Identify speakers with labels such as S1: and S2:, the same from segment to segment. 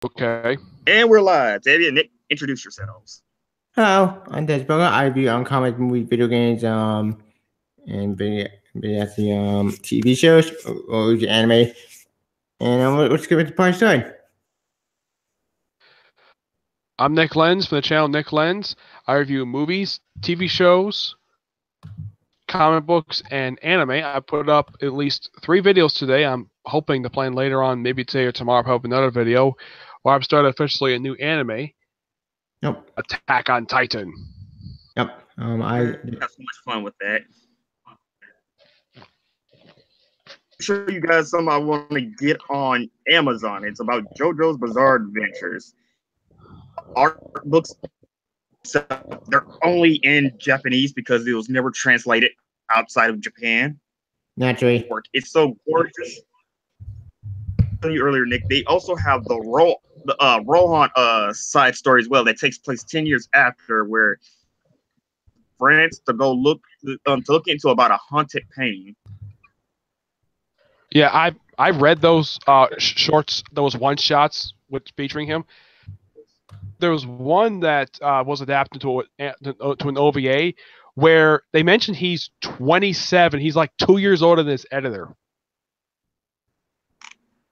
S1: Okay.
S2: And we're live. Davey and Nick, introduce yourselves.
S3: Hello, I'm Des Burger. I review comic movie, video games, and TV shows or anime. And let's get with the party started.
S1: I'm Nick Lenz from the channel Nick Lenz. I review movies, TV shows, comic books, and anime. I put up at least 3 videos today. I'm hoping to plan later on, maybe today or tomorrow, I'll post another video where I've started officially a new anime.
S3: Yep.
S1: Attack on Titan.
S3: Yep.
S2: I have so much fun with that. Show you guys something I want to get on Amazon. It's about JoJo's Bizarre Adventures. Art books, so they're only in Japanese because it was never translated outside of Japan.
S3: Naturally.
S2: It's so gorgeous. You earlier, Nick. They also have the Rohan side story as well that takes place 10 years after, where France to look into about a haunted painting.
S1: Yeah, I read those shorts, those one shots with featuring him. There was one that was adapted to an OVA where they mentioned he's 27. He's like 2 years older than his editor.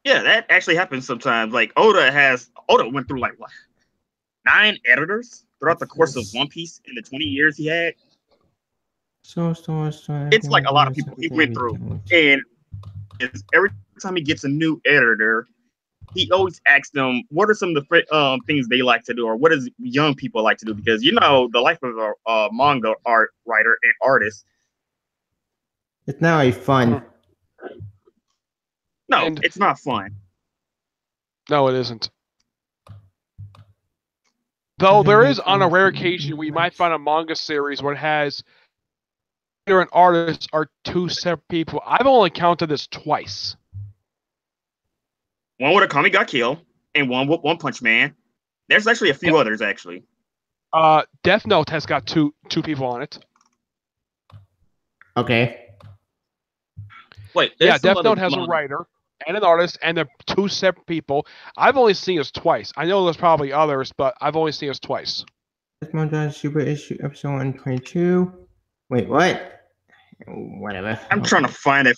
S2: Yeah, that actually happens sometimes. Like Oda went through like what 9 editors throughout the course of One Piece in the 20 years he had.
S3: So
S2: it's like a lot of people he went through, and every time he gets a new editor, he always asks them what are some of the things they like to do, or what does young people like to do, because the life of a manga art writer and artist,
S3: it's not really fun.
S2: No, it's not fun.
S1: No, it isn't. Though there is, on a rare occasion, we might find a manga series where it has an artist are 2 separate people. I've only counted this twice.
S2: One with Akami got killed, and one with One Punch Man. There's actually a few others, actually.
S1: Death Note has got two people on it.
S3: Okay.
S2: Wait,
S1: yeah, Death Note has a writer and an artist, and they're 2 separate people. I've only seen this twice. I know there's probably others, but I've only seen this twice.
S3: Super issue episode 122. Wait, what? Whatever.
S2: I'm trying to find it.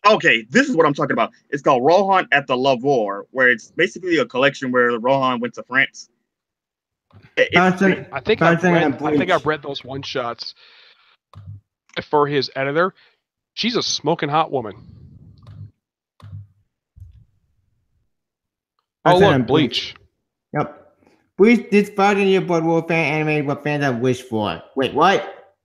S2: Okay, this is what I'm talking about. It's called Rohan at the Lavore, where it's basically a collection where Rohan went to France.
S1: I think I've read those one shots for his editor. She's a smoking hot woman. Oh, look, Bleach.
S3: Yep. Bleach did fighting your Blood War fan anime what fans have wished for. Wait, what?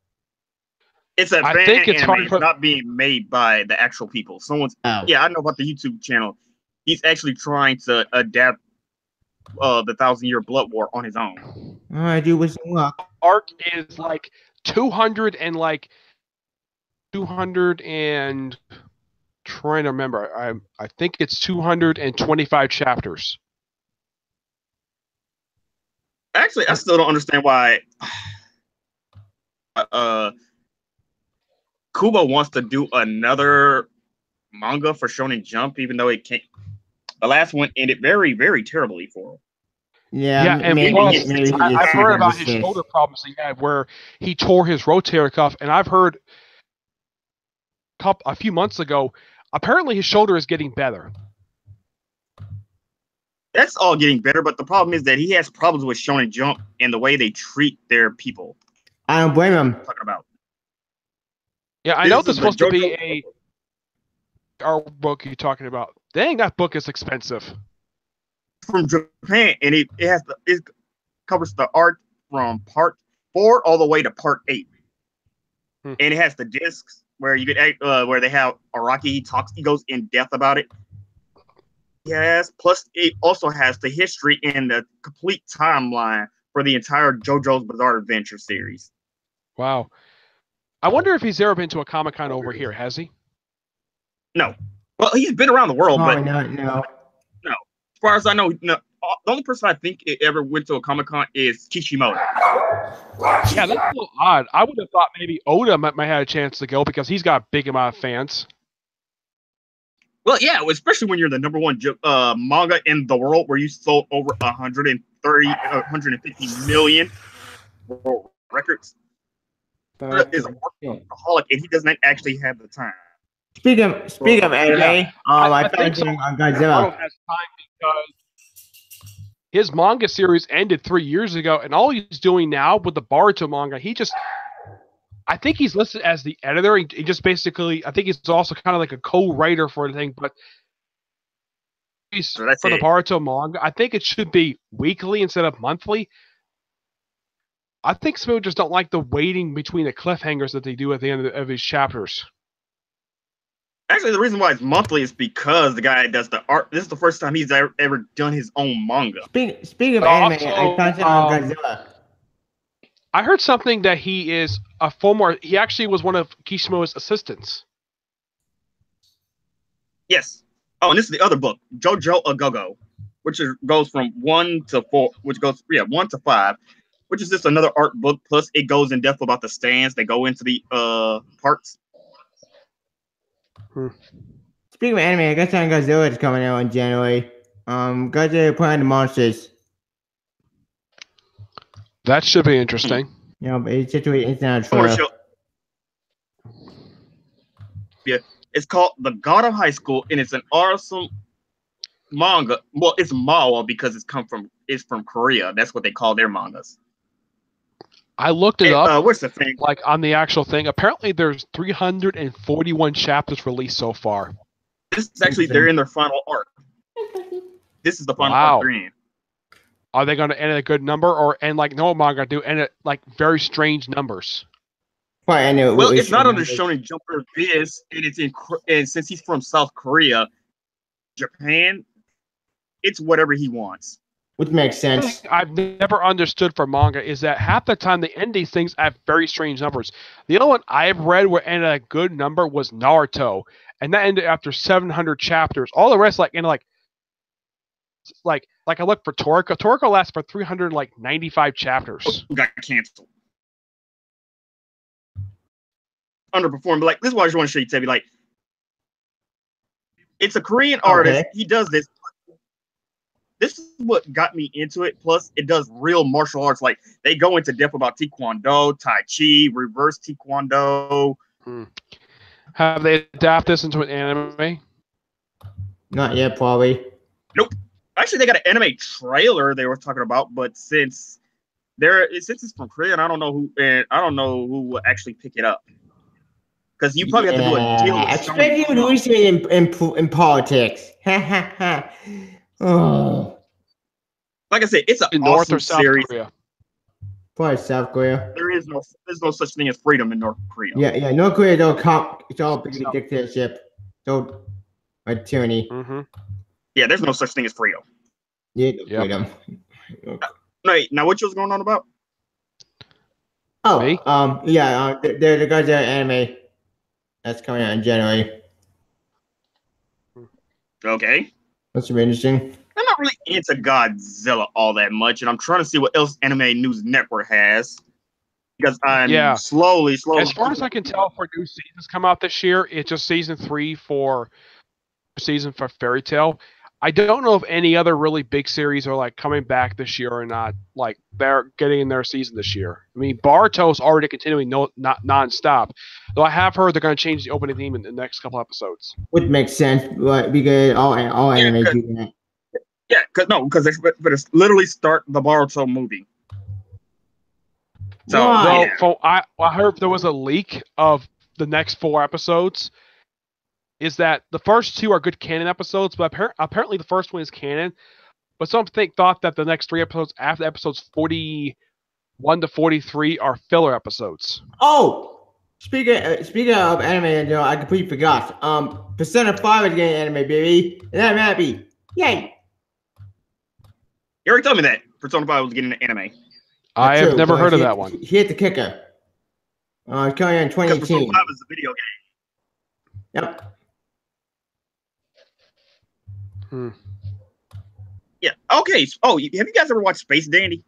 S2: It's a fan anime. It's not being made by the actual people. Yeah, I know about the YouTube channel. He's actually trying to adapt the 1,000-Year Blood War on his own.
S3: I do wish him luck.
S1: Arc is like 200 and trying to remember. I think it's 225 chapters.
S2: Actually, I still don't understand why Kubo wants to do another manga for Shonen Jump, even though it can't. The last one ended very, very terribly for him.
S1: Yeah, and maybe I've heard about his shoulder problems he had, where he tore his rotator cuff, and I've heard a few months ago, apparently his shoulder is getting better.
S2: That's all getting better, but the problem is that he has problems with Shonen Jump and the way they treat their people.
S3: I don't blame him.
S2: Talking about.
S1: Yeah, I know there's supposed to be our book you're talking about. Dang, that book is expensive.
S2: From Japan, and it covers the art from part 4 all the way to part 8, and it has the discs where you could where they have Araki. He goes in depth about it. Yes, plus it also has the history and the complete timeline for the entire JoJo's Bizarre Adventure series.
S1: Wow. I wonder if he's ever been to a Comic-Con over here, has he?
S2: No. Well, he's been around the world, but
S3: no.
S2: No. As far as I know, no. The only person I think ever went to a Comic-Con is Kishimoto.
S1: Yeah, that's a little odd. I would have thought maybe Oda might have had a chance to go because he's got a big amount of fans.
S2: Well, yeah, especially when you're the number one manga in the world, where you sold over 150 million world records. Is a workaholic, and he does not actually have the time.
S3: Speaking of anime,
S1: Yeah.
S3: I
S1: think
S3: found
S1: so.
S3: something on
S1: Ronaldo
S3: Godzilla.
S1: has time because his manga series ended 3 years ago, and all he's doing now with the Boruto manga, I think he's listed as the editor. He just basically, I think he's also kind of like a co-writer for the thing, but
S2: So that's
S1: for the
S2: it.
S1: Boruto manga, I think it should be weekly instead of monthly. I think some people just don't like the waiting between the cliffhangers that they do at the end of his chapters.
S2: Actually, the reason why it's monthly is because the guy does the art. This is the first time he's ever done his own manga.
S3: Speaking of
S1: But
S3: anime,
S1: also,
S3: I found something on Godzilla.
S1: I heard something that he is a former. He actually was one of Kishimoto's assistants.
S2: Yes. Oh, and this is the other book, JoJo A Go-Go, which goes from 1 to 4, which goes 1 to 5, which is just another art book. Plus, it goes in depth about the stands. They go into the parts.
S3: Speaking of anime, I guess on Godzilla is coming out in January. Godzilla Planet of Monsters.
S1: That should be interesting.
S3: You know, but it's situated inside
S2: I wanna
S3: trailer.
S2: show- Yeah, it's called The God of High School, and it's an awesome manga. Well, it's manhwa because it's from Korea. That's what they call their mangas.
S1: I looked it up,
S2: What's the thing?
S1: like on the actual thing. Apparently, there's 341 chapters released so far.
S2: This is actually they're in their final arc. This is the final
S1: Wow.
S2: arc they're in.
S1: Are they going to end at a good number, or end like no manga do, end at like very strange numbers?
S3: Well, I know.
S2: Well, it's not under Shonen Jump or Viz, and it's and since he's from South Korea, Japan, it's whatever he wants.
S3: Which makes sense.
S1: I've never understood for manga is that half the time they end these things at very strange numbers. The only one I've read where ended at a good number was Naruto, and that ended after 700 chapters. All the rest ended like I looked for Toriko. Toriko lasts for 395 chapters.
S2: Got canceled. Underperformed. Like, this is what I just want to show you, Tebby. Like, it's a Korean artist. He does this. This is what got me into it. Plus, it does real martial arts. Like, they go into depth about Taekwondo, Tai Chi, reverse Taekwondo.
S1: Have they adapted this into an anime?
S3: Not yet, probably.
S2: Nope. Actually, they got an anime trailer they were talking about, but since it's from Korea, and I don't know who will actually pick it up. Because you probably have to do a deal with
S3: especially when we see in politics. Oh.
S2: Like I said, it's an
S1: In North
S2: awesome
S1: or South
S2: series.
S1: Korea?
S3: Probably South Korea.
S2: There's no such thing as freedom in North Korea.
S3: Yeah. North Korea don't it's all big dictatorship. Don't tyranny.
S1: Mm-hmm.
S2: Yeah, there's no such thing as freedom.
S3: Yeah,
S1: Yep.
S3: freedom.
S2: Now what you was going on about?
S3: Oh,
S1: Me?
S3: the guys that anime that's coming out in January.
S2: Okay.
S3: That's really interesting.
S2: I'm not really into Godzilla all that much, and I'm trying to see what else Anime News Network has. Because I'm slowly.
S1: As far as I can tell, for new seasons come out this year, it's just season 3 for Fairy Tail. I don't know if any other really big series are like coming back this year or not. Like they're getting in their season this year. I mean, Boruto's already continuing not nonstop. Though I have heard they're going to change the opening theme in the next couple episodes.
S3: Which makes sense, but because all anime do that.
S2: Yeah, because it's literally start the Boruto movie. So
S3: Why?
S1: I heard there was a leak of the next 4 episodes. Is that the first 2 are good canon episodes, but apparently the first one is canon. But some thought that the next 3 episodes after episodes 41 to 43 are filler episodes.
S3: Oh, speaking of anime, I completely forgot. Persona 5 is getting anime, baby, and I'm happy. Yay!
S2: You already told me that Persona 5 was getting an anime.
S1: I have never heard of that one.
S3: He hit the kicker. It's coming out in 2018.
S2: Persona 5 is a video game.
S3: Yep.
S2: Yeah. Okay. Oh, have you guys ever watched Space Dandy?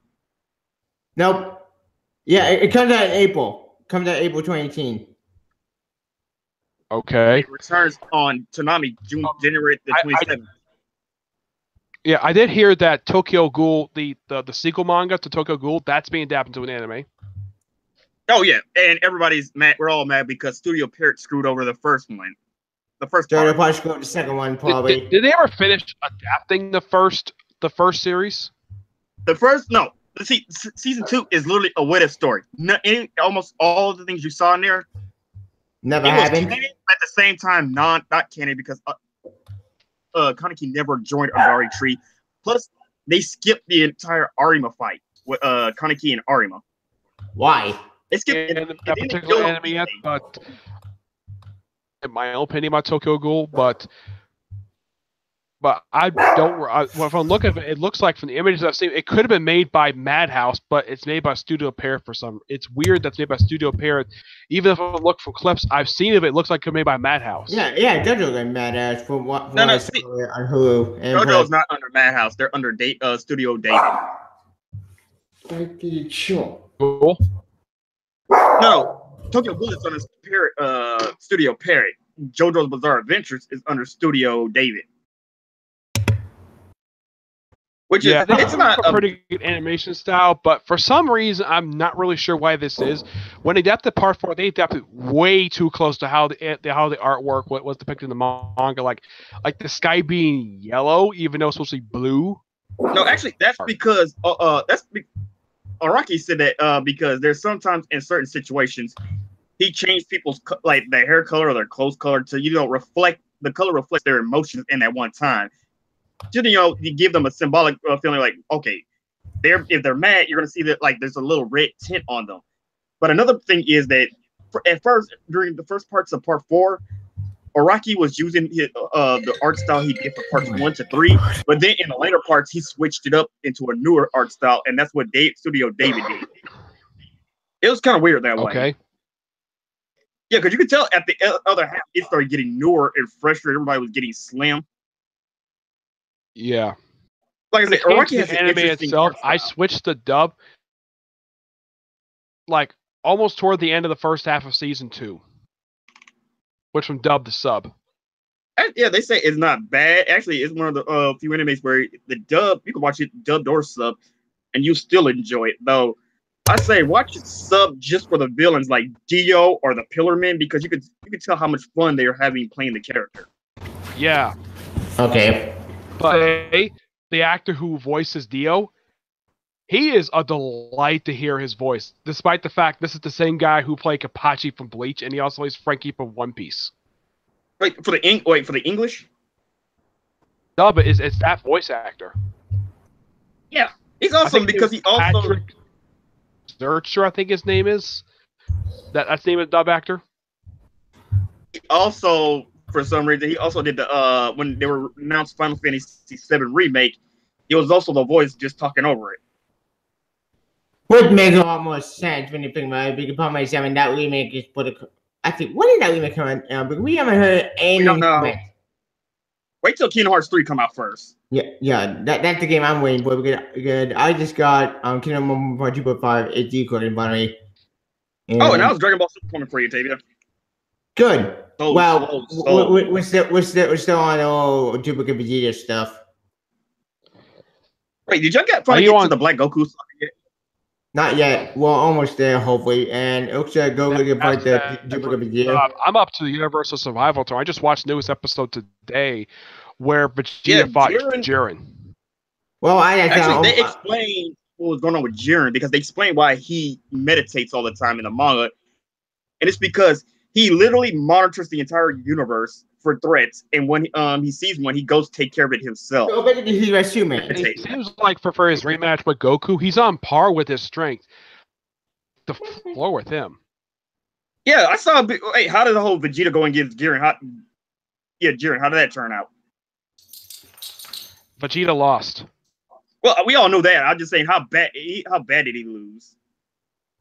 S3: Nope. Yeah, it comes out in April. Comes out April 2018.
S1: Okay.
S2: It returns on Toonami January the 27th.
S1: Yeah, I did hear that Tokyo Ghoul, the sequel manga to Tokyo Ghoul, that's being adapted into an anime.
S2: Oh yeah, and everybody's mad. We're all mad because Studio Parrot screwed over the first one. The first
S3: So
S2: part.
S3: they'll probably screw up the second one, probably.
S1: Did they ever finish adapting the first series?
S2: The first, no. See, season 2 is literally a what if story. Almost all of the things you saw in there
S3: Never happened.
S2: Canon, at the same time, not canon because Kaneki never joined Agari Tree. Plus, they skipped the entire Arima fight with Kaneki and Arima.
S3: Why?
S2: They skipped
S1: that particular anime yet, but in my own opinion about Tokyo Ghoul, but I don't. If I'm looking at it, it looks like from the images I've seen, it could have been made by Madhouse, but it's made by Studio Parrot for some. It's weird that's made by Studio Parrot. Even if I look for clips I've seen of it, it looks like it's made by Madhouse.
S3: Yeah, it does look like Madhouse from what
S2: No,
S3: I saw on Hulu.
S2: JoJo's not under Madhouse. They're under Studio David.
S3: Sure.
S1: Cool.
S2: No, Tokyo Ghoul is under Studio Parrot. JoJo's Bizarre Adventures is under Studio David. Which is it's not
S1: a pretty good animation style, but for some reason I'm not really sure why this is. When they adapted Part 4, they adapted way too close to how the artwork was depicted in the manga, like the sky being yellow, even though it's supposed to be blue.
S2: No, actually, that's because Araki said that because there's sometimes in certain situations he changed people's like their hair color or their clothes color to reflect the color reflects their emotions in that one time. Just, you give them a symbolic feeling like, okay, if they're mad, you're gonna see that like there's a little red tint on them. But another thing is that at first, during the first parts of Part 4, Araki was using the art style he did for parts 1 to 3, but then in the later parts he switched it up into a newer art style, and that's what Studio David did. It was kind of weird that way.
S1: Okay.
S2: Yeah, because you could tell at the other half it started getting newer and fresher. Everybody was getting slim.
S1: Yeah.
S2: Like I said, Araki has
S1: the anime itself. I switched to dub like almost toward the end of the first half of season 2. Which from dub to sub.
S2: Yeah, they say it's not bad. Actually, it's one of the few animes where the dub, you can watch it dubbed or sub, and you still enjoy it. Though I say watch it sub just for the villains like Dio or the Pillarmen, because you could tell how much fun they're having playing the character.
S1: Yeah.
S3: Okay.
S1: But the actor who voices Dio, he is a delight to hear his voice, despite the fact this is the same guy who played Kapachi from Bleach, and he also plays Frankie from One Piece.
S2: Wait, for the English?
S1: No, but it's that voice actor.
S2: Yeah, he's awesome because he also
S1: Patrick Zurcher, I think his name is. That's the name of the dub actor.
S2: He also, for some reason, he also did the when they were announced Final Fantasy VII remake. He was also the voice just talking over it.
S3: Would make a lot more sense when you think about it. Because probably saying that remake is for the. Actually, when did that remake come out? But we haven't heard anything.
S2: Wait till Kingdom Hearts 3 come out first.
S3: Yeah, that's the game I'm waiting for. Because I just got Kingdom Hearts 2.5 HD coded by the way.
S2: And that was Dragon Ball Super coming for you, Tavia.
S3: Good. We're still on duplicate Vegeta stuff.
S2: Wait, did y'all finally get to the Black Goku song yet?
S3: Not yet. Well, almost there, hopefully. And it looks like Goku can fight the duplicate Vegeta.
S1: I'm up to the Universal Survival Tour. I just watched the newest episode today where Vegeta fought Jiren.
S3: Well,
S2: they explained what was going on with Jiren because they explained why he meditates all the time in the manga. And it's because he literally monitors the entire universe for threats, and when he sees one, he goes take care of it himself.
S1: It seems like for his rematch with Goku, he's on par with his strength. The floor with him.
S2: Yeah, I saw. Wait, how did the whole Vegeta go against Jiren? Jiren. How did that turn out?
S1: Vegeta lost.
S2: Well, we all know that. I'm just saying, how bad did he lose?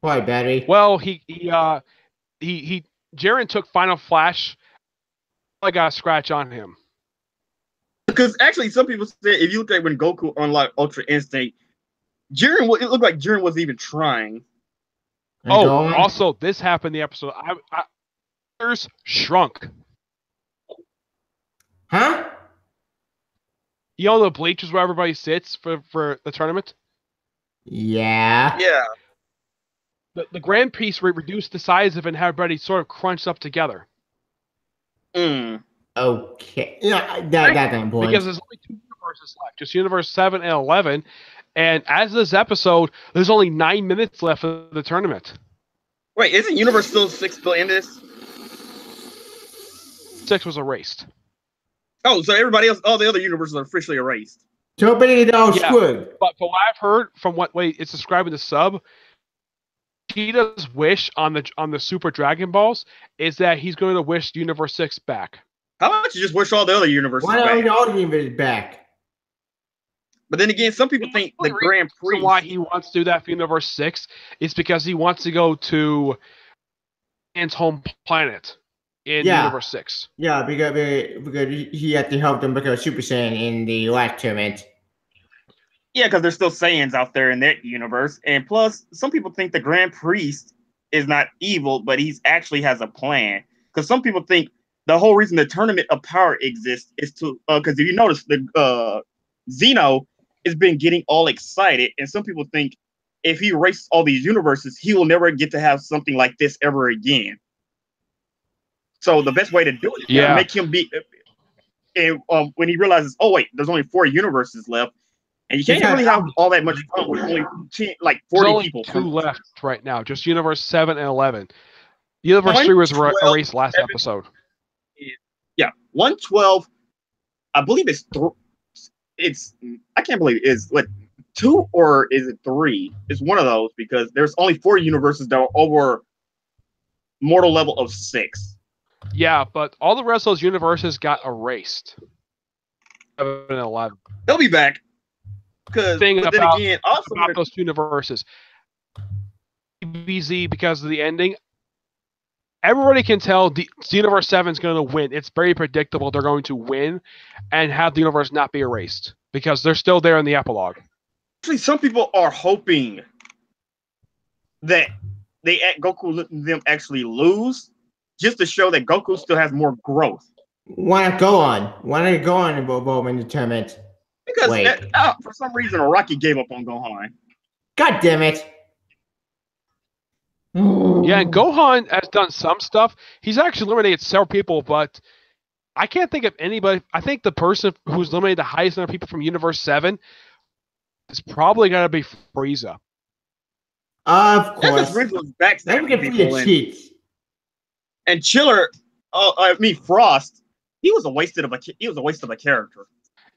S3: Why, Battery?
S1: Well, he Jiren took Final Flash. I got a scratch on him.
S2: Because actually, some people say if you look at when Goku unlocked Ultra Instinct, it looked like Jiren wasn't even trying.
S1: Also, this happened in the episode. shrunk.
S3: Huh?
S1: You know the bleachers where everybody sits for the tournament?
S3: Yeah.
S2: Yeah.
S1: The Grand Prix reduced the size of it and had everybody sort of crunched up together.
S2: Mm.
S3: Okay. Yeah, that's an point.
S1: Because there's only 2 universes left, just Universe 7 and 11. And as of this episode, there's only 9 minutes left of the tournament.
S2: Wait, isn't Universe still 6 still in this?
S1: 6 was erased.
S2: Oh, so everybody else, all the other universes are officially erased.
S3: So basically, they're all
S1: Yeah.
S3: screwed.
S1: But from what I've heard, from what way it's described in the sub, Vegeta's wish on the Super Dragon Balls is that he's going to wish Universe 6 back.
S2: How about you just wish all the other universes
S3: Why
S2: back?
S3: don't all the universes back?
S2: But then again, some people think the Grand Prix.
S1: Why he wants to do that for Universe 6 is because he wants to go to Anne's home planet in Universe 6.
S3: Yeah, because he had to help them become Super Saiyan in the last tournament.
S2: Yeah, because there's still Saiyans out there in that universe. And plus, some people think the Grand Priest is not evil, but he actually has a plan. Because some people think the whole reason the Tournament of Power exists is to, because if you notice, the Xeno has been getting all excited. And some people think if he erases all these universes, he will never get to have something like this ever again. So the best way to do it is to make him be, and when he realizes, oh wait, there's only 4 universes left, and you can't really have all that much fun with only 40 people.
S1: 2 left right now, just Universe 7 and 11. Universe 3 was erased last episode.
S2: Yeah, 112. I believe it's I can't believe it is what 2 or is it 3? It's one of those because there's only 4 universes that are over mortal level of 6.
S1: Yeah, but all the rest of those universes got erased. 7 and 11.
S2: They'll be back. Because
S1: about
S2: also
S1: those universes, BZ, because of the ending, everybody can tell the Universe 7 is going to win. It's very predictable they're going to win and have the universe not be erased because they're still there in the epilogue.
S2: Actually, some people are hoping that Goku them actually lose just to show that Goku still has more growth.
S3: Why not go on? Why not go on in the tournament?
S2: Because for some reason, Rocky gave up on Gohan.
S3: God damn it!
S1: Yeah, and Gohan has done some stuff. He's actually eliminated several people, but I can't think of anybody. I think the person who's eliminated the highest number of people from Universe 7 is probably going to be Frieza.
S3: Of course.
S2: Backstabbing people
S3: cheats.
S2: And Chiller, Frost, he was a waste of a character.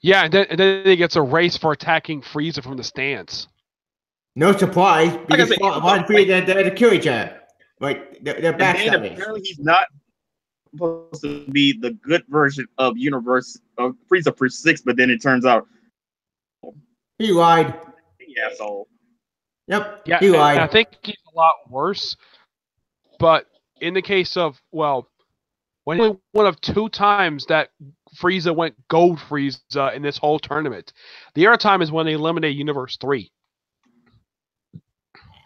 S1: Yeah, and then he gets erased for attacking Frieza from the stands.
S3: No surprise, because Frieza they're to kill each other. Like they're backstabbing.
S2: Apparently, he's not supposed to be the good version of Frieza for 6, but then it turns out
S3: he lied.
S2: Asshole.
S3: Yep.
S1: Yeah,
S3: he lied.
S1: I think he's a lot worse. But in the case of only one of 2 times that Frieza went gold Frieza in this whole tournament. The other time is when they eliminated Universe 3.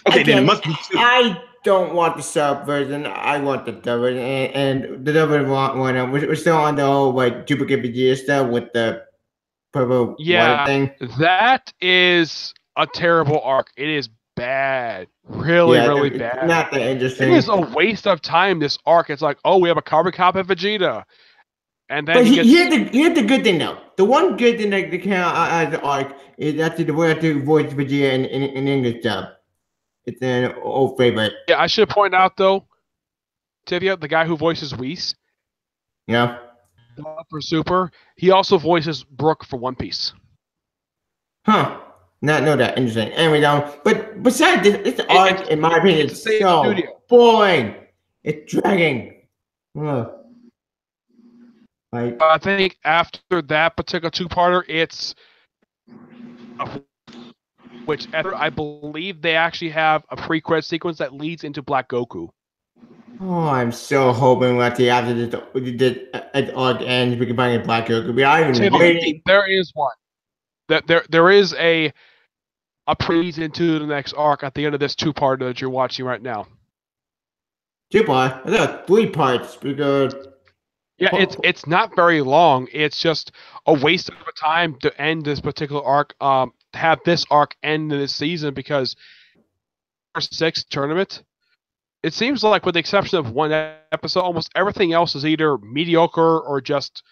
S2: Okay, then it must be 2.
S3: I don't want the sub version. I want the dub version, and the dub one. We're still on the whole duplicate Vegeta stuff with the purple water thing.
S1: That is a terrible arc. It is bad. Really bad.
S3: Not that interesting.
S1: It is a waste of time, this arc. It's like, oh, we have a carbon copy of Vegeta. And then
S3: here's the good thing, though. The one good thing that came out of the arc is actually the way I do voice Vegeta in English dub. It's an old favorite.
S1: Yeah, I should point out, though, Tivia, the guy who voices Whis.
S3: Yeah.
S1: For Super, he also voices Brook for One Piece.
S3: Huh. Not know that. Interesting. Anyway, but besides this arc, in my opinion, is so boring. It's dragging. Ugh.
S1: I think after that particular 2-parter, it's I believe they actually have a pre-credit sequence that leads into Black Goku.
S3: Oh, I'm so hoping that after this arc ends, we can find a Black Goku. But I'm even waiting.
S1: There is one. There is a pre into the next arc at the end of this 2-parter that you're watching right now.
S3: 2 parts. I got 3 parts because
S1: Yeah, it's not very long. It's just a waste of a time to end this particular arc. Have this arc end in this season because first 6 tournament. It seems like, with the exception of one episode, almost everything else is either mediocre or just.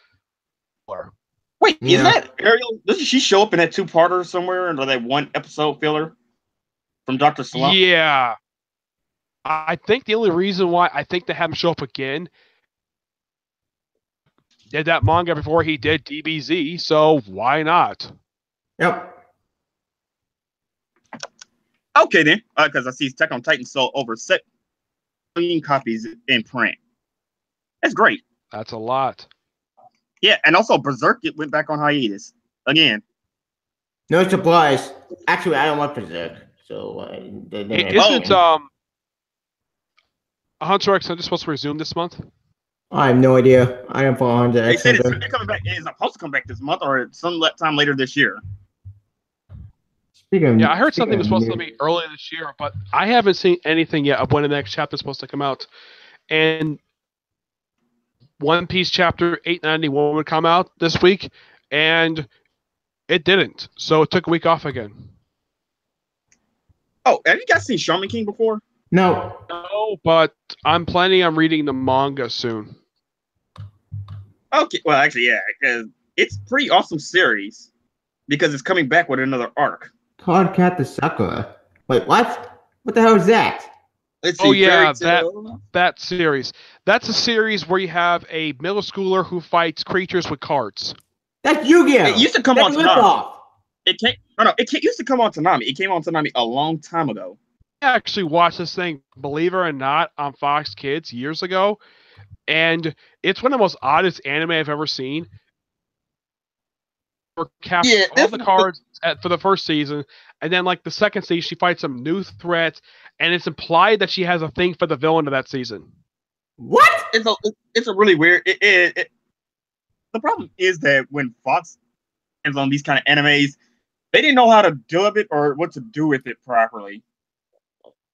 S2: Wait,
S3: Yeah.
S2: is that Ariel? Doesn't she show up in that 2-parter somewhere, or that 1 episode filler from Dr. Slump?
S1: Yeah. I think the only reason why I think they have him show up again did that manga before he did DBZ, so why not?
S3: Yep.
S2: Okay then, because I see Attack on Titan sold over 7 million copies in print. That's great.
S1: That's a lot.
S2: Yeah, and also Berserk, it went back on hiatus again.
S3: No surprise. Actually, I don't want Berserk. So
S1: Isn't Hunter X Hunter supposed to resume this month?
S3: I have no idea. I don't follow Hunter
S2: They
S3: X
S2: said
S3: Hunter.
S2: it's coming back. It's supposed to come back this month or some time later this year.
S1: Yeah, I heard something was supposed to be earlier this year, but I haven't seen anything yet of when the next chapter is supposed to come out. And One Piece chapter 891 would come out this week, and it didn't. So it took a week off again.
S2: Oh, have you guys seen Shaman King before?
S3: No.
S1: No, but I'm planning on reading the manga soon.
S2: Okay, well, actually, yeah, because it's a pretty awesome series because it's coming back with another arc.
S3: Card Cat the Sakura. Wait, what? What the hell is that?
S2: Let's
S1: Oh,
S2: see,
S1: yeah,
S2: Fairy Tail.
S1: that series. That's a series where you have a middle schooler who fights creatures with cards.
S3: That's Yu-Gi-Oh!
S2: It used to come
S3: That's
S2: on
S3: a
S2: Toonami.
S3: ripoff.
S2: It used to come on Toonami. It came on Toonami a long time ago.
S1: I actually watched this thing, believe it or not, on Fox Kids years ago, and it's one of the most oddest anime I've ever seen. Captures
S2: Yeah,
S1: all the cards for the first season, and then like the second season, she fights some new threats, and it's implied that she has a thing for the villain of that season.
S3: What?
S2: It's a really weird. The problem is that when Fox ends on these kind of animes, they didn't know how to dub it or what to do with it properly.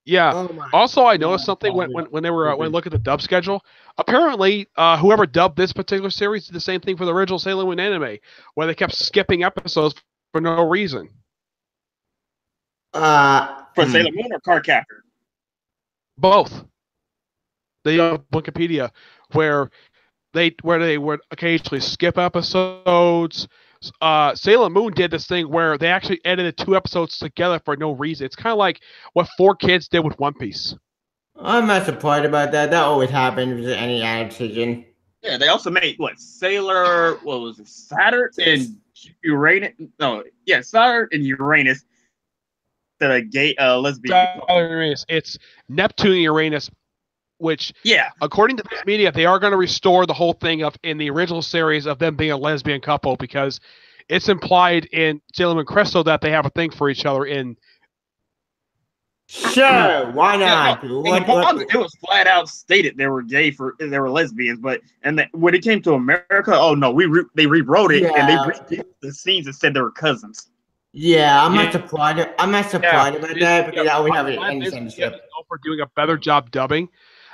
S1: Yeah.
S3: Oh my
S1: Also, I noticed something when they were when looking at the dub schedule. Apparently, whoever dubbed this particular series did the same thing for the original Sailor Moon anime, where they kept skipping episodes for no reason.
S2: For Sailor Moon or Cardcaptor?
S1: Both. They Wikipedia where they would occasionally skip episodes. Sailor Moon did this thing where they actually edited 2 episodes together for no reason. It's kind of like what 4Kids did with One Piece.
S3: I'm not surprised about that. That always happens with any adaptation.
S2: Yeah, they also made Sailor, what was it, Saturn and Uranus? No, yeah, Saturn and Uranus. The gay lesbian.
S1: Uranus. It's Neptune and Uranus, which,
S2: Yeah,
S1: according to this media, they are going to restore the whole thing of in the original series of them being a lesbian couple because it's implied in Sailor Moon Crystal that they have a thing for each other in.
S3: Sure, why
S2: yeah,
S3: not?
S2: no, it was flat out stated they were gay they were lesbians, but when it came to America, oh no, they rewrote it and they redid the scenes and said they were cousins.
S3: Yeah, I'm not surprised. I'm not surprised about that because I always have it in the same stuff.
S1: For doing a better job dubbing.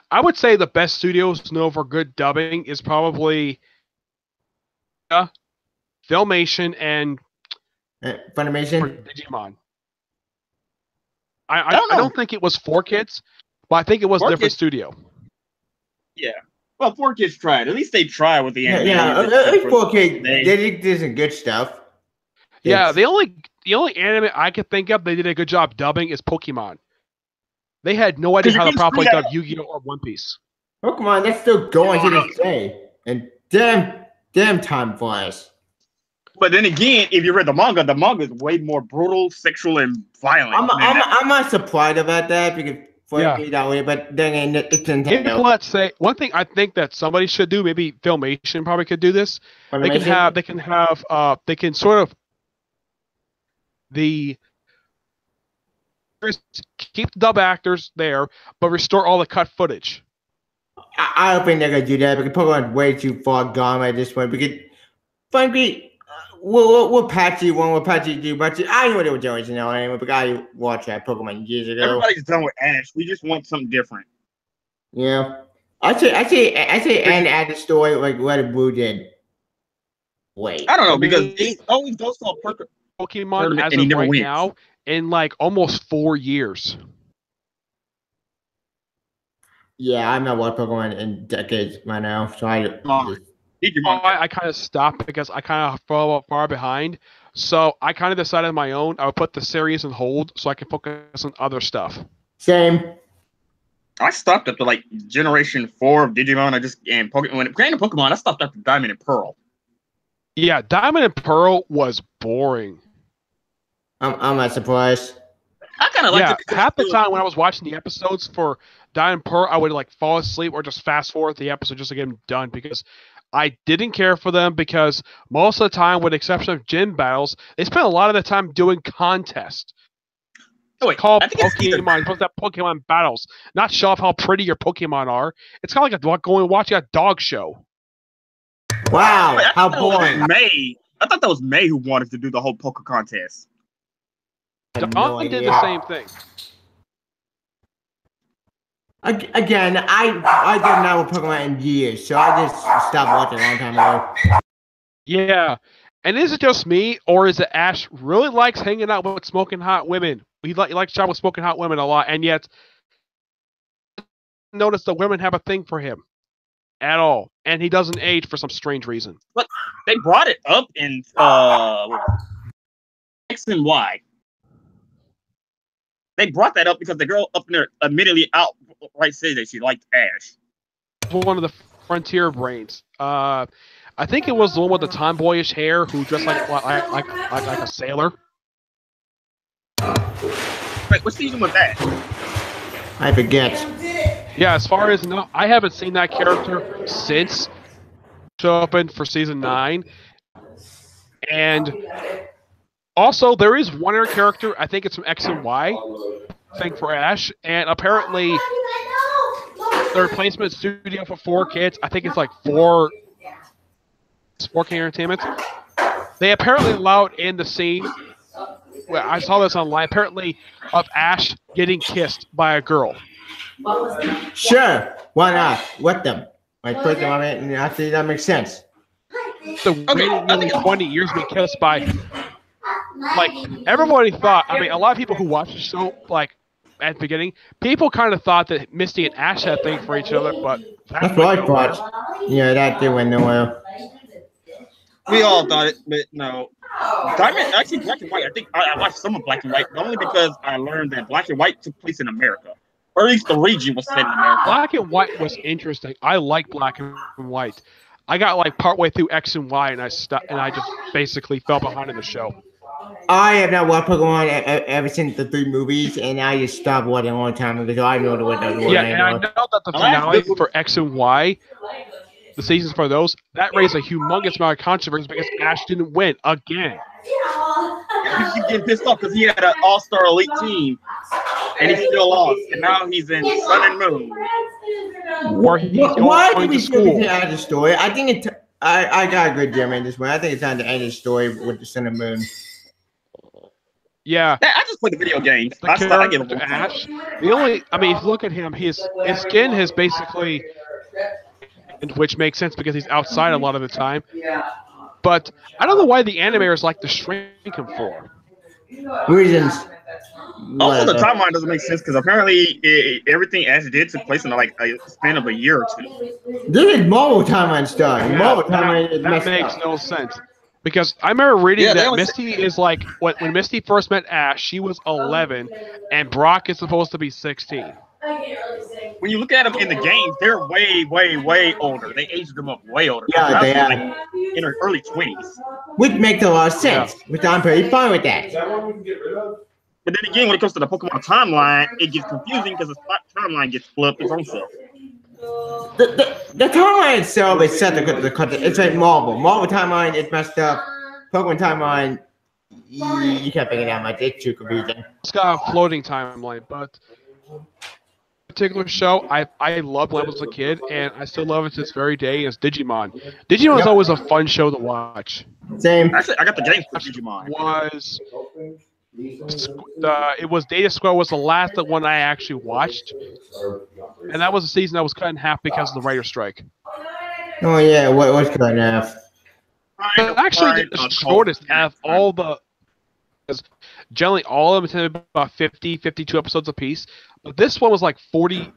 S1: I would say the best studios known for good dubbing is probably Filmation and
S3: Funimation.
S1: Digimon. I don't think it was 4Kids, but I think it was a different studio.
S2: Yeah. Well, 4Kids tried. At least they tried with the anime.
S3: Yeah, 4K. They did some good stuff.
S1: Yeah, the only anime I could think of they did a good job dubbing is Pokemon. They had no idea how to properly dub Yu-Gi-Oh! Or One Piece.
S3: Pokemon, that's still going to this day. And damn time flies.
S2: But then again, if you read the manga is way more brutal, sexual, and violent.
S3: I'm not surprised about that because that way, but then it's Nintendo.
S1: Let's say one thing I think that somebody should do, maybe Filmation probably could do this. They can sort of keep the dub actors there, but restore all the cut footage.
S3: I don't think they're gonna do that because Pokemon's way too far gone at this point. Because frankly, we'll patchy one, we'll patchy two, but I know what they were doing, anyway. Because I watched that Pokemon years ago.
S2: Everybody's done with Ash. We just want something different.
S3: Yeah. I say, and add the story like what Blue did. Wait.
S2: I don't know
S1: For
S2: because
S1: me,
S2: he always goes to a perfect
S1: Pokemon
S2: tournament
S1: as
S2: and he
S1: of
S2: never
S1: right
S2: wins.
S1: now in like almost 4 years.
S3: Yeah, I'm not watching Pokemon in decades by now, so
S2: Digimon.
S1: I kind of stopped because I kind of fell far behind. So I kind of decided on my own I would put the series on hold so I can focus on other stuff.
S3: Same.
S2: I stopped up to like Generation 4 of Digimon. And Pokemon. When it came to Pokemon, I stopped after Diamond and Pearl.
S1: Yeah, Diamond and Pearl was boring.
S3: I'm not surprised.
S2: I kind of liked it.
S1: Half the time when I was watching the episodes for Diamond and Pearl, I would like fall asleep or just fast forward the episode just to get them done because I didn't care for them because most of the time, with the exception of gym battles, they spent a lot of the time doing contests.
S2: Oh, wait,
S1: Called
S2: I think it's either-
S1: Pokemon. You're supposed to have Pokemon battles, not show off how pretty your Pokemon are. It's kind of like going watching a dog show.
S3: Wow,
S2: Wait, I
S3: how
S2: thought that was
S3: boring.
S2: May. I thought that was May who wanted to do the whole poker contest.
S1: Dawn did the same thing.
S3: Again, I did not with Pokemon in years, so I just stopped watching a long time ago.
S1: Yeah. And is it just me, or is it Ash really likes hanging out with smoking hot women? He likes to chat with smoking hot women a lot, and yet notice the women have a thing for him at all, and he doesn't age for some strange reason.
S2: But they brought it up in X and Y. They brought that up because the girl up there immediately outright said that she liked Ash.
S1: One of the Frontier brains. I think it was the one with the tomboyish hair who dressed like a sailor.
S2: Wait, what season was that?
S3: I forget.
S1: Yeah, as far as no, I haven't seen that character since show up in for season 9. And also, there is one other character. I think it's from X and Y. Thing for Ash, and apparently the replacement studio for 4Kids. I think it's like 4K Entertainment. They apparently allowed in the scene. Well, I saw this online. Apparently, of Ash getting kissed by a girl.
S3: Sure, why not? What them? I put them on it, and I think that makes sense.
S1: So waiting nearly 20 years to be kissed by. Like everybody thought. I mean, a lot of people who watched the show, like at the beginning, people kind of thought that Misty and Ash had a thing for each other, but
S3: that's what I thought. Yeah, that did went nowhere.
S2: We all thought it, but no. Diamond, actually, Black and White. I think I watched some of Black and White only because I learned that Black and White took place in America, or at least the region was set in America.
S1: Black and White was interesting. I like Black and White. I got like partway through X and Y, and I just basically fell behind in the show.
S3: I have not watched Pokemon ever since the 3 movies, and I just stopped watching a long time ago. So I know what those were.
S1: Yeah, and I know that the finale for X and Y, the seasons for those, that raised a humongous amount of controversy because Ash didn't win again.
S2: He's getting pissed off because he had an all-star elite team, and he still lost. And now he's in Sun and Moon.
S3: Why did we still get out of the story? I think I got a good gem in this one. I think it's time to end the story with the Sun and Moon.
S1: Yeah.
S2: I just play the video games. I give him
S1: Ash. The only, I mean, if you look at him, his skin has basically, which makes sense because he's outside a lot of the time. But I don't know why the animators like to shrink him for.
S3: Reasons.
S2: Also, the timeline doesn't make sense because apparently everything Ash did took place in like a span of a year or 2.
S3: This is Marvel timeline stuff. Yeah, Marvel timeline
S1: that makes no sense. Because I remember reading that Misty is like, when Misty first met Ash, she was 11, and Brock is supposed to be 16.
S2: When you look at them in the games, they're way, way, way older. They aged them up way older.
S3: Yeah, they are.
S2: Like in their early 20s.
S3: Which makes a lot of sense, which I'm pretty fine with that.
S2: But then again, when it comes to the Pokemon timeline, it gets confusing because the timeline gets flipped its own self.
S3: The timeline itself is set to content. It's like Marvel. Marvel timeline is messed up. Pokemon timeline, you can't figure it out much. It's too confusing.
S1: It's got a floating timeline, but particular show I loved when I was a kid, and I still love it to this very day. Is Digimon. Digimon is always a fun show to watch.
S3: Same.
S2: Actually, I got the game for Digimon.
S1: It was Data Squad was the last one I actually watched, and that was a season that was cut in half because of the writer strike.
S3: Oh yeah, what's going on?
S1: Actually, the shortest out of all the. Generally, all of them tend to be about 50, 52 episodes apiece. But this one was like 40.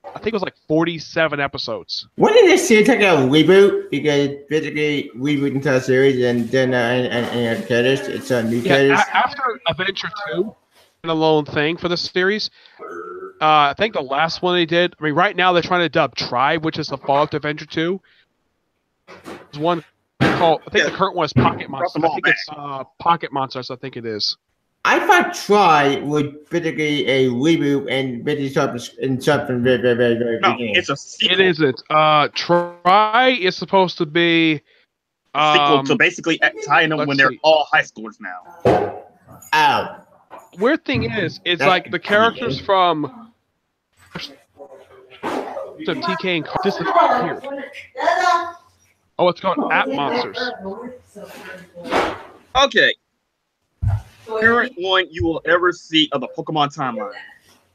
S1: I think it was like 47 episodes.
S3: When did this series take a reboot? Because basically rebooting the series and then and credits, it's a new credits.
S1: After Adventure 2, an alone thing for the series. I think the last one they did. I mean, right now they're trying to dub Tribe, which is the follow-up to Adventure 2. There's one called. I think the current one is Pocket Monsters. I think it's Pocket Monsters. I think it is.
S3: I thought Try would basically a reboot and basically something very beginning.
S2: It's a sequel.
S1: It isn't. Try is supposed to be
S2: sequel to basically tying them when they're all high schoolers now.
S3: Oh.
S1: Weird thing is, it's like the characters from TK and disappeared. Oh, it's called App Monsters.
S2: Okay. Current one you will ever see of the Pokemon timeline.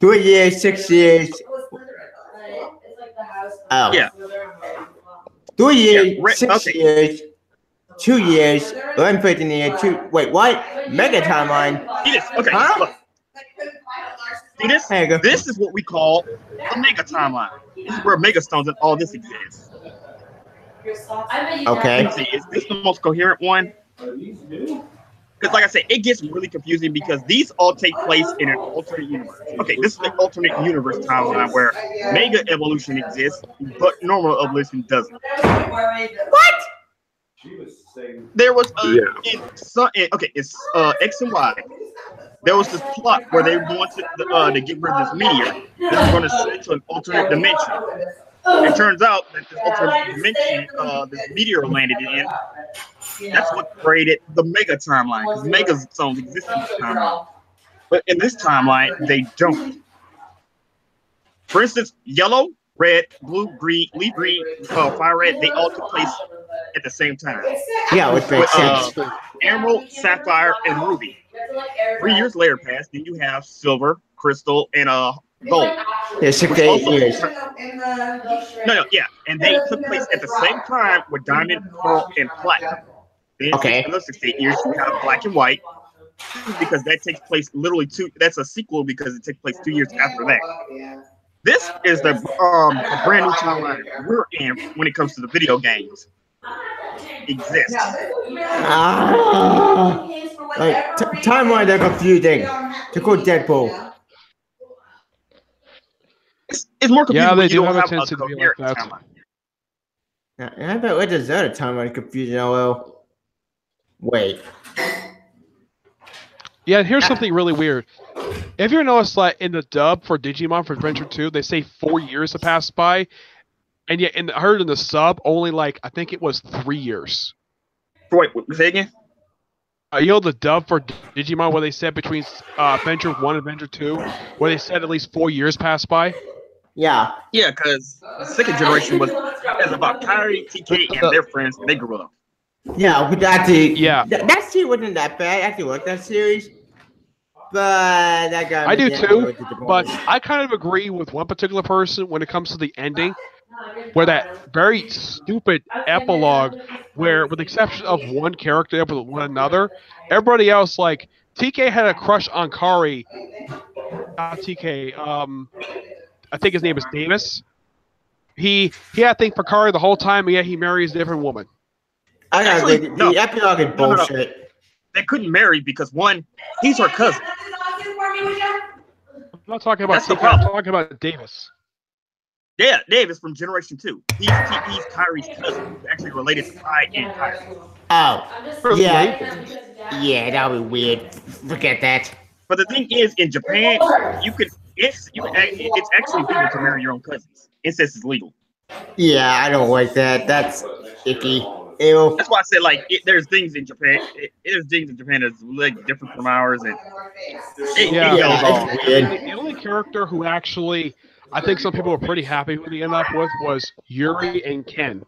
S3: 3 years, 6 years. Oh.
S2: Yeah.
S3: 3 years,
S2: Yeah,
S3: 6 years, 2 years, 115 years, 2. Wait, what? Mega timeline.
S2: See this? Okay.
S3: Huh?
S2: Look. See this?
S3: There you go.
S2: This is what we call the Mega timeline. This is where Mega Stones and all this exists.
S3: Okay.
S2: See, is this the most coherent one? Because, like I said, it gets really confusing because these all take place in an alternate universe. Okay, this is the alternate universe timeline where Mega Evolution exists, but normal evolution doesn't.
S3: What?
S2: There was it's X and Y. There was this plot where they wanted to get rid of this meteor that was going to send it to an alternate dimension. It turns out that this alternate dimension, this meteor landed in. That's what created the Mega timeline, because Mega Zones exist in this timeline. But in this timeline, they don't. For instance, yellow, red, blue, green, leaf green, fire red, they all took place at the same time.
S3: Yeah, which makes sense.
S2: Emerald, sapphire, and ruby. 3 years later passed, then you have silver, crystal, and gold.
S3: Yeah, 6 to 8 years.
S2: Yeah. And they took place at the same time with diamond, pearl, and platinum. Then
S3: Okay.
S2: another 6 to 8 years, you have black and white. Because that takes place literally that's a sequel because it takes place 2 years after that. This is the brand new timeline we're in when it comes to the video games. Exists.
S3: Like timeline are confusing. To call Deadpool.
S2: It's more confusing.
S1: Yeah, they
S2: when you
S1: do
S2: don't
S1: have a tendency to be like
S2: coherent
S1: that.
S2: timeline.
S3: I bet what does that timeline confusion? Oh well. Wait.
S1: Yeah, here's something really weird. Have you ever noticed, like, in the dub for Digimon for Adventure 2, they say 4 years have passed by, and yet I heard in the sub only I think it was 3 years.
S2: Wait, say again?
S1: You know the dub for Digimon where they said between Adventure 1 and Adventure 2, where they said at least 4 years passed by?
S3: Yeah.
S2: Yeah, because the second generation was about Kyrie, TK, and their friends. They grew up.
S3: Yeah, but actually,
S1: Yeah.
S3: That series wasn't that bad. I actually liked that series. But that guy.
S1: I do too, but I kind of agree with one particular person when it comes to the ending, where that very stupid epilogue, where with the exception of one character with one another, everybody else, like, TK had a crush on Kari. Not TK, I think his name is Davis. He had a thing for Kari the whole time, and yet he marries a different woman.
S3: I gotta
S2: Actually,
S3: say,
S2: no.
S3: the epilogue is
S2: No.
S3: bullshit.
S2: They couldn't marry because one, he's her cousin.
S1: I'm not talking about
S2: That's the
S1: TK, I'm
S2: problem.
S1: talking about Davis.
S2: Yeah, Davis from Generation 2. He's Kyrie's cousin. He's actually related to Kai and Kyrie.
S3: Oh, yeah. Yeah, that would be weird. Forget that.
S2: But the thing is, in Japan, it's actually legal to marry your own cousins. Incest is legal.
S3: Yeah, I don't like that. That's icky. Ew.
S2: That's why I said there's things in Japan. There's things in Japan that's different from ours, and it
S1: Yeah.
S2: goes on.
S3: it's weird.
S1: The only character who actually, I think some people were pretty happy who they ended up with was Yuri and Ken.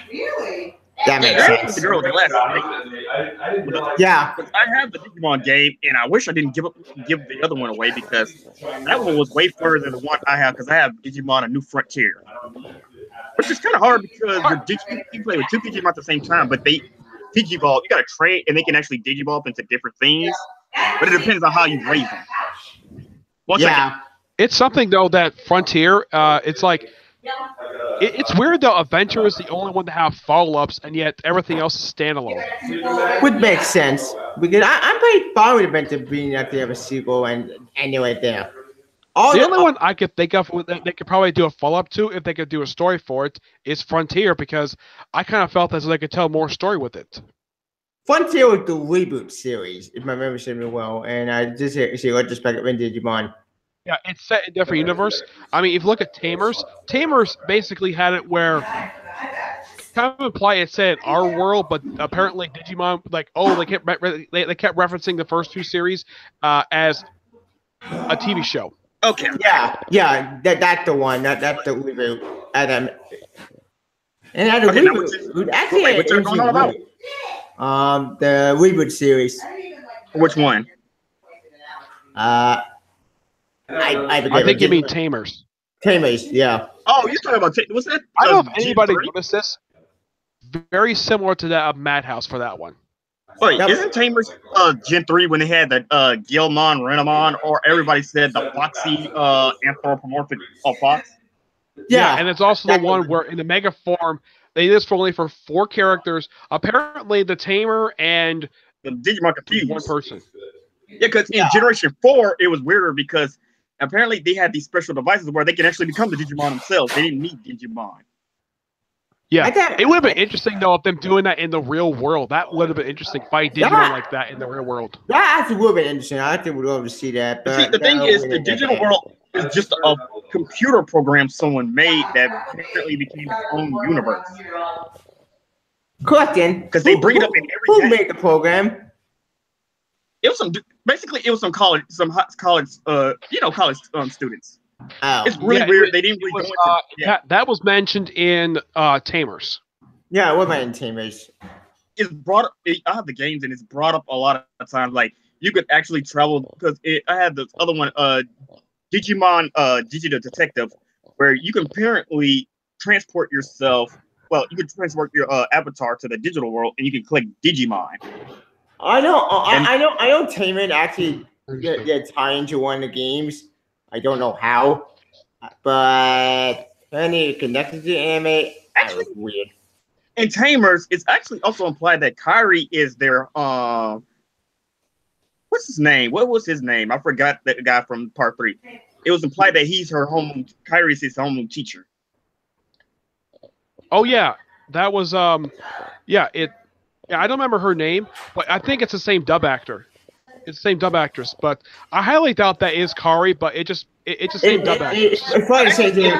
S4: Really?
S3: That makes
S2: Yeah,
S3: sense.
S2: the girl with the glasses.
S3: Yeah.
S2: But I have the Digimon game, and I wish I didn't give the other one away because that one was way further than the one I have because I have Digimon: A New Frontier, which is kind of hard because you play with two Digimon at the same time, but they Digivolve. You got to train, and they can actually Digivolve into different things, but it depends on how you raise them. One second.
S1: It's something though that Frontier. It's like. It's weird though. Adventure is the only one to have follow-ups, and yet everything else is standalone.
S3: Would make sense because I'm pretty fine with Adventure being actually have a sequel and anyway there.
S1: The only one I could think of that they could probably do a follow-up to if they could do a story for it is Frontier because I kind of felt as though they could tell more story with it.
S3: Frontier was the reboot series, if my memory serves me well, and I just see retrospective in Digimon.
S1: Yeah, it's set in a different universe. I mean, if you look at Tamers basically had it where kind of imply it said our world, but apparently Digimon they kept referencing the first two series as a TV show.
S2: Okay.
S3: Yeah, that's the one. That's the reboot. And the reboot actually
S2: what's going on about?
S3: The reboot series.
S2: Which one?
S3: I
S1: think you mean Tamers.
S3: Tamers, yeah.
S2: Oh, you're talking about what's that?
S1: I don't know if anybody noticed this. Very similar to that of Madhouse for that one.
S2: Wait, isn't Tamers Gen 3 when they had the Gilmon, Renamon, or everybody said the Foxy anthropomorphic fox?
S1: Yeah, and it's also the one where in the Mega form they did this for only 4 characters. Apparently, the Tamer and
S2: the Digimon confused
S1: one person.
S2: Yeah, because in Generation 4 it was weirder because apparently they had these special devices where they can actually become the Digimon themselves. They didn't need Digimon.
S1: Yeah, it would have been interesting though if them doing that in the real world. That would have been interesting. Fight Digimon like that in the real world.
S3: That actually would have been interesting. I think we'd love to see that.
S2: But see, the thing is, the digital world is just a computer program someone made that apparently became its own universe.
S3: Question:
S2: because they bring it up in every
S3: game. Who made the program?
S2: It was some college students.
S3: Oh.
S2: It's really weird. They didn't really go into
S1: that was mentioned in Tamers.
S3: Yeah, what about in Tamers?
S2: It's brought up. I have the games, and it's brought up a lot of times. Like you could actually travel because I had this other one, Digimon, Digital Detective, where you can apparently transport yourself. Well, you can transport your avatar to the digital world, and you can collect Digimon.
S3: I know. Tamer actually get tied into one of the games. I don't know how, but any connected to anime, actually weird.
S2: In Tamers, it's actually also implied that Kairi is their what's his name? What was his name? I forgot that guy from part 3. It was implied that he's her Kairi is his homeroom teacher.
S1: Oh yeah, that was I don't remember her name, but I think it's the same dub actor. It's the same dub actress, but I highly doubt that is Kairi, but it's the same dub actress.
S3: It's probably the same thing.
S2: It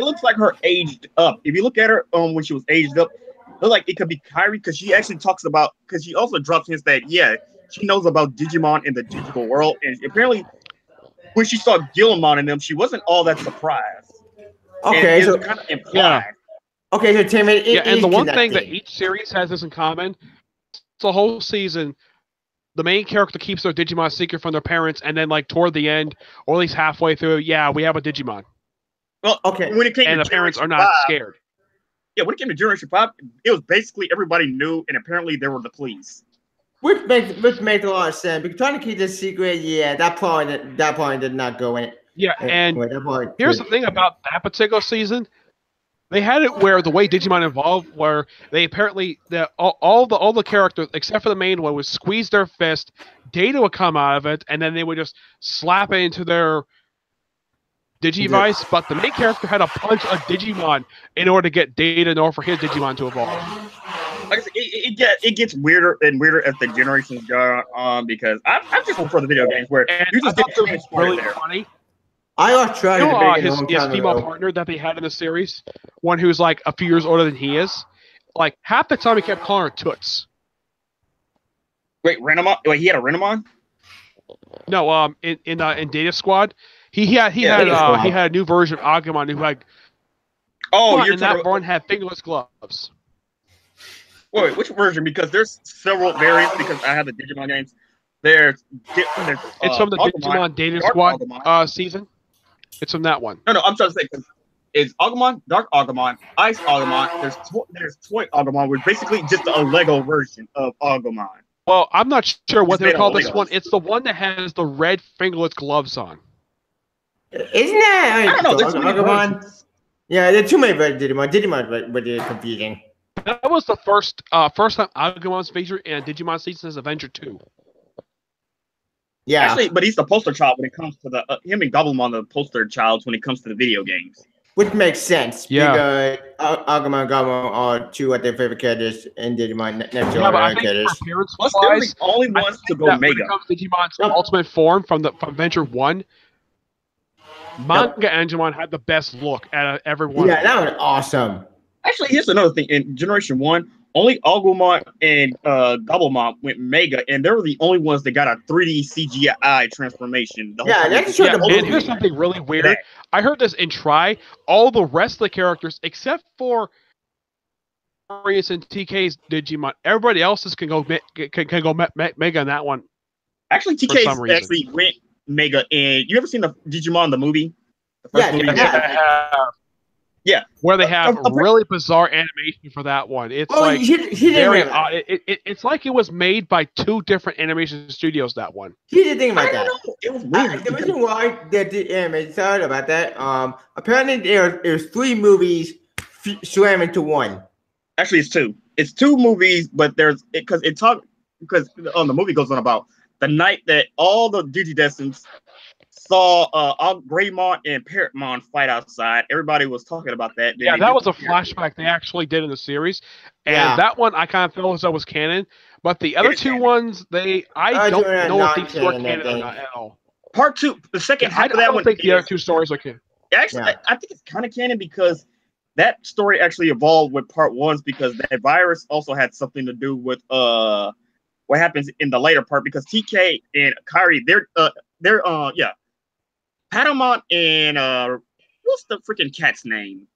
S2: looks like her aged up. If you look at her when she was aged up, it looks like it could be Kairi because she actually talks about because she also drops hints that she knows about Digimon in the digital world, and apparently when she saw Guilmon in them, she wasn't all that surprised.
S3: Okay, so
S2: kind of implied.
S3: Okay, so Tamer,
S1: and the one thing that each series has this in common, it's the whole season. The main character keeps their Digimon secret from their parents, and then, like, toward the end, or at least halfway through, we have a Digimon.
S2: Well, okay. When it came
S1: and
S2: to
S1: the parents are not scared.
S2: Yeah, when it came to Generation 5, it was basically everybody knew, and apparently they were the police.
S3: Which makes a lot of sense. Because trying to keep this secret, that point did not go in.
S1: Yeah, and here's the thing about that particular season. They had it where the way Digimon evolved, where they apparently all the characters except for the main one would squeeze their fist, data would come out of it, and then they would just slap it into their Digivice. But the main character had to punch a Digimon in order to get data in order for his Digimon to evolve.
S2: Like I said, it gets weirder and weirder as the generations go on because I'm just looking for the video games where you just get too much
S1: really funny.
S3: I lost track of
S1: his female partner that they had in the series, one who's like a few years older than he is. Like half the time he kept calling her Toots.
S2: Wait, Renamon? Wait, he had a Renamon?
S1: No, in Data Squad, he had a new version of Agumon who had.
S2: Oh,
S1: and that one had fingerless gloves.
S2: Wait, which version? Because there's several variants. Because I have the Digimon games. There's
S1: It's from the Digimon Data
S2: Dark
S1: Squad
S2: Agumon.
S1: season. It's from that one.
S2: No, I'm trying to say it's Agumon, Dark Agumon, Ice Agumon. There's Toy Agumon, which is basically just a Lego version of Agumon.
S1: Well, I'm not sure what
S2: It's
S1: they
S2: made
S1: call
S2: of
S1: this
S2: Legos.
S1: one. It's the one that has the red fingerless gloves on.
S3: Isn't that?
S2: I don't know. There's too many
S3: Agumon?
S2: versions.
S3: Yeah, there's too many Digimon. Digimon, but they're confusing.
S1: That was the first time Agumon's featured in Digimon Seasons Avenger 2.
S3: Yeah.
S2: Actually, but he's the poster child when it comes to the him and Gobblemon the poster childs when it comes to the video games.
S3: Which makes sense.
S1: Yeah.
S3: Because Agumon and Gobblemon are two of their favorite characters in Digimon Next
S1: Yeah, but I think
S3: characters.
S1: for appearance
S2: Plus, they're the
S1: wise,
S2: only
S1: I
S2: ones to
S1: think
S2: go
S1: that when
S2: Mega.
S1: it comes to Digimon's ultimate form from Venture 1, Manga Angemon had the best look out of everyone.
S3: Yeah, that was awesome.
S2: Actually, here's another thing. In Generation 1, only Agumon and Gobblemon went Mega, and they were the only ones that got a 3D CGI transformation.
S3: Yeah, that's true.
S1: Yeah, and here's something really weird. I heard this in Try. All the rest of the characters, except for Marius and TK's Digimon, everybody else's can go Mega in that one.
S2: Actually,
S1: For some
S2: TK
S1: reason.
S2: actually went Mega, and you ever seen the Digimon the movie? The first
S3: Yeah,
S2: movie?
S1: Yes,
S3: Yeah.
S1: I have.
S2: Yeah.
S1: Where they have
S2: Of-
S1: really bizarre animation for that one. It's
S3: Oh,
S1: like
S3: he didn't
S1: very
S3: know
S1: odd.
S3: that.
S1: It's like it was made by two different animation studios. That one.
S3: He didn't think
S2: I
S3: about
S2: don't
S3: that.
S2: know. It was weird.
S3: The reason why they did anime, sorry about that. Apparently there's 3 movies swam into one.
S2: Actually, it's 2. It's 2 movies, but there's because the movie goes on about the night that all the Digidestineds saw Greymon and Parrotmon fight outside. Everybody was talking about that. Then
S1: Yeah,
S2: they
S1: that was a
S2: disappeared.
S1: flashback they actually did in the series, and
S3: Yeah.
S1: that one I kind of felt as though was canon. But the other
S2: is
S1: two
S2: canon.
S1: ones, I don't
S3: they're
S1: know if
S3: not
S1: these were
S3: canon, I
S1: canon or
S3: think.
S1: not at all.
S2: Part 2, the second
S1: I
S2: half of that
S1: don't
S2: one.
S1: think the other
S2: is-
S1: two stories are canon.
S2: Actually,
S3: Yeah.
S2: I think it's kind of canon because that story actually evolved with part 1 because that virus also had something to do with what happens in the later part because TK and Kairi they're Patamon and what's the freaking cat's name?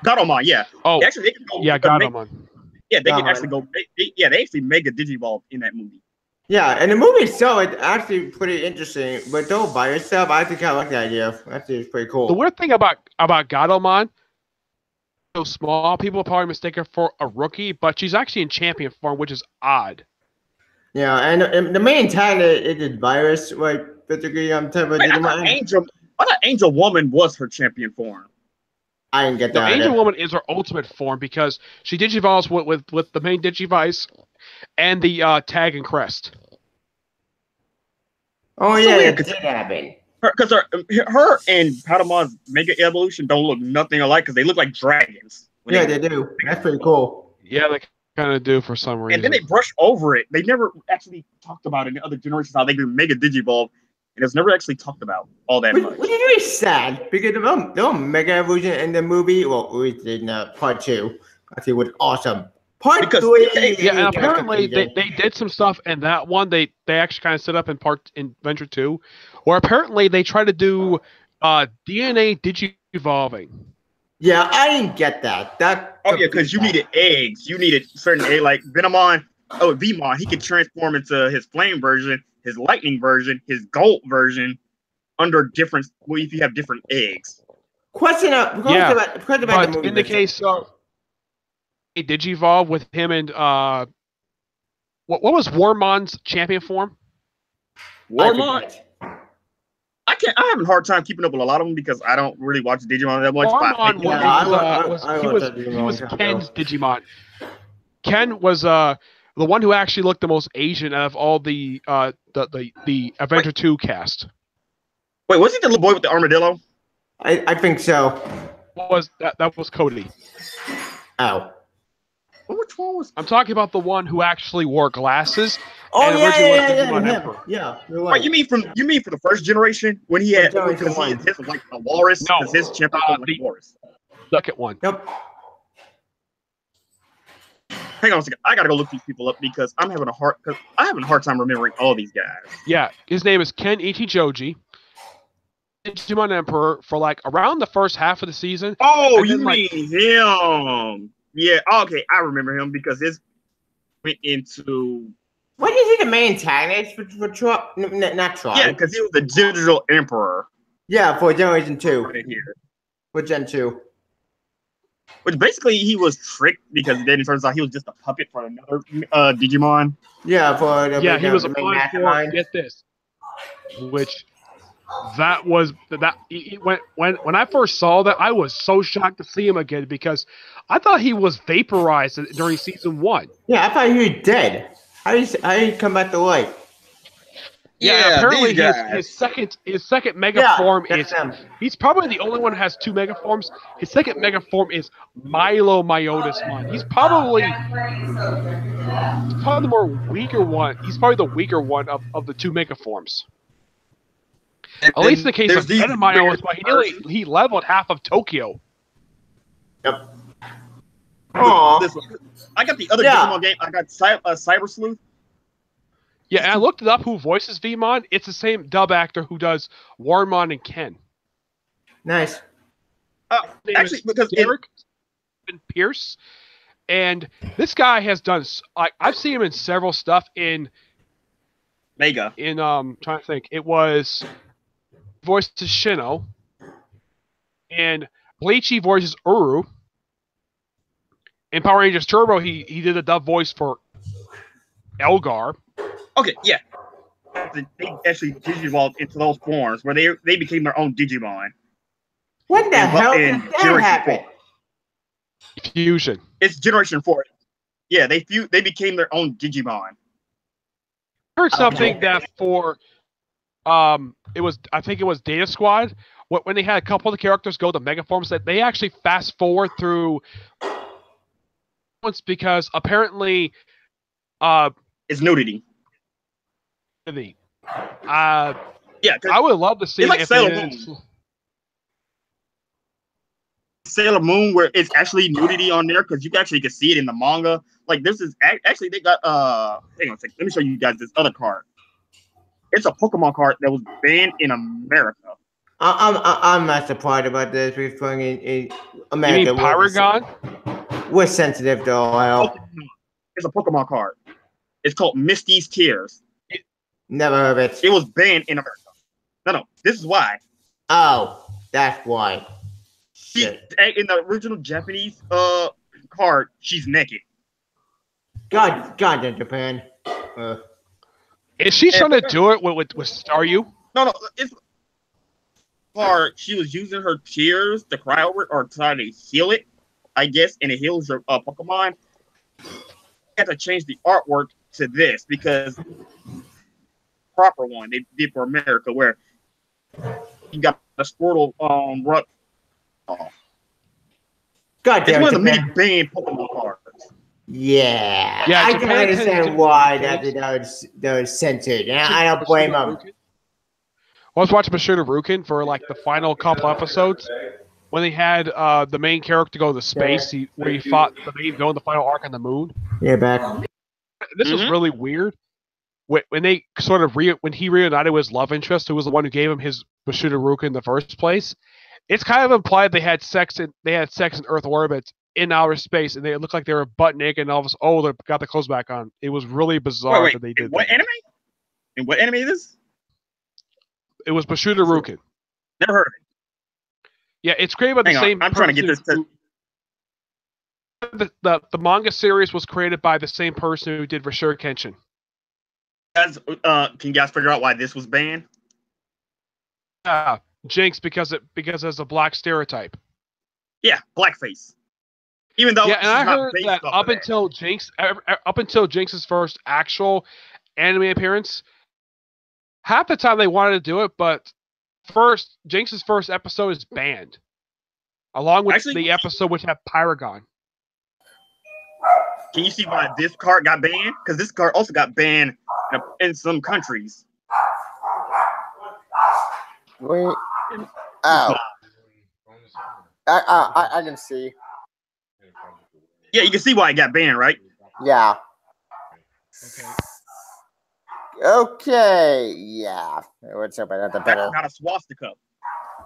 S2: Gatomon, yeah.
S1: Oh,
S2: Actually, they can go.
S1: yeah, got them on.
S2: Yeah, they can
S3: Gatomon.
S2: actually go. They actually make a Digivolve in that movie.
S3: Yeah, and the movie itself is actually pretty interesting. But don't by yourself, I think I like the idea. Actually, it's pretty cool.
S1: The weird thing about Gatomon, so small, people probably mistake her for a rookie, but she's actually in champion form, which is odd.
S3: Yeah, and the main antagonist is this virus, right? Particularly type of
S2: Wait, I thought Angel Woman was her champion form.
S3: I didn't get
S1: The
S3: that.
S1: Angel
S3: either.
S1: Woman is her ultimate form because she digivolves with the main Digivice and the tag and crest.
S3: Oh
S2: So
S3: yeah,
S2: weird,
S3: it
S2: 'cause-
S3: did happen.
S2: Because her and Patamon's Mega Evolution don't look nothing alike because they look like dragons. when
S3: Yeah, they do. That's pretty cool.
S1: Yeah, they kind of do for some reason.
S2: And then they brush over it. They never actually talked about it in other generations how they do Mega Digivolve, and it's never actually talked about all that
S3: Which
S2: much.
S3: is really sad because the Mega Evolution in the movie, well, in part 2, actually was awesome. Part
S2: Because
S3: 3,
S1: Yeah, and
S3: got
S1: apparently
S3: confusing.
S1: they did some stuff in that one. They actually kind of set up in Venture 2, where apparently they try to do DNA digivolving.
S3: Yeah, I didn't get that.
S2: Oh yeah, because you needed eggs. You needed certain egg like Venomon. Oh, Vmon. He could transform into his flame version, his lightning version, his gold version under different. Well, if you have different eggs.
S3: Question about the
S1: But
S3: movie.
S1: in the
S3: Vincent.
S1: case of a Digivolve with him and what was Warmon's champion form?
S2: Warmon.
S3: forget.
S2: I have a hard time keeping up with a lot of them because I don't really watch Digimon that much. but I
S1: Warmon
S2: think-
S1: was Ken's Digimon. Ken was the one who actually looked the most Asian out of all the Avenger 2 cast.
S2: Wait, was he the little boy with the armadillo?
S3: I think so.
S1: That was Cody.
S3: Oh.
S2: Which one was?
S1: I'm talking about the one who actually wore glasses.
S3: Oh
S1: And
S3: yeah,
S1: originally was
S3: yeah,
S1: Digimon
S3: yeah,
S1: Emperor.
S3: yeah. You're
S2: Wait,
S3: right.
S2: you mean for the first generation when he had
S3: From
S2: because
S3: Generation
S2: his was like a walrus
S1: No,
S2: because his champion was like
S1: the-
S2: a walrus.
S1: Second one.
S3: Nope.
S2: Hang on a second, I gotta go look these people up because I'm having a hard time remembering all these guys.
S1: Yeah, his name is Ken Ichijoji. Digimon Emperor for like around the first half of the season.
S2: Oh,
S1: And
S2: you
S1: then, like-
S2: mean him? Yeah, okay, I remember him because went into.
S3: What is he the main antagonist for Troy? Not Troy.
S2: Yeah, because he was the digital emperor.
S3: Yeah, for Generation 2.
S2: Right here.
S3: For Gen 2.
S2: Which basically he was tricked because then it turns out he was just a puppet for another Digimon.
S3: Yeah, for the
S1: he was
S3: the
S1: a
S3: main
S1: pawn for,
S3: mastermind.
S1: get this, which that was that when I first saw that, I was so shocked to see him again because I thought he was vaporized during season 1.
S3: Yeah, I thought he was dead. How did he come back to life?
S1: Yeah, apparently
S2: these
S1: his second mega form
S3: that's
S1: is
S3: him.
S1: he's probably the only one who has 2 mega forms. His second mega form is Milo-Myotismon. He's probably the more weaker one. He's probably the weaker one of the 2 mega forms. At least in the case of Myotismon, he leveled half of Tokyo.
S3: Yep. Aww.
S2: I got the other Digimon game. I got Cyber Sleuth.
S1: Yeah, and I looked it up who voices Vmon. It's the same dub actor who does Warmon and Ken.
S3: Nice.
S2: Actually, because
S1: Derek Pierce, and this guy has done. I've seen him in several stuff in
S2: Mega.
S1: Trying to think, it was voiced to Shino, and Bleachy voices Uru. In Power Rangers Turbo, he did a dub voice for Elgar.
S2: Okay, yeah. They actually digivolved into those forms where they became their own Digimon.
S3: What the hell did that happen?
S1: Fusion.
S2: It's Generation 4. Yeah, they became their own Digimon.
S1: I heard something that for I think it was Data Squad, when they had a couple of the characters go to mega forms, that they actually fast forward through once because apparently
S2: it's nudity.
S1: Yeah,
S2: I
S1: would love to see
S2: it's like Sailor Moon. Sailor Moon, where it's actually nudity on there because you actually can see it in the manga. Like this is actually they got hang on a second. Let me show you guys this other card. It's a Pokemon card that was banned in America.
S3: I'm not surprised about this. We're in America.
S1: You mean Paragon?
S3: We're sensitive though.
S2: It's a Pokemon card. It's called Misty's Tears.
S3: Never heard of it.
S2: It was banned in America. No. This is why.
S3: Oh, that's why.
S2: In the original Japanese card, she's naked.
S3: God in Japan.
S1: Is she trying to do it with Staryu?
S2: No. It's card. She was using her tears to cry over it or try to heal it, I guess, and it heals your Pokemon. You have to change the artwork to this because proper one they did for America where you got a Squirtle rut.
S3: God damn,
S2: it's one of the
S3: Japan.
S2: many banned Pokemon cards.
S3: Yeah, I can understand why that was censored. And I don't blame them.
S1: I was watching Mashuna Rukin for like the final couple episodes when they had the main character go to space, where he fought the main villain, the final arc on the moon.
S3: Yeah, back.
S1: This was really weird. When they sort of when he reunited with his love interest, who was the one who gave him his Mashuna Rukin in the first place, it's kind of implied they had sex in Earth orbit in outer space, and they looked like they were butt naked, and all of a sudden, they got the clothes back on. It was really bizarre that they did
S2: what
S1: that.
S2: Anime? And what anime is this?
S1: It was Mashuna Rukin.
S2: Never heard of it.
S1: Yeah, it's created by the same.
S2: I'm trying to get this.
S1: The manga series was created by the same person who did Rashur Kenshin.
S2: Can you guys figure out why this was banned?
S1: Jinx, because it's a black stereotype.
S2: Yeah, blackface. Even though
S1: and I heard that up until Jinx's first actual anime appearance, half the time they wanted to do it, but Jinx's first episode is banned, along with the episode which had Paragon.
S2: Can you see why this card got banned? Because this card also got banned in some countries.
S4: Wait. Oh. I can see.
S2: Yeah, you can see why it got banned, right?
S4: Yeah. Okay. Yeah. What's up? I got the better.
S2: Not a swastika.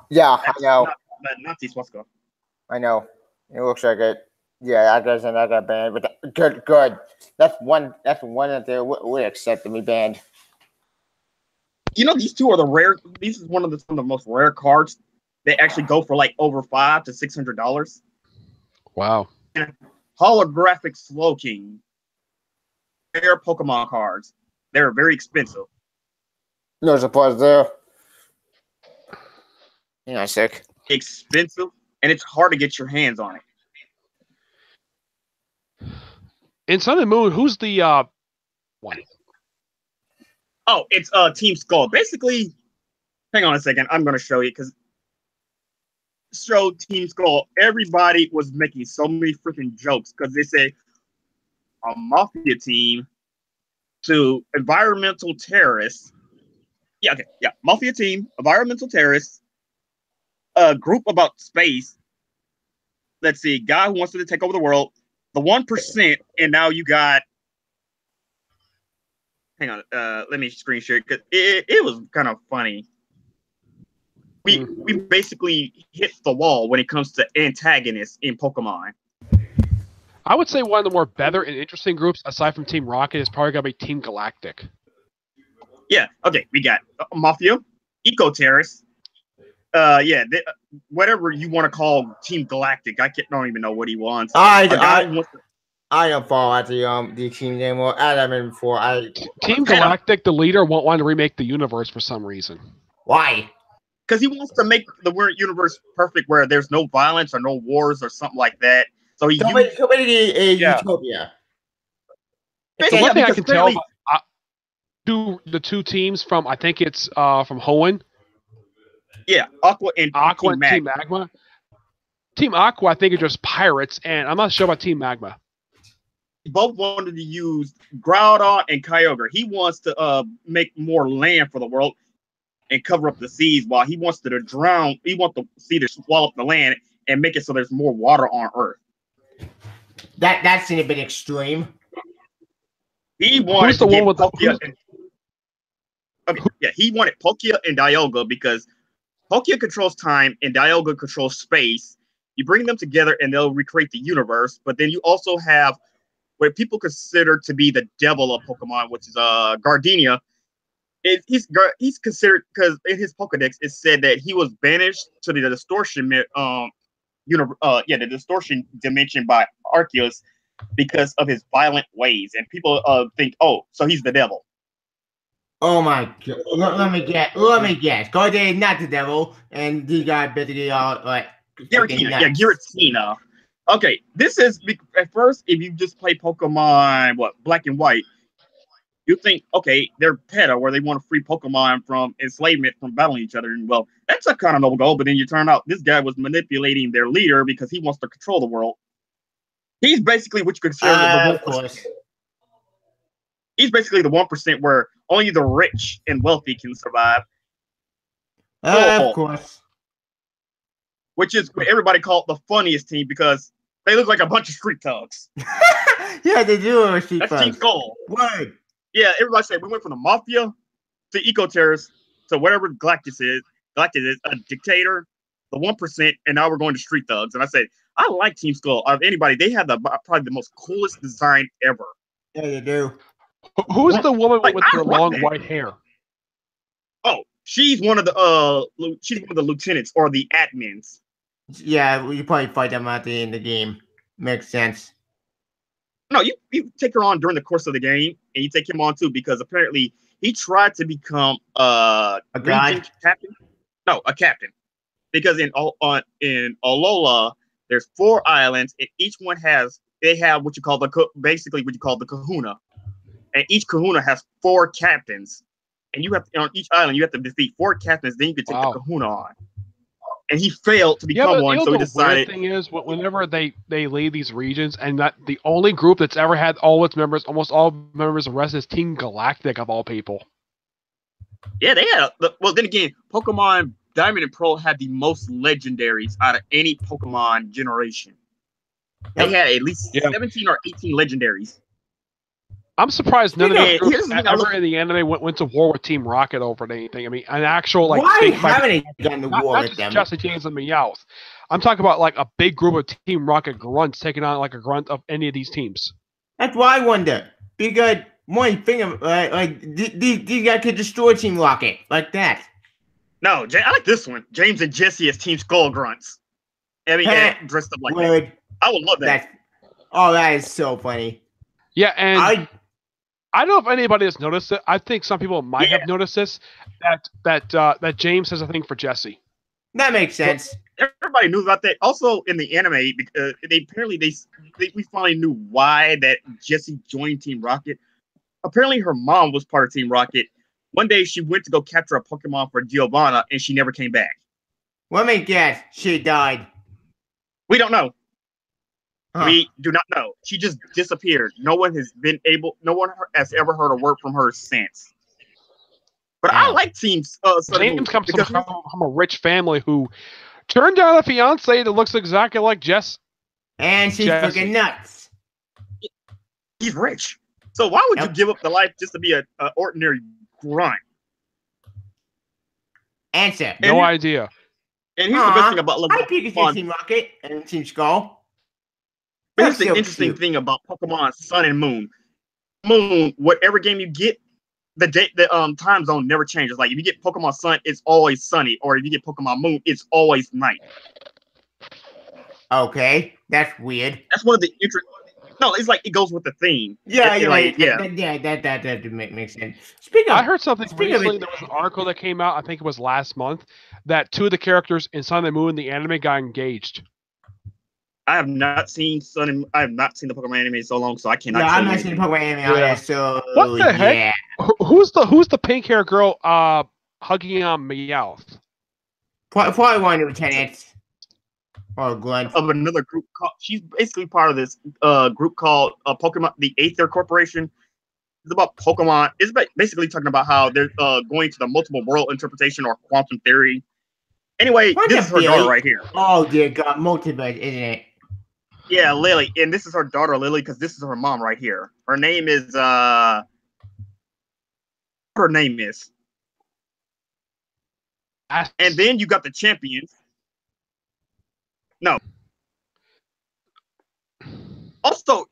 S4: Yeah, I know.
S2: Not Nazi swastika.
S4: I know. It looks like it. Yeah, I guess I got banned, but good. That's one that we accept to be banned.
S2: You know, these two are the rare. These is one of some of the most rare cards. They actually go for like over $500 to $600.
S1: Wow.
S2: Holographic Slowking. Rare Pokemon cards. They're very expensive.
S4: No surprise there. Yeah, sick.
S2: Expensive, and it's hard to get your hands on it.
S1: In Sun and Moon, who's the one?
S2: Oh, it's Team Skull. Basically, hang on a second. I'm going to show you because show Team Skull. Everybody was making so many freaking jokes because they say a mafia team to environmental terrorists. Yeah, okay, yeah, mafia team, environmental terrorists, a group about space. Let's see, guy who wants to take over the world, the 1%, and now you got. Hang on, let me screen share because it was kind of funny. We basically hit the wall when it comes to antagonists in Pokemon.
S1: I would say one of the more better and interesting groups, aside from Team Rocket, is probably gonna be Team Galactic.
S2: Yeah, okay, we got Mafia, Eco Terrorists, whatever you want to call Team Galactic. I don't even know what he wants.
S3: I don't follow the team anymore. As I mentioned before,
S1: Team Galactic, the leader, won't want to remake the universe for some reason.
S3: Why?
S2: Because he wants to make the universe perfect, where there's no violence or no wars or something like that. So he
S3: utopia.
S1: The one thing I can tell do the two teams from, I think it's from Hoenn.
S2: Yeah, Aqua and
S1: Team Magma. Team Aqua, I think, are just pirates, and I'm not sure about Team Magma.
S2: Both wanted to use Groudon and Kyogre. He wants to make more land for the world and cover up the seas, while he wants to drown. He wants the sea to swallow up the land and make it so there's more water on Earth.
S3: That's a bit extreme.
S2: He wanted to get Palkia. He wanted Palkia and Dialga because Palkia controls time and Dialga controls space. You bring them together and they'll recreate the universe. But then you also have what people consider to be the devil of Pokemon, which is Gardenia. He's considered, because in his Pokedex it said that he was banished to the distortion the distortion dimension by Arceus because of his violent ways, and people think, oh, so he's the devil.
S3: Oh my god! Let me guess. Gardenia is not the devil, and he got basically
S2: Giratina. Okay, this is at first, if you just play Pokemon, Black and White, you think, okay, they're PETA, where they want to free Pokemon from enslavement, from battling each other, and well, that's a kind of noble goal. But then you turn out this guy was manipulating their leader because he wants to control the world. He's basically what you consider the 1%. He's basically the 1% where only the rich and wealthy can survive.
S3: Of course.
S2: Which is what everybody called the funniest team because they look like a bunch of street thugs.
S3: Yeah, they do.
S2: That's Team Skull.
S3: Word.
S2: Yeah, everybody said we went from the Mafia to Eco Terrorists to whatever Galactus is. Galactus is a dictator, the 1%, and now we're going to street thugs. And I said, I like Team Skull. Of anybody, they have probably the most coolest design ever.
S3: Yeah, they do.
S1: Who's the woman with the long white hair?
S2: Oh, she's one of the lieutenants or the admins.
S3: Yeah, you probably fight them at the end of the game. Makes sense.
S2: No, you take her on during the course of the game, and you take him on too, because apparently he tried to become a captain. No, a captain. Because in Alola, there's 4 islands, and each one have what you call the Kahuna, and each Kahuna has 4 captains, and you have to, on each island you have to defeat 4 captains. Then you can take the Kahuna on. And he failed to become one, so he decided.
S1: The weird thing is, whenever they leave these regions, and that the only group that's ever had all its members, almost all members arrested, is Team Galactic of all people.
S2: Yeah, they had. Well, then again, Pokemon Diamond and Pearl had the most legendaries out of any Pokemon generation. They had at least 17 or 18 legendaries.
S1: I'm surprised none of these
S2: Here's
S1: groups
S2: the thing I
S1: ever in the anime went to war with Team Rocket over anything. I mean, an actual like
S3: Why
S1: big
S3: haven't
S1: fight.
S3: they gone to
S1: Not,
S3: war
S1: not
S3: with
S1: just
S3: them?
S1: Jesse James and Meowth. I'm talking about like a big group of Team Rocket grunts taking on like a grunt of any of these teams.
S3: That's why I wonder. Because one thing, like these guys could destroy Team Rocket like that.
S2: No, I like this one. James and Jesse as Team Skull Grunts. I mean, dressed up like that. I would love that.
S3: That is so funny.
S1: Yeah, and I don't know if anybody has noticed it. I think some people might have noticed this. That James has a thing for Jesse.
S3: That makes sense.
S2: Well, everybody knew about that. Also in the anime, because we finally knew why that Jesse joined Team Rocket. Apparently, her mom was part of Team Rocket. One day, she went to go capture a Pokemon for Giovanna, and she never came back.
S3: Let me guess. She died.
S2: We don't know. Huh. We do not know. She just disappeared. No one has ever heard a word from her since. But I like Team
S1: James comes from a rich family who turned down a fiance that looks exactly like Jess.
S3: And she's freaking nuts.
S2: He's rich. So why would you give up the life just to be an ordinary grunt?
S3: Answer.
S1: No idea.
S2: And here's the best thing about
S3: I pick Team Rocket and Team Skull.
S2: But here's the interesting thing about Pokemon Sun and Moon. Moon, whatever game you get, the time zone never changes. Like if you get Pokemon Sun, it's always sunny, or if you get Pokemon Moon, it's always night.
S3: Okay, that's weird.
S2: That's one of the interesting. No, it's like it goes with the theme.
S3: That makes sense.
S1: I heard something recently. There was an article that came out. I think it was last month that two of the characters in Sun and Moon, the anime, got engaged.
S2: I have not seen the Pokemon anime in so long, so I cannot.
S3: Yeah, I'm not seeing the Pokemon anime either. So
S1: what the heck? Who's the pink hair girl hugging on Meowth?
S3: Probably one of the lieutenants. Or Glenn.
S2: Of another group she's basically part of this group called Pokemon, the Aether Corporation. It's about Pokemon. It's basically talking about how they're going to the multiple world interpretation or quantum theory. Anyway, this is her daughter right here.
S3: Oh dear God, multiverse, isn't it?
S2: Yeah, Lily, and this is her daughter Lily because this is her mom right here. Her name is and then you got the champions. No. Also,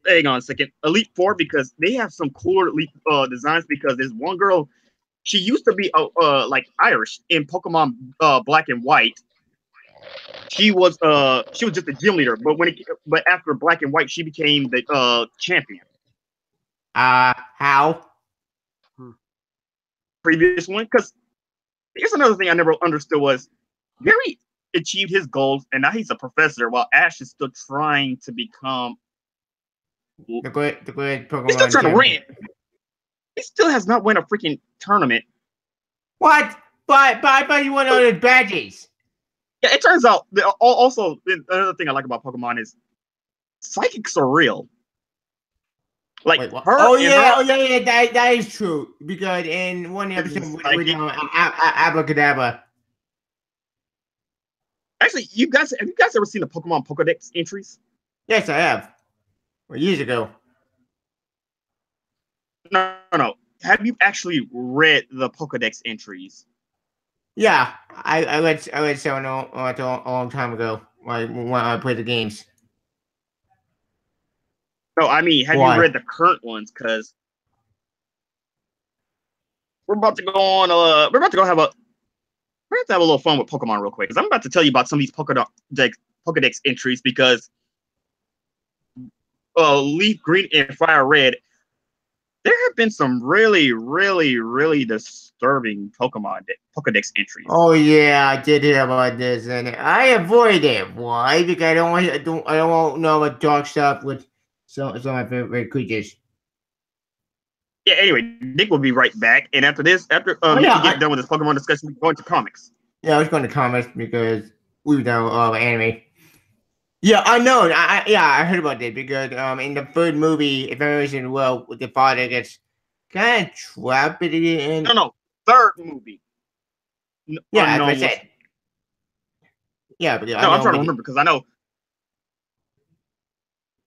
S2: hang on a second. Elite Four, because they have some cooler elite designs. Because there's one girl, she used to be like Irish in Pokemon Black and White. She was just a gym leader, but after Black and White, she became the champion.
S3: How?
S2: Previous one, because here's another thing I never understood was Gary achieved his goals, and now he's a professor, while Ash is still trying to become
S3: the great Pokemon.
S2: He's still trying to win. He still has not won a freaking tournament.
S3: What? But you won all the badges.
S2: Yeah, it turns out. Also, another thing I like about Pokemon is psychics are real. Like
S3: Wait,
S2: her.
S3: That is true. Because in one episode with Abracadabra.
S2: Actually, have you guys ever seen the Pokemon Pokedex entries?
S3: Yes, I have. Years ago.
S2: No. Have you actually read the Pokedex entries?
S3: Yeah, I read some a long time ago when I played the games.
S2: No, I mean, have you read the current ones? Because we're about to go on. We're about to have a little fun with Pokemon real quick. Because I'm about to tell you about some of these Pokedex entries. Because Leaf Green and Fire Red, there have been some really, really, really disturbing Pokedex entries.
S3: Oh yeah, I did hear about this, and I avoid it. Why? Because I don't want to know about dark stuff with some of my favorite creatures.
S2: Yeah. Anyway, Nick will be right back, and after this, we get done with this Pokemon discussion, we go into comics.
S3: Yeah, I was going to comics because we've done anime. Yeah, I know. I heard about this because in the third movie, if I remember well, with the father gets kind of trapped in.
S2: No, third movie.
S3: Yeah, as I said. Yeah, but
S2: I'm trying to remember because I know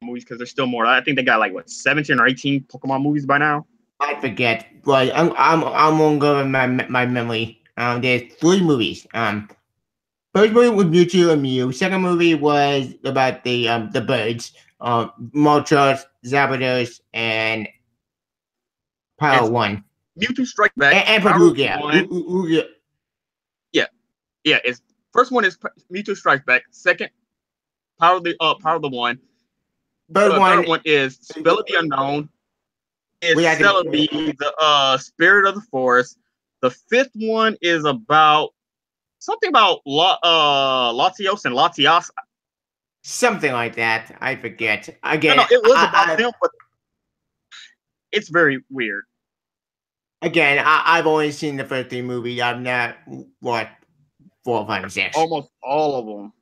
S2: movies because there's still more. I think they got like what 17 or 18 Pokemon movies by now.
S3: I forget, but I'm gonna go with my memory. There's 3 movies. First movie was Mewtwo and Mew. Second movie was about the birds, Moltres, Zapdos, and Power 1.
S2: Mewtwo Strike Back
S3: And
S2: Power
S3: Perugia.
S2: 1. Yeah. It's first one is Mewtwo Strikes Back. Second, Power of the One.
S3: Third
S2: Third one is Spell of the Unknown. It's Celebi, the Spirit of the Forest. The fifth one is about something about Latios and Latias.
S3: Something like that. I forget. Again,
S2: no, it was about them, but it's very weird.
S3: Again, I've only seen the first 3 movies. I've not watched 4, 5, and 6.
S2: Almost all of them.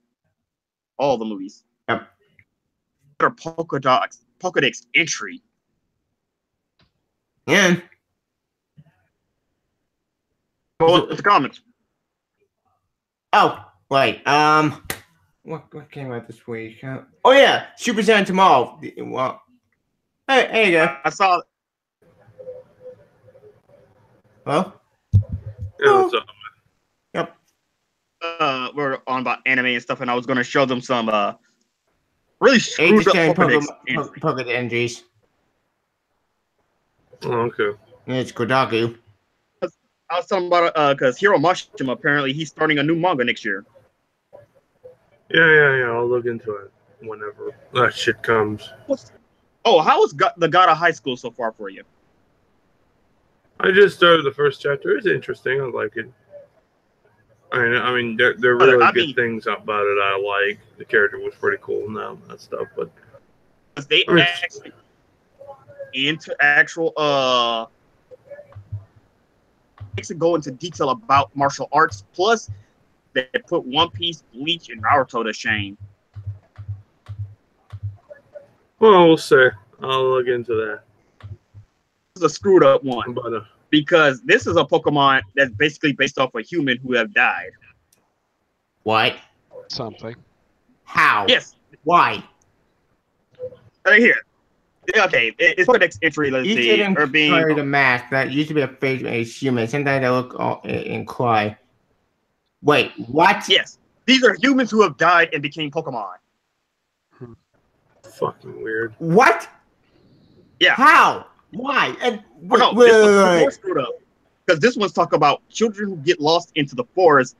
S2: All the movies.
S3: Yep.
S2: Or Pokedex entry.
S3: Yeah.
S2: Well, the comments.
S3: Oh, wait. What came out this week? Oh yeah, Super Saiyan tomorrow. Well, hey, there you go.
S2: I saw.
S3: Well.
S5: Yeah, what's up?
S3: Yep.
S2: We're on about anime and stuff, and I was going to show them some really screwed up
S3: Pokedex entries.
S5: Oh, okay.
S3: It's Kodaku.
S2: I was talking about because Hiro Mashima apparently he's starting a new manga next year.
S5: Yeah. I'll look into it whenever that shit comes.
S2: Oh, how is the God of High School so far for you?
S5: I just started the first chapter. It's interesting. I like it. I mean, there are really good things about it. I like the character was pretty cool and that stuff, but
S2: they actually into actual go into detail about martial arts. Plus, they put One Piece, Bleach, and Naruto to shame.
S5: Well, we'll see. I'll look into that.
S2: This is a screwed up one.
S5: But,
S2: because this is a Pokemon that's basically based off a human who have died.
S3: What?
S1: Something.
S3: How?
S2: Yes.
S3: Why?
S2: Right here. Okay, it's Pokedex entry. Let's
S3: You
S2: see.
S3: didn't
S2: Or being
S3: carry the mask that used to be a face of a human. Sometimes they look and cry. Wait, what?
S2: Yes, these are humans who have died and became Pokemon.
S5: fucking weird.
S3: What?
S2: Yeah.
S3: How? Why? And
S2: wait. Because this one's talking about children who get lost into the forest,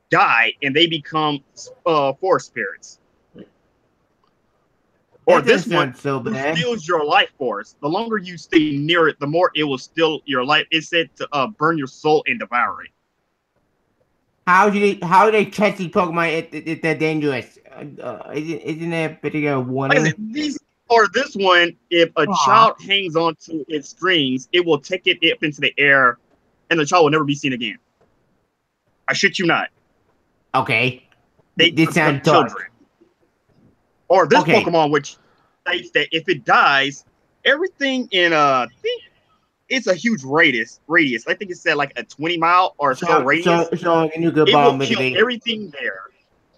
S2: die, and they become forest spirits. Or this one steals your life force. The longer you stay near it, the more it will steal your life. It said to burn your soul and devour it.
S3: How do they catch these Pokemon if they're dangerous? Isn't there a particular warning?
S2: Like this one, if a child hangs onto its strings, it will take it up into the air, and the child will never be seen again. I shit you not.
S3: Okay.
S2: They
S3: sound
S2: children. Or this Pokemon, which states that if it dies, everything in I think it's a huge radius. I think it said like a 20-mile or so radius.
S3: So a nuclear bomb
S2: will kill everything there.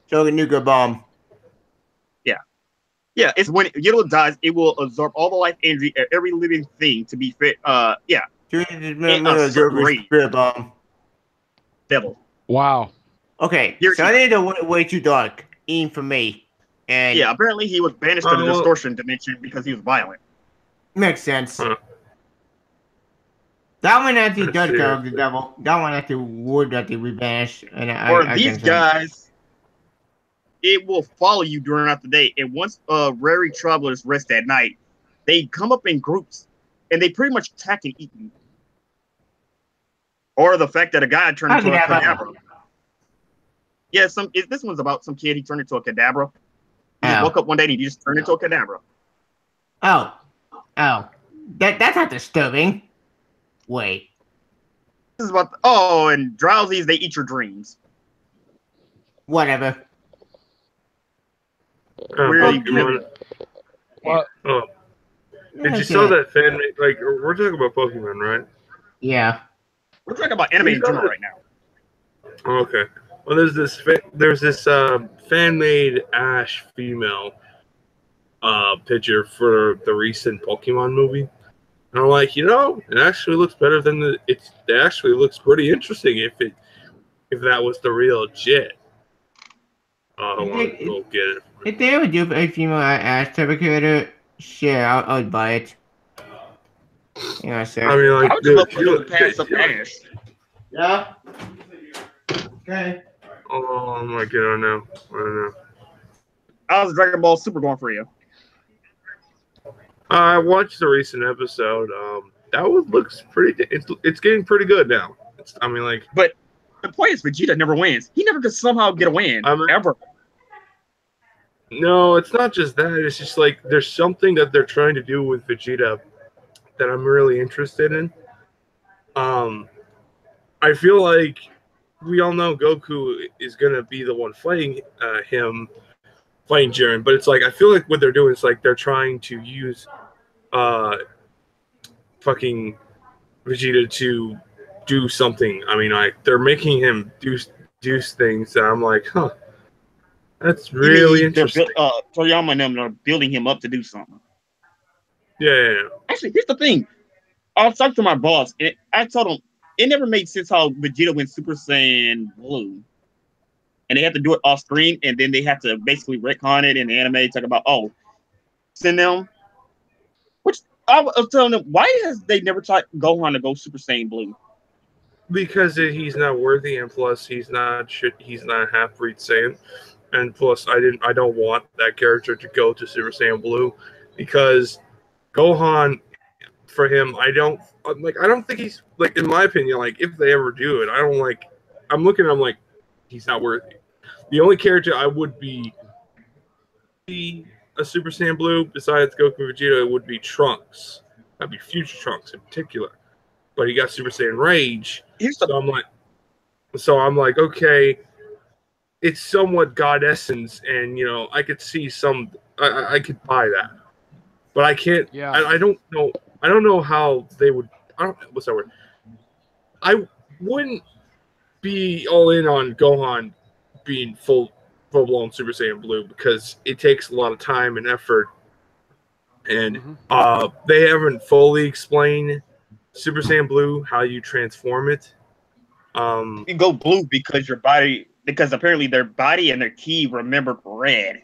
S3: So a nuclear bomb.
S2: Yeah, it's when it dies, it will absorb all the life energy of every living thing to be fit. Yeah.
S3: Spirit bomb.
S2: Devil.
S1: Wow.
S3: Okay, so I need to way too dark, even for me. And
S2: yeah, apparently he was banished to the distortion dimension because he was violent.
S3: Makes sense. That one actually does go to the devil. That one actually would have to be banished. And
S2: these guys, it will follow you throughout the day. And once rare travelers rest at night, they come up in groups and they pretty much attack and eat you. Or the fact that a guy turned into a Kadabra. Yeah, this one's about some kid. He turned into a Kadabra. He just woke up one day and he just turned into a Kadabra.
S3: Oh. That's not disturbing. Wait.
S2: This is about and drowsies, they eat your dreams.
S3: Whatever.
S1: What?
S5: Oh. Did you saw that fan made, like, we're talking about Pokemon, right?
S3: Yeah.
S2: We're talking about anime in general right now.
S5: Okay. Well, there's this fan-made Ash female picture for the recent Pokemon movie. And I'm like, it actually looks better than it actually looks pretty interesting if that was the real Jit. I want to go get it.
S3: If they ever do a female ass type of character, sure, I'll buy it. Yeah, sir.
S5: I mean, like,
S2: I would just love to pass some ass.
S3: Yeah. Okay.
S5: Oh, I'm like, I don't know.
S2: How's Dragon Ball Super going for you?
S5: I watched the recent episode. That one looks pretty. It's getting pretty good now.
S2: But the point is, Vegeta never wins. He never could somehow get a win ever.
S5: No, it's not just that. It's just like there's something that they're trying to do with Vegeta that I'm really interested in. I feel like we all know Goku is gonna be the one fighting Jiren, but it's like I feel like what they're doing is like they're trying to use fucking Vegeta to do something. I mean, like they're making him do things that I'm like, huh, that's really interesting.
S2: Toriyama and them are building him up to do something.
S5: Yeah.
S2: Actually, here's the thing. I was talking to my boss, and I told him it never made sense how Vegeta went Super Saiyan Blue. And they have to do it off screen, and then they have to basically retcon it in the anime, talk about, send them. Which I was telling them, why has they never taught Gohan to go Super Saiyan Blue?
S5: Because he's not worthy, and plus he's not a half-breed Saiyan, and plus I don't want that character to go to Super Saiyan Blue, because Gohan, for him, I don't think he's, like, in my opinion, like, if they ever do it, I'm looking at him like, he's not worthy. The only character I would be a Super Saiyan Blue besides Goku and Vegeta would be Trunks. That'd be Future Trunks in particular. But he got Super Saiyan Rage. So I'm like, okay, it's somewhat God Essence, and I could see I could buy that. But I can't. Yeah. I don't know. I don't know how they would. What's that word? I wouldn't be all in on Gohan being full blown Super Saiyan Blue because it takes a lot of time and effort, and they haven't fully explained Super Saiyan Blue, how you transform it.
S2: You go blue because apparently their body and their ki remembered red.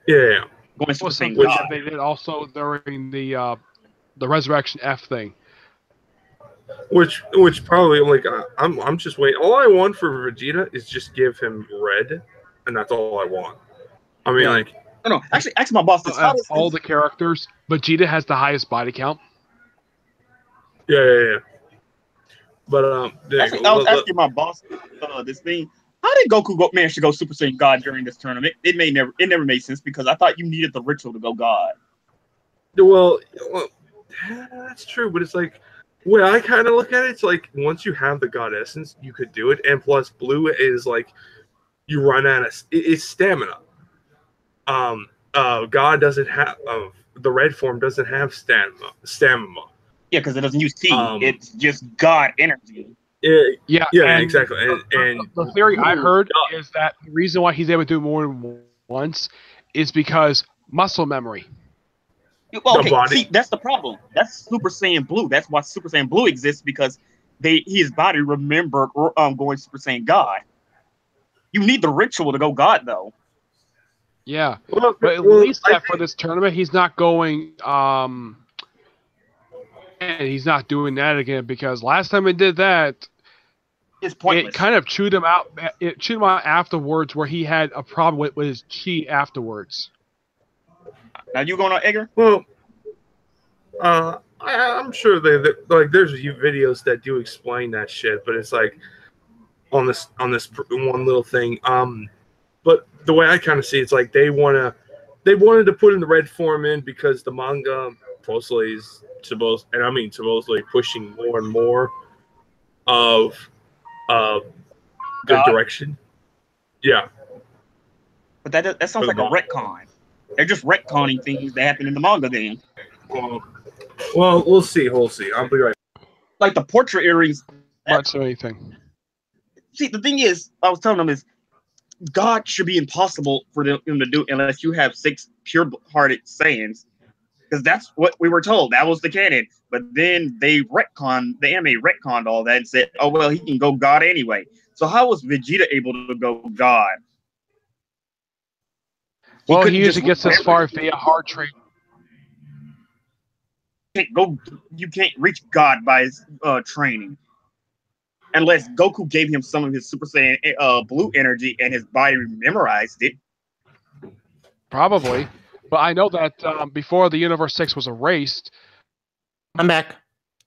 S5: Yeah.
S1: Going Super Saiyan God. They did also during the Resurrection F thing.
S5: Which probably I'm just waiting. All I want for Vegeta is just give him red, and that's all I want. I mean,
S2: no. Actually, my boss this.
S1: All the characters, Vegeta has the highest body count.
S5: Yeah. But
S2: actually, I was asking my boss this thing. How did Goku manage to go Super Saiyan God during this tournament? It never made sense because I thought you needed the ritual to go God.
S5: Well, that's true, but it's like, when I kind of look at it, it's like once you have the God Essence, you could do it, and plus Blue is like you run out of it's stamina. God doesn't have the red form doesn't have stamina.
S2: Yeah, because it doesn't use T. It's just God energy.
S5: Yeah, exactly. And
S1: the theory I heard is that the reason why he's able to do more than once is because muscle memory.
S2: Well, okay, see, that's the problem. That's Super Saiyan Blue. That's why Super Saiyan Blue exists, because his body remembered going Super Saiyan God. You need the ritual to go God, though.
S1: Yeah, but at least for this tournament, he's not going. And he's not doing that again, because last time he did that,
S2: it's pointless.
S1: It kind of chewed him out. It chewed him out afterwards, where he had a problem with his chi afterwards.
S2: Now you going on Edgar?
S5: Well, I'm sure there's videos that do explain that shit, but it's like on this one little thing. But the way I kind of see it's like they wanted to put in the red form in because the manga supposedly is supposedly pushing more and more of the direction. Yeah,
S2: but that sounds like a retcon. They're just retconning things that happened in the manga then.
S5: Well, we'll see. I'll be right back.
S2: Like the portrait earrings.
S1: Not so anything.
S2: See, the thing is, I was telling them is, God should be impossible for them to do unless you have 6 pure-hearted Saiyans, because that's what we were told. That was the canon. But then the anime retconned all that and said, "Oh well, he can go God anyway." So how was Vegeta able to go God?
S1: Well, he usually gets this far via hard training.
S2: You can't reach God by his training, unless Goku gave him some of his Super Saiyan blue energy and his body memorized it.
S1: Probably, but I know that before the Universe 6 was erased,
S3: I'm back.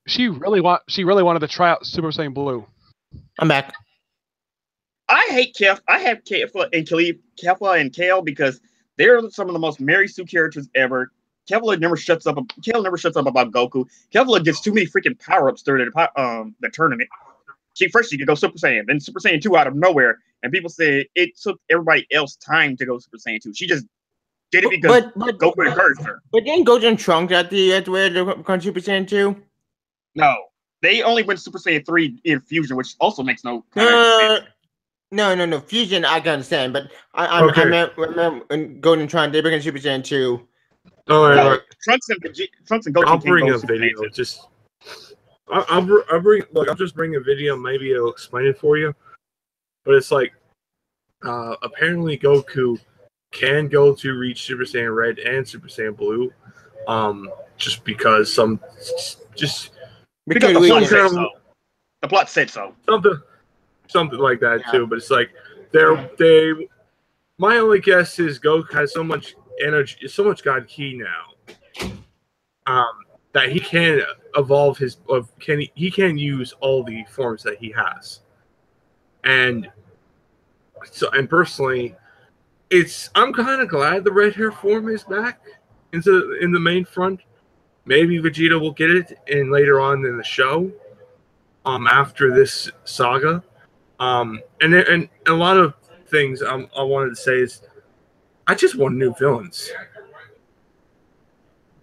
S1: She really wanted to try out Super Saiyan Blue.
S3: I'm back.
S2: I hate Kef. I have Kefla and Kale because they're some of the most Mary Sue characters ever. Kefla never shuts up. Kale never shuts up about Goku. Kefla gets too many freaking power-ups during the tournament. She could go Super Saiyan, then Super Saiyan 2 out of nowhere, and people say it took everybody else time to go Super Saiyan 2. She just did it because Goku encouraged her.
S3: But didn't Goten and Trunks at where they become Super Saiyan 2?
S2: No. They only went Super Saiyan 3 in Fusion, which also makes no
S3: sense. No. Fusion, I can understand, but I remember when Goten and Trunks, they became Super Saiyan 2.
S5: All right.
S2: Trunks and Goku.
S5: I'll bring a video. I'll just bring a video. Maybe it'll explain it for you. But it's like, apparently Goku can go to reach Super Saiyan Red and Super Saiyan Blue, just because
S2: the plot said so.
S5: Something like that too. But it's like my only guess is Goku has so much energy, so much God Ki now, that he can evolve he can use all the forms that he has. And personally, I'm kind of glad the red hair form is back in the main front. Maybe Vegeta will get it later on in the show, after this saga. And a lot of things I wanted to say is, I just want new villains.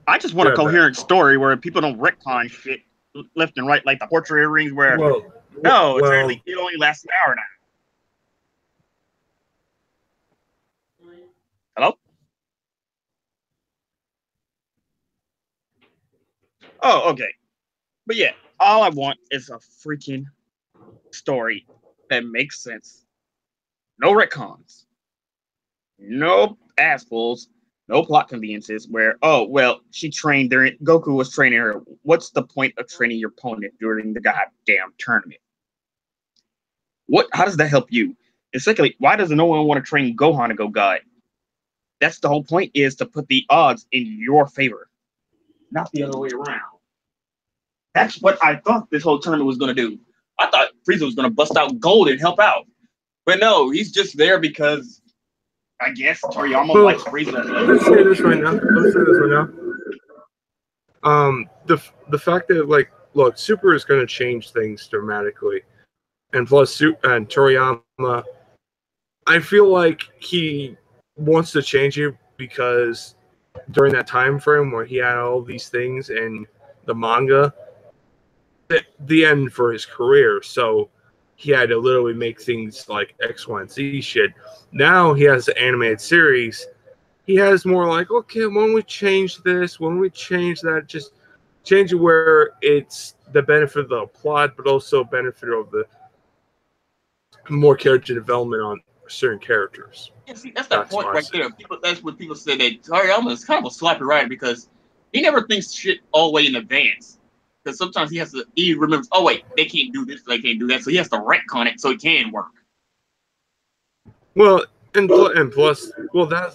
S2: I just want a coherent story where people don't retcon shit left and right, like the portrait rings where it only lasts an hour now. Hello? Oh, okay. But yeah, all I want is a freaking story that makes sense. No retcons. No assholes. No plot conveniences where, Goku was training her. What's the point of training your opponent during the goddamn tournament? How does that help you? And secondly, why does no one want to train Gohan to go God? That's the whole point, is to put the odds in your favor, not the other way around. That's what I thought this whole tournament was going to do. I thought Frieza was going to bust out gold and help out. But no, he's just there because I guess Toriyama likes Frieza.
S5: Let's say this right now. The fact that Super is going to change things dramatically, and plus Toriyama, I feel like he wants to change it because during that time frame where he had all these things in the manga, the end for his career, so he had to literally make things like X, Y, and Z shit. Now he has the animated series. He has more like, okay, when we change this, when we change that, just change it where it's the benefit of the plot, but also benefit of the more character development on certain characters.
S2: Yeah, see, that's the point right there. That's what people say, that Toriyama is kind of a sloppy writer because he never thinks shit all the way in advance. Because sometimes he remembers, oh wait, they can't do this, they can't do that, so he has to retcon it so it can work.
S5: Well, and plus,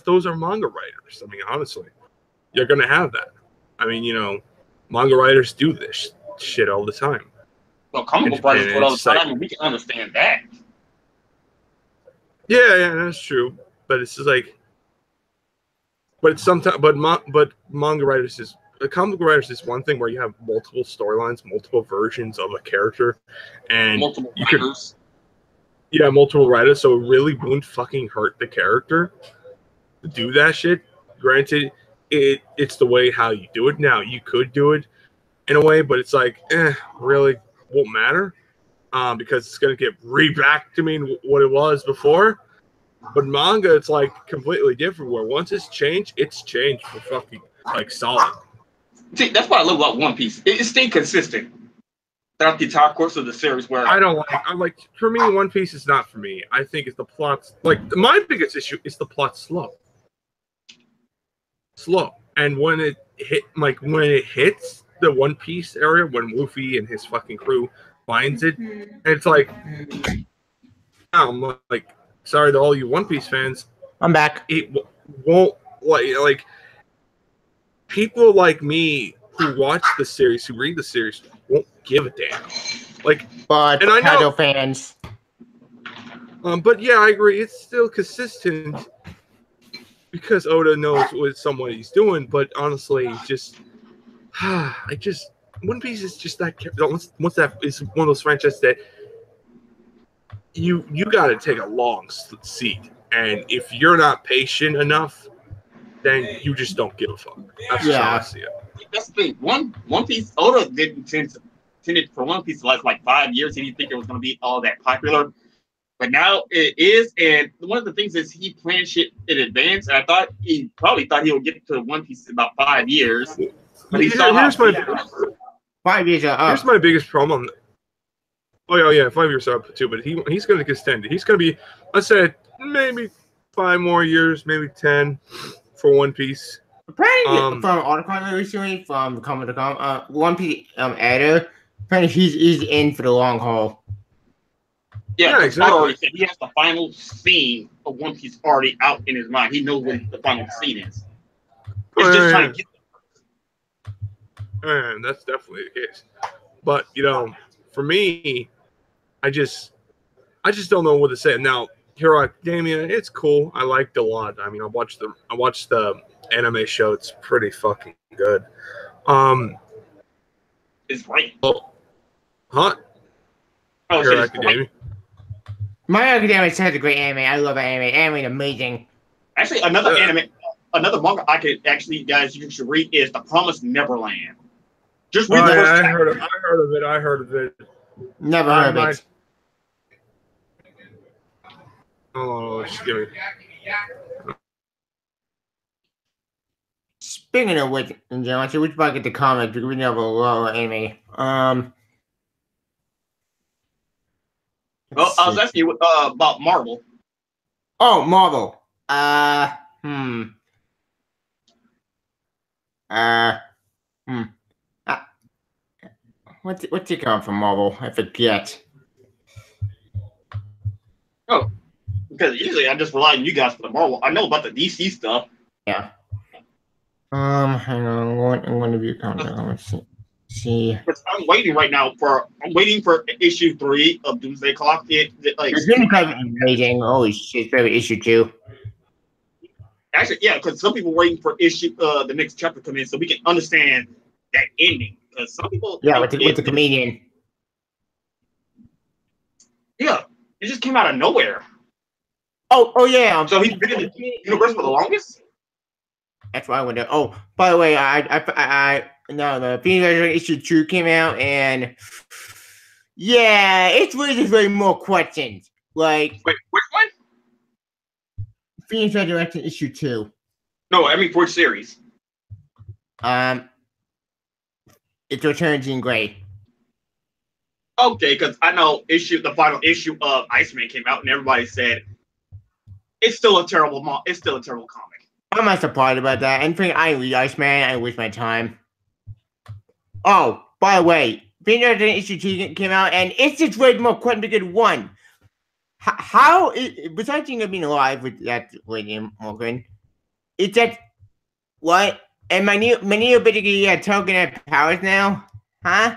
S5: those are manga writers. I mean, honestly, you're gonna have that. I mean, manga writers do this shit all the time.
S2: Well, comic book writers do it all the time, and we can understand that.
S5: Yeah, that's true. But it's just like, but manga writers is. Comic writers is one thing where you have multiple storylines, multiple versions of a character, and
S2: multiple writers.
S5: Multiple writers. So it really wouldn't fucking hurt the character to do that shit. Granted, it's the way how you do it now. You could do it in a way, but it's like, really won't matter, because it's gonna get back to me what it was before. But manga, it's like completely different. Where once it's changed for fucking like solid.
S2: See, that's what I love about One Piece. It stayed consistent throughout the entire course of the series. Where
S5: I'm like, for me, One Piece is not for me. I think it's the plot's like my biggest issue is the plot's slow. And when it hits the One Piece area, when Luffy and his fucking crew finds it, it's like, I'm like, sorry to all you One Piece fans.
S3: I'm back.
S5: It won't like people like me who watch the series, who read the series, won't give a damn. Like,
S3: but
S5: and I know
S3: fans.
S5: But yeah, I agree. It's still consistent because Oda knows what he's doing. But honestly, One Piece is just that. Once that is one of those franchises that you got to take a long seat, and if you're not patient enough, then you just don't give a fuck. That's how I see it.
S2: That's the thing. One Piece, Oda intended for One Piece to last like 5 years. He didn't think it was going to be all that popular, but now it is. And one of the things is he planned shit in advance. And he probably thought he would get to One Piece in about 5 years. But here's
S3: 5 years are up.
S5: Here's my biggest problem. Oh yeah, 5 years are up too. But he's going to extend it. He's going to be, let's say, maybe 5 more years, maybe 10 for One Piece.
S3: Apparently, from an article I recently from Comic.com, One Piece editor, apparently he's in for the long haul.
S2: Yeah,
S5: exactly.
S2: He has the final scene of One Piece already out in his mind. He knows what the final scene is. It's just trying to get
S5: there. And that's definitely the case. But for me, I just don't know what to say. Now, Hero Academia, it's cool. I liked it a lot. I mean, I watched the anime show. It's pretty fucking good.
S2: It's right.
S5: Huh?
S2: Oh,
S5: Hero Academia.
S3: My Academia has a great anime. I love anime. Anime is amazing.
S2: Actually, another manga I could you should read is The Promised Neverland. Just read the first
S5: I
S2: chapter.
S5: I heard of it.
S3: Never heard of it.
S5: Oh, just give me.
S3: Speaking of which, John, so we should probably get the comic because we never love anime.
S2: Well, I was asking you about Marvel.
S3: Oh, Marvel. What's it coming from Marvel? I forget.
S2: Oh, because usually I just rely on you guys for the Marvel. I know about the DC stuff.
S3: Yeah. Hang on. I'm going to view comic. Let's see.
S2: I'm waiting right now for issue 3 of Doomsday Clock.
S3: It's going to be amazing. Holy shit! Very issue 2.
S2: Actually, yeah, because some people are waiting for the next chapter to come in so we can understand that ending. Because some people,
S3: with the comedian.
S2: Yeah, it just came out of nowhere.
S3: Oh yeah.
S2: So he's been in the universe for the longest.
S3: That's why I wonder. Oh, by the way, the Phoenix issue 2 came out, and yeah, it's really more questions. Like,
S2: wait, which one?
S3: Phoenix Resurrection issue 2.
S2: No, I mean for series.
S3: It's Return of Jean Grey.
S2: Okay, because I know the final issue of Iceman came out, and everybody said it's still a terrible comic.
S3: I'm not surprised about that. And I read Iceman, I waste my time. Oh, by the way, Phoenix Resurrection issue 2 came out, and it's just way more question because 1. How besides being alive with that William Morgan, it's that what? And Magneto basically token powers now, huh?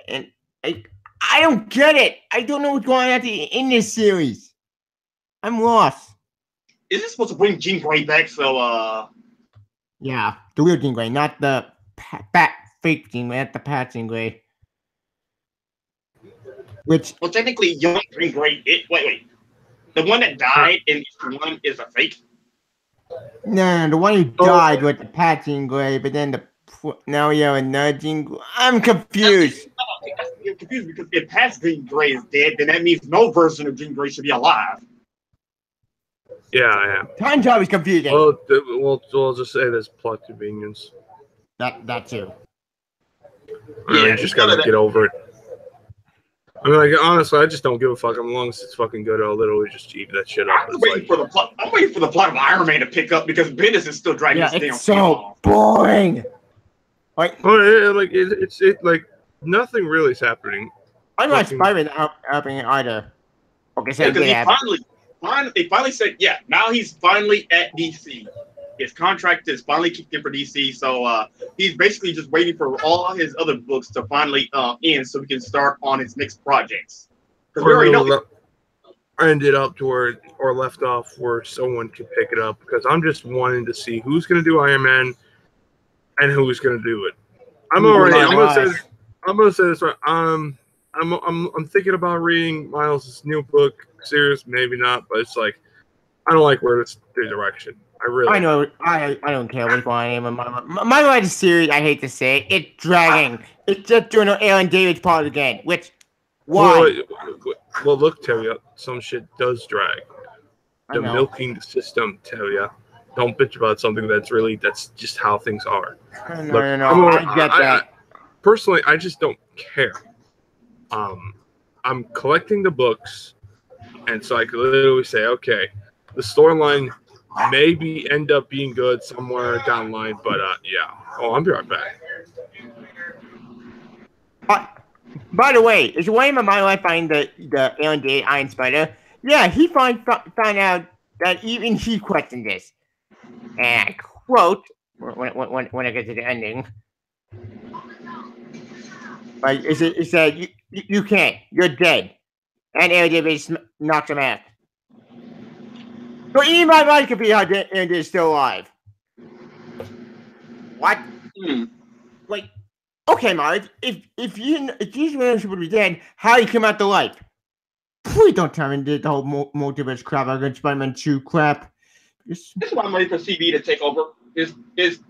S3: And I don't get it. I don't know what's going on in this series. I'm lost.
S2: Is it supposed to bring Jean Grey back? So
S3: yeah, the real Jean Grey, not the fake Jean Grey, not the Pat Jean Grey.
S2: Well, technically, young Jean Grey. Wait. The one that died in issue 1 is a fake.
S3: No, the one who died was the Pat Jean Grey, but then now you have another Jean Grey. I'm confused.
S2: I'm confused because if Pat Jean Grey is dead, then that means no version of Jean Grey should be alive.
S5: Yeah, I am.
S3: Time travel is confusing.
S5: Well, we'll just say there's plot convenience.
S3: That too.
S5: I mean,
S2: Yeah,
S5: you just gotta get over it. I mean, like, honestly, I just don't give a fuck. As long as it's fucking good, I'll literally just eat that shit up.
S2: I'm waiting for the plot. I'm waiting for the plot of Iron Man to pick up because Bendis is still dragging this damn
S3: It's so boring. Like,
S5: it's like nothing really is happening.
S3: I'm not Spider-Man happening either. Okay, so
S2: because they finally said, yeah, now he's finally at DC. His contract is finally kicked in for DC, so he's basically just waiting for all his other books to finally end so we can start on his next projects. Because we already know.
S5: I ended up to where, or left off where someone could pick it up, because I'm just wanting to see who's going to do Iron Man and who's going to do it. I'm going to say this right. I'm thinking about reading Miles' new book series, maybe not, but it's like I don't like where it's the direction. I
S3: know. I don't care which one I am. My latest series, I hate to say it, it's dragging. It's just doing an Aaron David's part again. Which why?
S5: Well, look, Terry, some shit does drag. The milking system, Terry. Don't bitch about something that's just how things are.
S3: No. I get that.
S5: Personally, I just don't care. I'm collecting the books, and so I could literally say, okay, the storyline maybe end up being good somewhere down the line, but yeah. Oh, I'll be right back.
S3: By the way, is Wayne of my life find the Aaron Day Iron Spider? Yeah, he found out that even he questioned this. And I quote when I get to the ending. Like it said, you can't. You're dead. And Aaron Davis knocks him out. So even my mind could be how Aaron is still alive. What? Like, okay, Marge. If these villains would be dead, how you come out to life? Please don't tell me the whole multiverse crap against Spider-Man 2 crap.
S2: This is why I'm waiting for CB to take over. His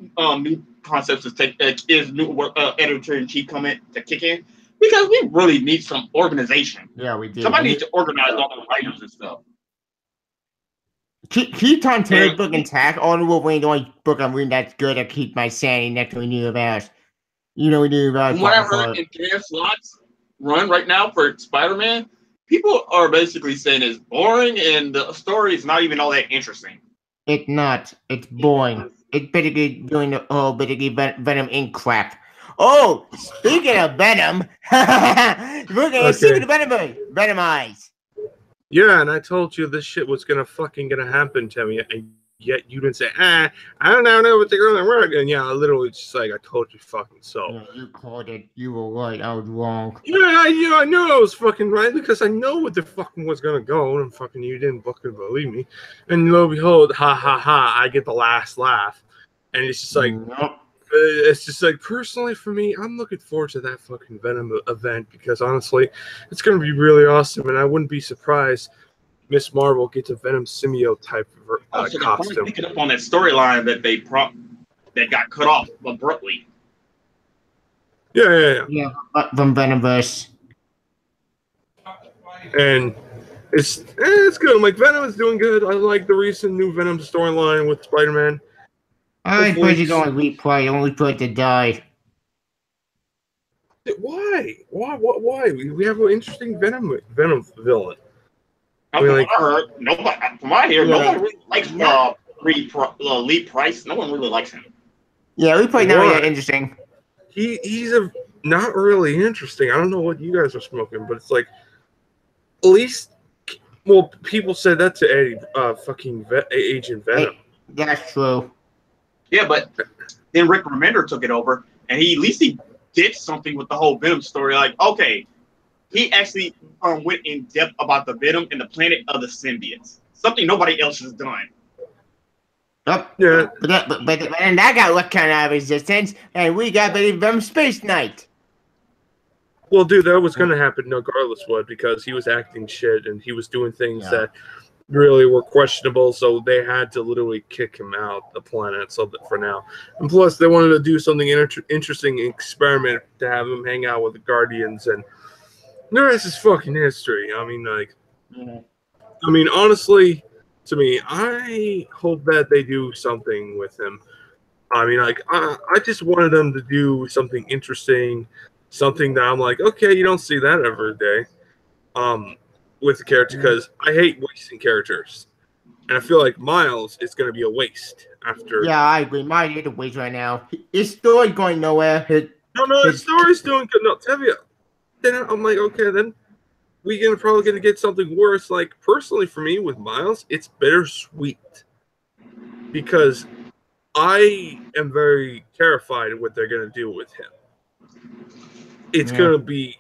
S2: new concepts to take his new editor-in-chief coming to kick in, because we really need some organization.
S3: Yeah, we do.
S2: Somebody needs to organize all the writers and stuff.
S3: Keep on Terry's book intact. All the Wolverine, the only book I'm reading that's good to keep my sanity next to New Universe. You know, New Universe.
S2: What I heard in Dan Slott's run right now for Spider-Man, people are basically saying it's boring and the story is not even all that interesting.
S3: It's not. It's boring. It's basically doing the whole basically Venom Inc. crap. Oh, speaking of Venom, we're going to see the Venom eyes.
S5: Yeah, and I told you this shit was gonna happen to me, and yet you didn't say, I don't know what they're gonna work. And yeah, I literally just like, I told you fucking so.
S3: Yeah, you called it. You were right. I was wrong.
S5: Yeah, I knew I was fucking right because I know what the fucking was gonna go, and fucking you didn't fucking believe me. And lo and behold, ha ha ha, I get the last laugh, and it's just like.
S3: Nope.
S5: It's just like, personally for me, I'm looking forward to that fucking Venom event because honestly, it's going to be really awesome, and I wouldn't be surprised Miss Marvel gets a Venom symbiote type of costume.
S2: So picking up on that storyline that that got cut off abruptly.
S5: Yeah,
S3: from Venomverse.
S5: And it's good. I'm like, Venom is doing good. I like the recent new Venom storyline with Spider-Man.
S3: I thought you don't replay. Only put to die.
S5: Why? We have an interesting Venom villain.
S2: Nobody really likes Lee Price. No one really likes him.
S3: Yeah, replay now. Yeah, interesting.
S5: He's not really interesting. I don't know what you guys are smoking, but it's like, at least, well, people said that to Eddie, Agent Venom.
S3: Hey, that's true.
S2: Yeah, but then Rick Remender took it over, and at least he did something with the whole Venom story. Like, okay, he actually went in depth about the Venom and the planet of the symbiotes, something nobody else has done.
S3: Yep. Yeah. But and that got what kind of resistance, and we got the Venom Space Knight.
S5: Well, dude, that was going to happen regardless what, because he was acting shit and he was doing things that really were questionable, so they had to literally kick him out the planet for now. And plus, they wanted to do something interesting experiment to have him hang out with the Guardians, and the rest is fucking history. I mean, like, I mean, honestly, to me. I hope that they do something with him. I mean, like, I just wanted them to do something interesting, something that I'm like, okay, you don't see that every day, with the character, because I hate wasting characters, and I feel like Miles is going to be a waste after.
S3: Yeah, I agree. Miles is a waste right now. His story going nowhere.
S5: His story's doing good. No, Tevia. Then I'm like, okay, then we're probably going to get something worse. Like, personally, for me, with Miles, it's bittersweet, because I am very terrified of what they're going to do with him. It's going to be...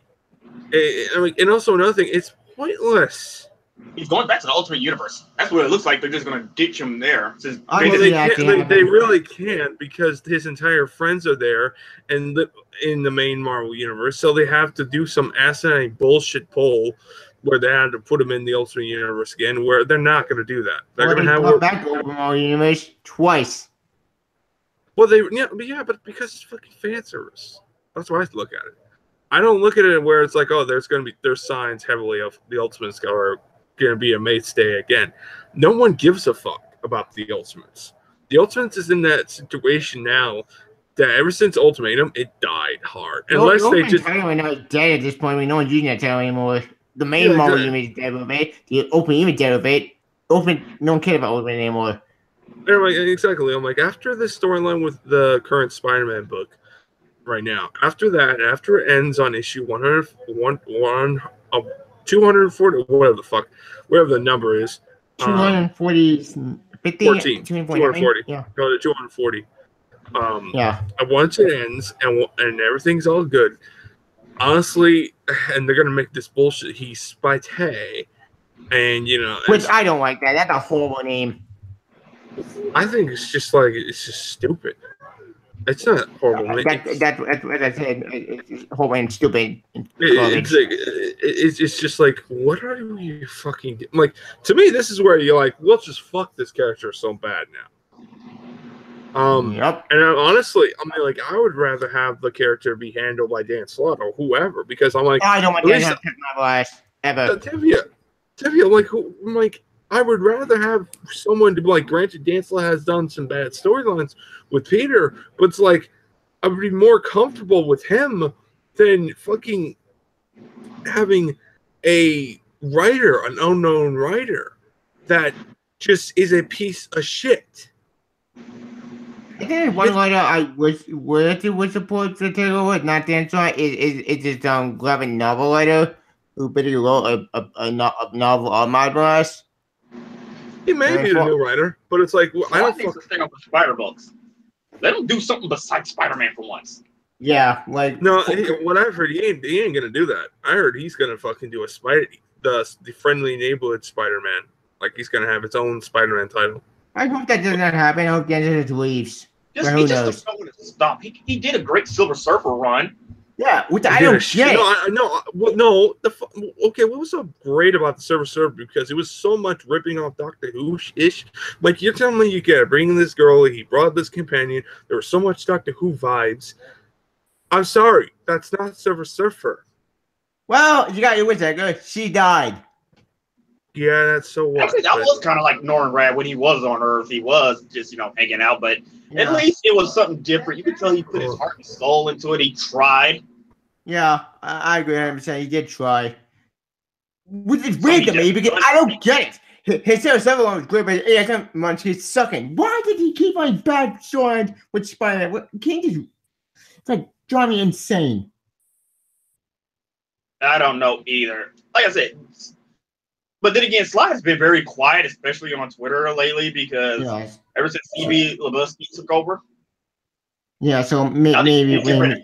S5: and also another thing, it's pointless.
S2: He's going back to the Ultimate Universe. That's what it looks like. They're just going to ditch him there.
S5: They really can't, because his entire friends are there and in the main Marvel Universe, so they have to do some asinine bullshit poll where they had to put him in the Ultimate Universe again, where they're not going to do that. They're going to have...
S3: back to Marvel Universe twice.
S5: Well, but because it's fucking fan service. That's why I look at it. I don't look at it where it's like, oh, there's signs heavily of the Ultimates are going to be a mainstay again. No one gives a fuck about the Ultimates. The Ultimates is in that situation now that ever since Ultimatum, it died hard. Unless they just...
S3: We're not dead at this point. No one's using that title anymore. The main Marvel Universe is dead with it. The Ultimate Universe is dead with it. No one cares about Ultimate anymore.
S5: Anyway, exactly. I'm like, after this storyline with the current Spider-Man book right now, after it ends on issue 240, whatever the number is.
S3: 240,
S5: 240.
S3: Yeah.
S5: Go to 240.
S3: Yeah.
S5: And once it ends and everything's all good, honestly, and they're going to make this bullshit, he's Spidey. And,
S3: which I don't like that. That's a horrible name.
S5: I think it's just stupid. It's not horrible.
S3: That's what I said. It's horrible and stupid.
S5: It's just like, what are you fucking doing? Like, to me, this is where you're like, let's just fuck this character so bad now.
S3: Yep.
S5: And honestly, I mean, like, I would rather have the character be handled by Dan Slott or whoever, because I'm like,
S3: I don't want to have my life ever.
S5: Tevia, I would rather have someone to be like, granted, Dan Slott has done some bad storylines with Peter, but it's like, I would be more comfortable with him than fucking having an unknown writer that just is a piece of shit.
S3: One writer I was supposed to take over, not Dan Slott, is this graphic novel writer who basically wrote a novel on Madras.
S5: He may be the new writer, but it's like, I don't
S2: think thing up with Spider books. Let him do something besides Spider-Man for once.
S3: Yeah, like
S5: what I've heard, he ain't gonna do that. I heard he's gonna fucking do the friendly neighborhood Spider-Man. Like, he's gonna have its own Spider-Man title.
S3: I hope that does not happen. I hope Dennis just leaves.
S2: He just doesn't know when to stop. He did a great Silver Surfer run.
S3: Yeah, which I don't get.
S5: Okay, what was so great about the Silver Surfer? Because it was so much ripping off Doctor Who-ish. Like, you're telling me you get bringing this girl, he brought this companion, there was so much Doctor Who vibes. I'm sorry, that's not Silver Surfer.
S3: Well, you got your wits that good. She died.
S5: Yeah, that's so what.
S2: Actually, that was kind of like Norrin Radd when he was on Earth. He was just, hanging out, but at least it was something different. You could tell he put his heart and soul into it. He tried.
S3: Yeah, I agree 100%. He did try. Which is weird to me because I don't get it. His Silver Surfer one was great, but every months he's sucking. Why did he keep on bad storylines with Spider-Man? It's like driving me insane.
S2: I don't know either. Like I said, but then again, Sly has been very quiet, especially on Twitter lately, because ever since CB Lebowski took over.
S3: Yeah, so maybe when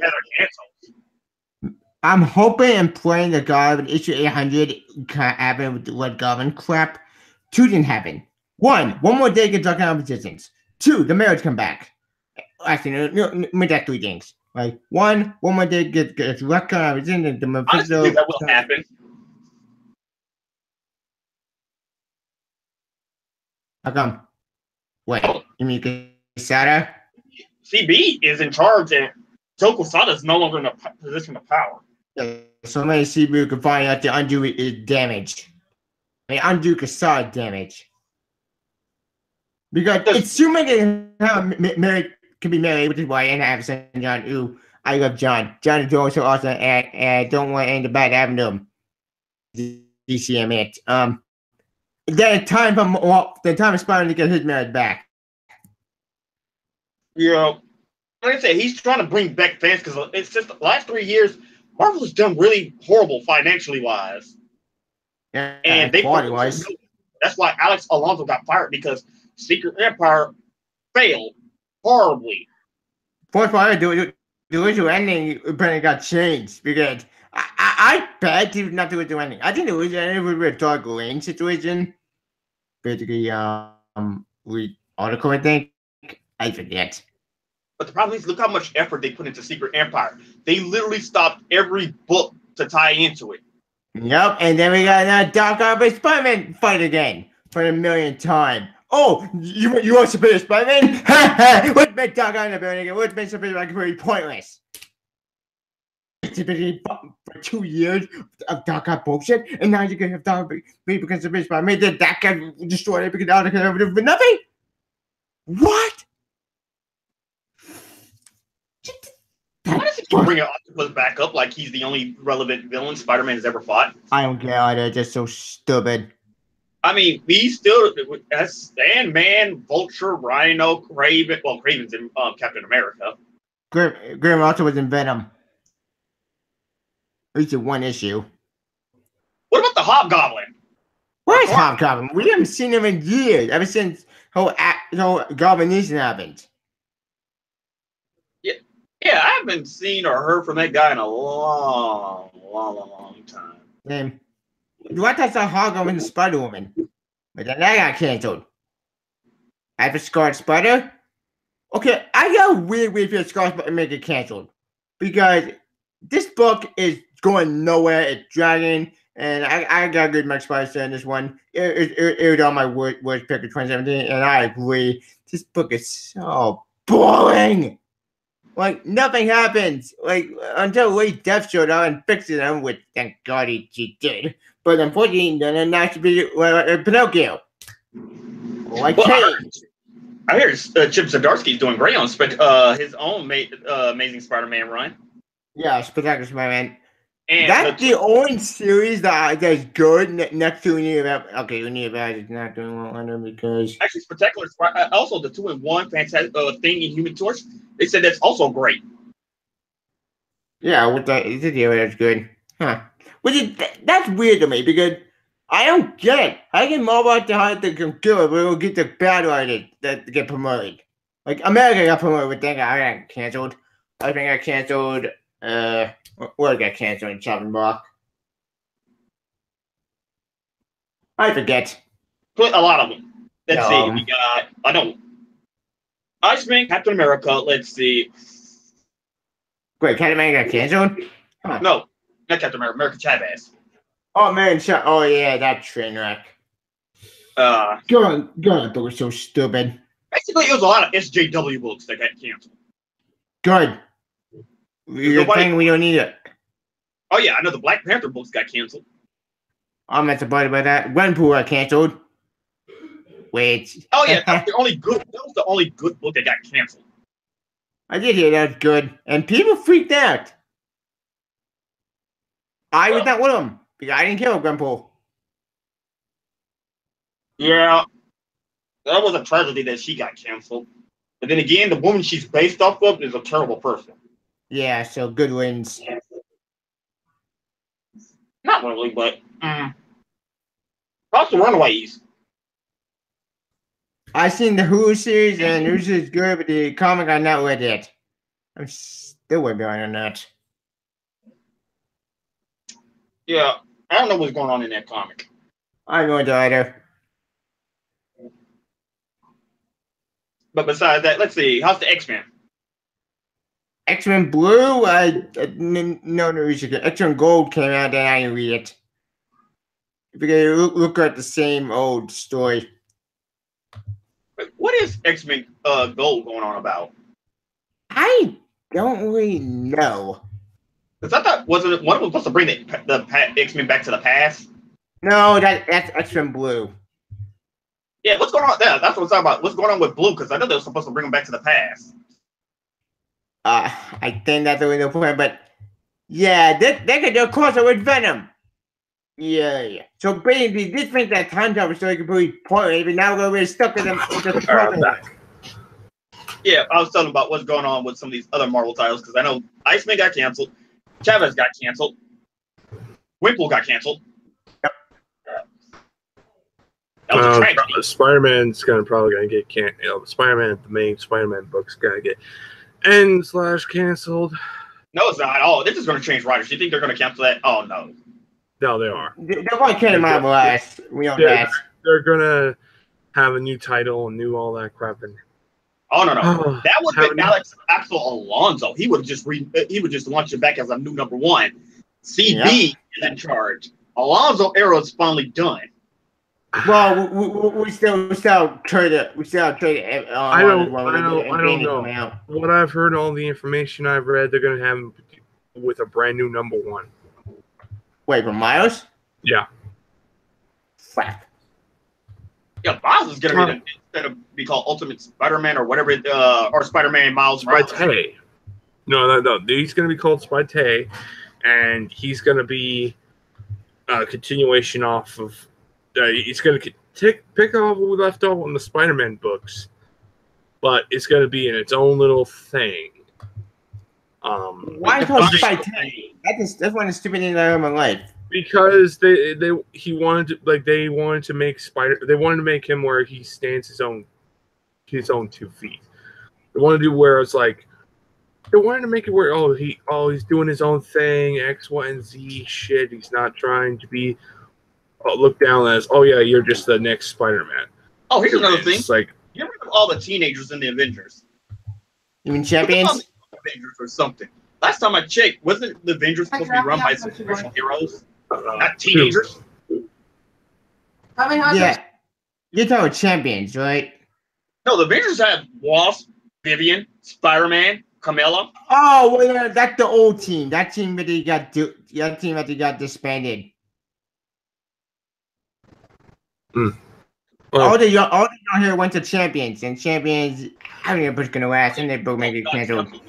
S3: I'm hoping and praying that God with issue 800 kind of happen with the Red Goblin crap. 2 didn't happen. 1 more day get Dark Knight Resistance. 2, the marriage come back. Actually, no, make that 3 things. Like 1 more day get Dark Knight Resistance.
S2: Honestly, that will happen.
S3: How come? Wait, you mean Quesada?
S2: CB is in charge, and Joe Quesada is no longer in a position of power.
S3: Yeah, so maybe CB can find out the undo damage. Undo Quesada damage. Because assuming they can be married, which is why I have a son, John, who I love John. John is doing so awesome, and I don't want anything bad to happen to him. DCM it. Then the time is Spider-Man to get his marriage back.
S2: Yeah, like I said, he's trying to bring back fans because it's just the last 3 years, Marvel has done really horrible financially wise.
S3: Yeah,
S2: and
S3: quality-wise.
S2: That's why Alex Alonso got fired because Secret Empire failed horribly.
S3: Fourth part, the original ending apparently got changed because I bet he was not doing the ending. I think the original ending was a Dark Lane situation. Basically, article, I think. I forget.
S2: But the problem is, look how much effort they put into Secret Empire. They literally stopped every book to tie into it.
S3: Yep, and then we got another Doc Ock Spider-Man fight again for the 1,000,000th time. Oh, you want to be a Spider-Man? Ha ha! Let's make Doc Ock in the building again. Let's make something like very pointless. It's been for 2 years of Doc Ock bullshit, and now you're gonna have Doc Ock because of Spider-Man. Did that guy destroy everything out of it for nothing? What?
S2: Why does he bring Octopus back up like he's the only relevant villain Spider-Man has ever fought?
S3: I don't get it. They're just so stupid.
S2: I mean, he's still Sandman, Vulture, Rhino, Kraven. Well, Kraven's in Captain America.
S3: Graham also was in Venom. At least in one issue.
S2: What about the Hobgoblin?
S3: Where's Hobgoblin? We haven't seen him in years. Ever since whole Goblinism happened.
S2: Yeah, I haven't seen or heard from that guy in a long time.
S3: Damn. What I saw Hobgoblin and Spider-Woman. But then that got canceled. After Scarlet Spider? Okay, I got a weird for Scarlet Spider make it canceled. Because this book is going nowhere. It's dragging. And I got a good Max Spider in this one. It was on my worst pick of 2017. And I agree. This book is so boring. Like, nothing happens. Like, until Lady Death showed up and fixed them, which thank God she did. But unfortunately, then that should be Pinocchio. Like,
S2: I hear Chip Zdarsky's doing great on his own Amazing Spider-Man run.
S3: Yeah, Spectacular Spider-Man. And that's the only series that's good next to Universe is not doing well under because
S2: actually Spectacular also the 2-in-1 fantastic thing in Human Torch. They said that's also great.
S3: Yeah, with that's good. Huh. That's weird to me because I don't get it. I can Marvel out to hide the computer, but we'll get the bad writers that get promoted. Like America got promoted, but then I got canceled. I think I canceled what got canceled in Chopping Block? I forget.
S2: Put a lot of them. Let's see. We got Iceman, Captain America. Let's see.
S3: Wait, Captain America got canceled?
S2: Huh. No, not Captain America. America Chavez.
S3: Oh man, oh yeah, that train wreck. God, that was so stupid.
S2: Basically, it was a lot of SJW books that got canceled.
S3: Good. You're saying we don't need it.
S2: Oh yeah, I know the Black Panther books got canceled.
S3: I'm not surprised about that. Gwenpool got canceled. Wait.
S2: Oh yeah, that was the only good book that got canceled.
S3: I did hear that was good, and people freaked out. I was not one of them because I didn't kill Gwenpool.
S2: Yeah, that was a tragedy that she got canceled. But then again, the woman she's based off of is a terrible person.
S3: Yeah, so good wins.
S2: Not really, but also Runaways.
S3: I seen the Hulu series and Hulu is good, but the comic I'm not with it. I'm still working on that.
S2: Yeah, I don't know what's going on in that comic.
S3: I know the either.
S2: But besides that, let's see. How's the X-Men?
S3: X-Men Blue? No reason. X-Men Gold came out, and I didn't read it. Because you look at the same old story.
S2: What is X-Men Gold going on about?
S3: I don't really know.
S2: Because I thought one was supposed to bring the X-Men back to the past?
S3: No, that's X-Men Blue.
S2: Yeah, what's going on there? That's what I'm talking about. What's going on with Blue? Because I know they were supposed to bring him back to the past.
S3: I think that's the way they're playing, but yeah, they could do a crossover with Venom. Yeah. So basically, this means that time travel story completely pointless, but now we're really stuck with them.
S2: Yeah, I was telling about what's going on with some of these other Marvel titles because I know Iceman got canceled, Chavez got canceled, Wimple got canceled.
S3: Yep.
S2: That was a tragedy.
S5: Spider-Man's probably gonna get canceled. Spider-Man, the main Spider-Man book's gonna get canceled.
S2: No, it's not at all. This is going to change writers. You think they're going to cancel that? Oh no.
S5: No, they are.
S3: They're going to cancel Marvel last. We know that.
S5: They're gonna have a new title and new all that crap. And
S2: oh no, that would be Alex Axel Alonso. He would just launch it back as a new number one. CB is in charge. Alonso era is finally done.
S3: Well, we still trade it.
S5: I don't know. What I've heard, all the information I've read, they're gonna have him with a brand new number one.
S3: Wait, for Miles?
S5: Yeah.
S3: Fuck.
S2: Yeah, Miles is gonna be called Ultimate Spider-Man or whatever, or Spider-Man Miles Morales.
S5: Spidey. No. He's gonna be called Spidey, and he's gonna be a continuation off of. He's going to pick off what we left off on the Spider-Man books, but it's going to be in its own little thing.
S3: Why call Spidey? That's one of the stupid things I ever in my life.
S5: Because they wanted to make They wanted to make him where he stands his own 2 feet. They wanted to do where it's like. They wanted to make it where he's doing his own thing, X, Y, and Z shit. He's not trying to be. Look down as, you're just the next Spider-Man.
S2: Oh, here's another thing.
S5: It's like,
S2: get rid of all the teenagers in the Avengers.
S3: You mean champions?
S2: Avengers or something. Last time I checked, wasn't the Avengers supposed to be run by superficial heroes, not teenagers?
S3: Yeah, you're talking about champions, right?
S2: No, the Avengers have Wasp, Vivian, Spider-Man, Kamala.
S3: Oh, well, that's the old team. That team that they got disbanded.
S5: Well,
S3: all the young here went to champions, and champions I don't know what's gonna last, and they both make it canceled.
S5: Dude,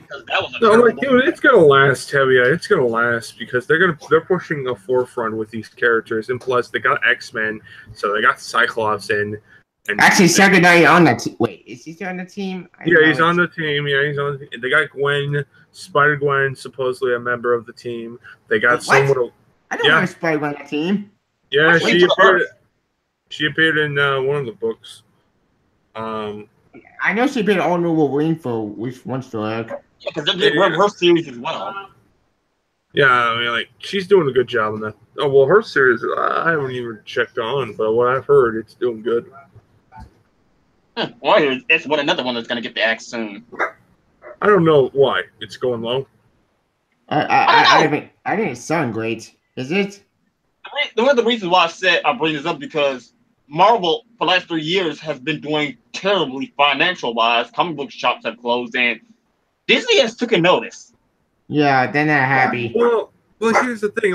S5: it's gonna last, heavy. It's gonna last because they're pushing a forefront with these characters, and plus they got X-Men, so they got Cyclops in. And
S3: actually, Second Night on that team. Wait, is he still on the team?
S5: He's on the team. Yeah, he's on. They got Gwen, Spider-Gwen, supposedly a member of the team. They got someone.
S3: I don't know Spider-Gwen on the team.
S5: Yeah, she appeared in one of the books.
S3: I know she appeared on New Wolverine for which one still out.
S2: Yeah, because they did her series as well.
S5: Yeah, I mean, she's doing a good job on that. Oh, well, her series, I haven't even checked on, but what I've heard, it's doing good.
S2: Well, it's another one that's going to get the axe soon.
S5: I don't know why. It's going low.
S3: I think it's sound great. Is it?
S2: One of the reasons why I bring this up because Marvel for the last 3 years has been doing terribly financial-wise. Comic book shops have closed, and Disney has taken notice.
S3: Yeah, they're not happy.
S5: Well, here's the thing: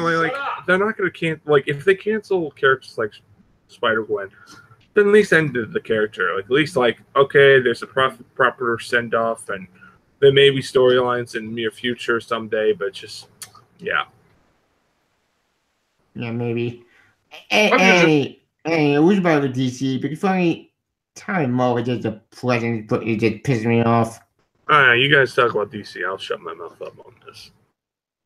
S5: they're not going to cancel. If they cancel characters like Spider-Gwen, then at least end the character. At least, okay, there's a proper send-off, and there may be storylines in the near future someday. But just, yeah.
S3: Yeah, maybe. Hey, who's about with DC? Because funny time Marvel just a pleasant, it just pisses me off.
S5: You guys talk about DC. I'll shut my mouth up on this.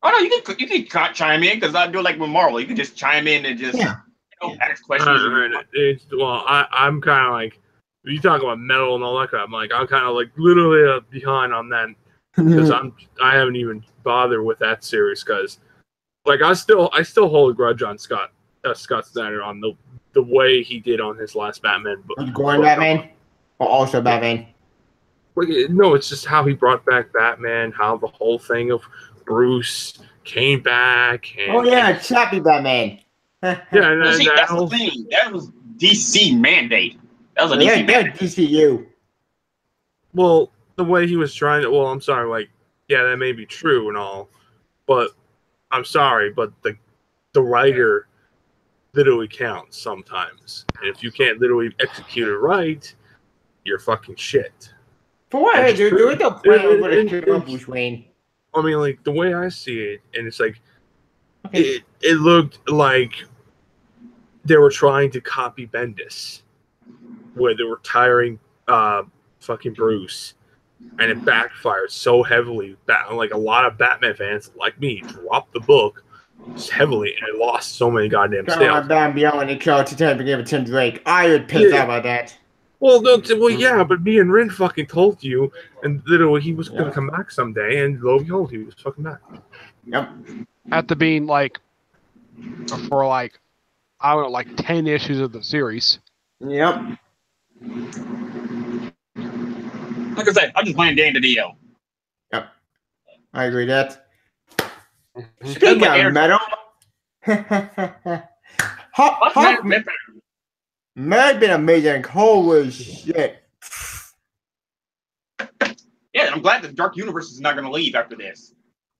S2: Oh no, you can chime in because I do like with Marvel. You can just chime in and just ask questions.
S5: I'm kind of like you talk about metal and all that crap. I'm kind of literally behind on that because I haven't even bothered with that series because I still hold a grudge on Scott Snyder on the way he did on his last Batman book.
S3: Going Batman, or also Batman.
S5: No, it's just how he brought back Batman, how the whole thing of Bruce came back. And,
S3: Chappy Batman.
S2: That's the thing. That was DC mandate. That was a DC mandate.
S3: DCU.
S5: Well, the way he was trying to. Well, I'm sorry. That may be true and all, but I'm sorry, but the writer literally counts sometimes. And if you can't literally execute it right, you're fucking shit.
S3: For what? There is no plan over to kill Bruce Wayne.
S5: I mean, like, the way I see it, and it's like, it looked like they were trying to copy Bendis, where they were tiring fucking Bruce, and it backfired so heavily. Like, a lot of Batman fans, like me, dropped the book heavily, and it lost so many goddamn sales.
S3: Batman Beyond the kill to time to give it Tim Drake. I would piss out about that.
S5: Well, no, yeah, but me and Rin fucking told you, and literally he was going to come back someday, and lo and behold, he was fucking back.
S3: Yep.
S1: After being like, for like, I don't know, like 10 issues of the series.
S3: Yep.
S2: Like I said, I'm just playing Dan DiDio.
S3: Yep. I agree with that.
S1: Mm-hmm.
S3: Speaking of metal, Hawkman has been amazing. Holy shit.
S2: Yeah, I'm glad the Dark Universe is not going to leave after this.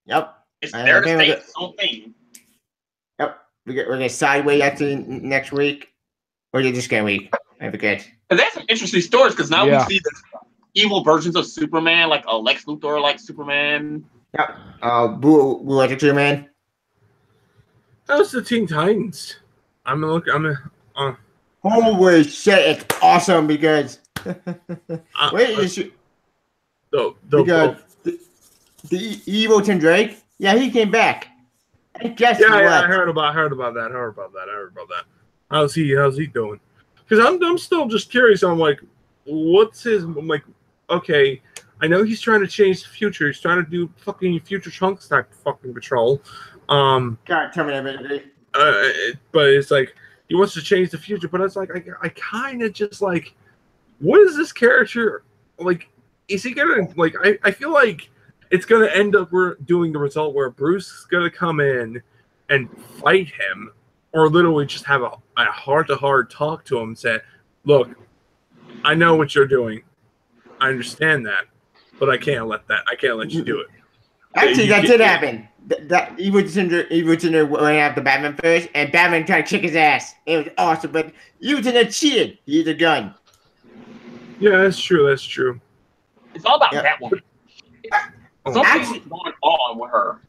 S3: Yep.
S2: It's there to stay its own thing.
S3: Yep. We're going to sideways after next week. Or is it just going week? I forget.
S2: And that's some interesting stories because now we see the evil versions of Superman, like a Lex Luthor like Superman.
S3: Yep. Blue Electric Superman.
S5: That was the Teen Titans.
S3: Holy shit, it's awesome because because the evil Tim Drake, yeah, he came back. And guess what?
S5: Yeah, I heard about that. How's he doing? Because I'm still just curious. I'm like, what's his? I'm like, okay, I know he's trying to change the future. He's trying to do fucking Future Trunks type fucking patrol.
S3: God, tell me that.
S5: But it's like he wants to change the future. But it's like I kind of just like, what is this character like? Is he gonna like? I feel like it's gonna end up doing the result where Bruce is gonna come in and fight him, or literally just have a heart-to-heart talk to him and say, "Look, I know what you're doing. I understand that, but I can't let you do it."
S3: Actually, that did happen. That Evil Tinder went after Batman first, and Batman tried to kick his ass. It was awesome, but Evil Tinder cheated. He used a gun.
S5: Yeah, that's true.
S2: It's all about Batwoman. Something's going on with her.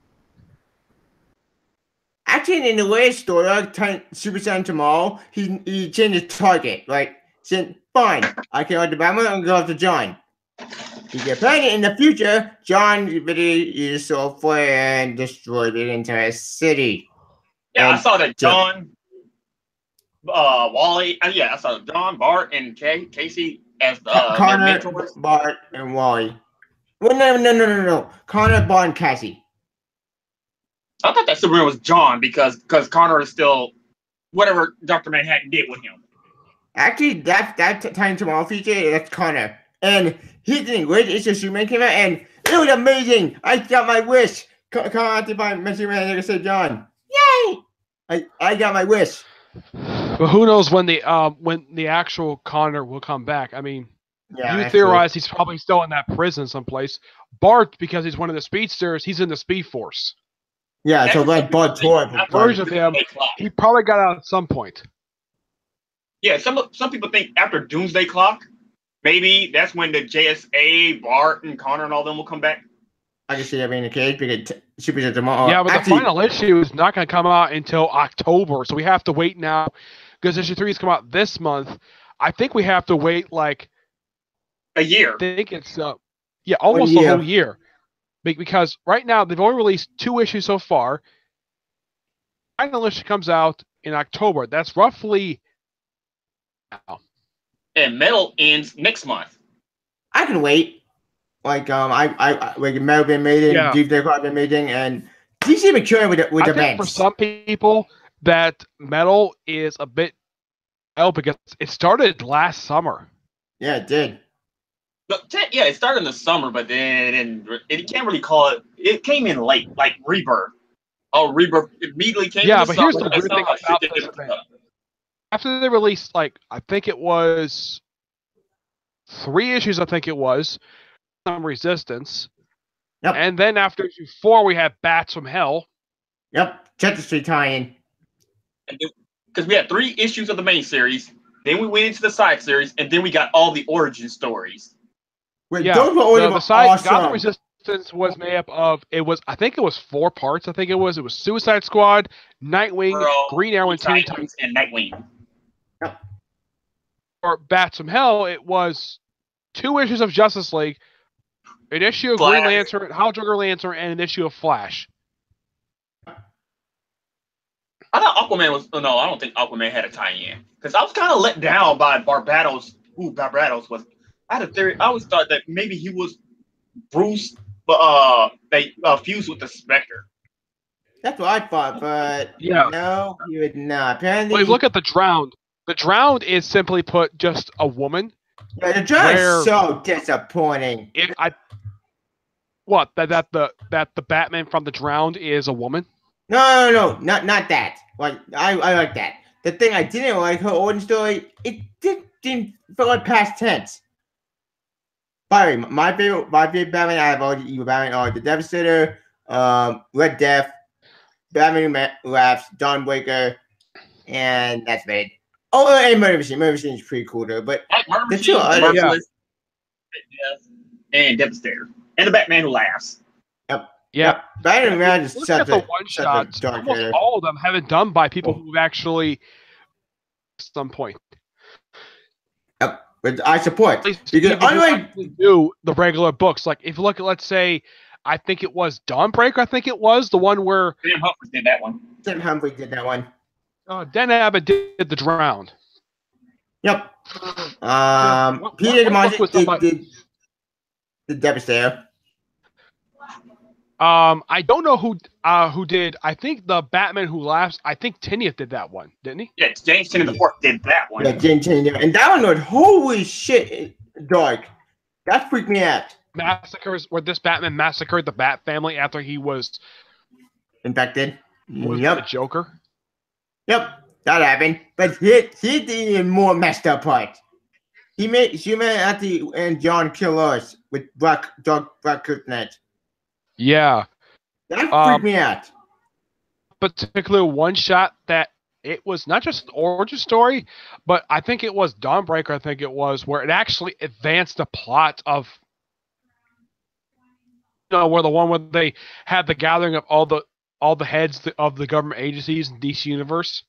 S3: Actually, in the latest story, Super Saiyan tomorrow, he changed his target. Like, said, fine, I can go to Batman and go after John. He get pregnant in the future, John literally used software and destroyed the entire city.
S2: Yeah, I saw that John, Wally, I saw John, Bart, and Casey as the
S3: Connor,
S2: mentors.
S3: Bart, and Wally. Well, no. Connor, Bart, and Cassie.
S2: I thought that Superman was John because Connor is still whatever Dr. Manhattan did with him.
S3: Actually, that Time Tomorrow feature, that's Connor. And he did great. It's a Superman came out, and it was amazing. I got my wish. Come out to buy Superman, like I said, John. Yay! I got my wish.
S1: But who knows when the actual Connor will come back? I mean, you theorize he's probably still in that prison someplace. Bart, because he's one of the speedsters, he's in the Speed Force.
S3: Yeah, so like Bart Toy.
S1: Version of him, he probably got out at some point.
S2: Yeah, some people think after Doomsday Clock, maybe that's when the JSA, Bart, and Connor and all them will come back.
S3: I can see that being the case because Superman tomorrow.
S1: Yeah, but the final issue is not going to come out until October, so we have to wait now because issue 3 is come out this month. I think we have to wait like
S2: a year.
S1: I think it's almost a whole year. Because right now they've only released 2 issues so far. Final issue comes out in October. That's roughly.
S2: And Metal ends next month.
S3: I can wait. Like like Metal been amazing, Deep Day been amazing, and DC been killing with the
S1: I
S3: events.
S1: think for some people that Metal is a bit because it started last summer.
S3: Yeah, it did.
S2: Yeah, it started in the summer, but then it can't really call it. It came in late, like Rebirth. Oh, Rebirth immediately came.
S1: Yeah,
S2: in the
S1: but here's
S2: summer.
S1: the weird thing about this thing. After they released, like I think it was 3 issues. I think it was some Resistance.
S3: Yep.
S1: And then after issue 4, we had Bats from Hell.
S3: Yep, Justice Street tie-in.
S2: because we had 3 issues of the main series, then we went into the side series, and then we got all the origin stories.
S3: Wait,
S1: Yeah,
S3: those were all
S1: the side
S3: awesome.
S1: Gotham Resistance was made up of I think it was 4 parts. I think it was Suicide Squad, Nightwing, Green Arrow, and Teen Titans,
S2: and Nightwing.
S1: For Bats from Hell, it was 2 issues of Justice League, an issue of Green Lantern, Hal Jordan Lantern, and an issue of Flash.
S2: I thought Aquaman was. No, I don't think Aquaman had a tie-in because I was kind of let down by Barbados. Who Barbados was? I had a theory. I always thought that maybe he was Bruce, but they fused with the Spectre.
S3: That's what I thought, but
S1: Yeah.
S3: no, he would not. Apparently,
S1: Well, look at the Drowned. The Drowned is simply put just a woman.
S3: yeah, the Drowned is so disappointing.
S1: What? That the Batman from the Drowned is a woman?
S3: No, not that. Like I like that. The thing I didn't like her origin story, it didn't feel like past tense. By the way, my favorite Batman out of all the evil Batman are the Devastator, Red Death, Batman Who Laughs, Dawnbreaker, and that's it. Oh, and Murder Machine. Murder Machine is pretty cool though, but the two
S2: Merciless, and Devastator, and the Batman Who Laughs.
S1: Yeah.
S3: Batman Man is
S1: Look
S3: such
S1: at the
S3: a
S1: one shots.
S3: dark
S1: Almost
S3: character.
S1: all of them have been done by people who've actually at some point.
S3: But I support because
S1: People who
S3: unlike
S1: actually do the regular books. Like if you look at, let's say, I think it was Dawnbreaker. I think it was the one where
S2: Tim Humphries did that one.
S3: Tim Humphrey did that one.
S1: Dan Abbott did the Drowned.
S3: Yep.
S1: What
S3: Peter
S1: book was
S3: DeMarchi
S1: done
S3: did the Devastator.
S1: I don't know who did. I think the Batman Who Laughs. I think Tinian did that one, didn't he?
S2: Yeah, James Tynion IV did that one.
S3: Yeah, James Tynion. And that one was holy shit dark. That freaked me out.
S1: Massacres where this Batman massacred the Bat family after he was
S3: Infected.
S1: the
S3: Yep.
S1: Joker.
S3: Yep. That happened. But he did the even more messed up part. He made at the end John kill us with Black Kryptonite.
S1: Yeah.
S3: That freaked me out.
S1: Particular one shot that it was not just an origin story, but I think it was Dawnbreaker. I think it was where it actually advanced the plot of, where the one where they had the gathering of all the heads of the government agencies in DC Universe.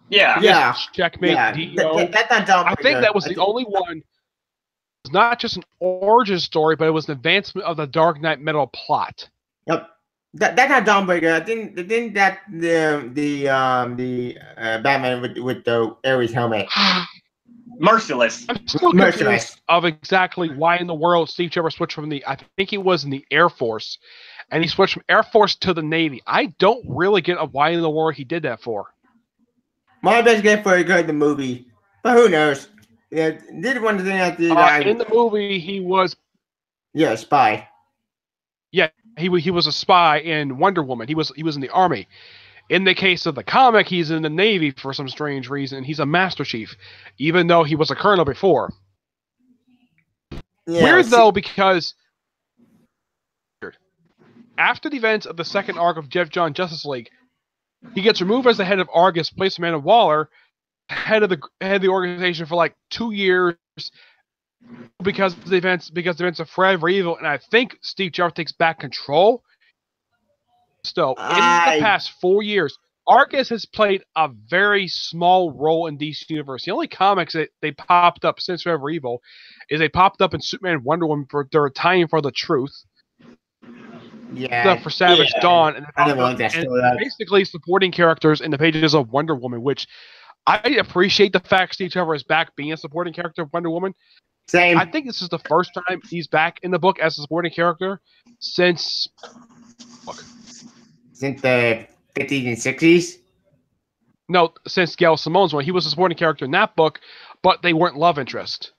S2: Yeah.
S1: Checkmate.
S3: Yeah.
S1: DEO.
S3: That's not Dawnbreaker.
S1: I think that was the only one. It's not just an origin story, but it was an advancement of the Dark Knight Metal plot.
S3: Yep. That's not Dawnbreaker. I think that the Batman with the Ares helmet.
S2: Merciless.
S1: I'm still confused of exactly why in the world Steve Trevor switched from I think he was in the Air Force, and he switched from Air Force to the Navy. I don't really get why in the world he did that for.
S3: My best guess for the movie, but who knows? Yeah, did one thing I did.
S1: In the movie, he was
S3: a spy.
S1: Yeah, he was a spy in Wonder Woman. He was in the army. In the case of the comic, he's in the Navy for some strange reason. He's a Master Chief, even though he was a colonel before.
S3: Yeah,
S1: Weird though, because after the events of the second arc of Jeff John Justice League, he gets removed as the head of Argus, placed Amanda Waller head of the organization for like 2 years because of the events of Forever Evil, and I think Steve Trevor takes back control. Still, in the past 4 years, Argus has played a very small role in DC Universe. The only comics that they popped up since Forever Evil is they popped up in Superman and Wonder Woman for their tying for the truth. For Savage Dawn, and
S3: I didn't like that story.
S1: Basically supporting characters in the pages of Wonder Woman, which I appreciate the fact Steve Trevor is back being a supporting character of Wonder Woman.
S3: Same.
S1: I think this is the first time he's back in the book as a supporting character since
S3: the 50s and 60s?
S1: No, since Gail Simone's one. He was a supporting character in that book, but they weren't love interest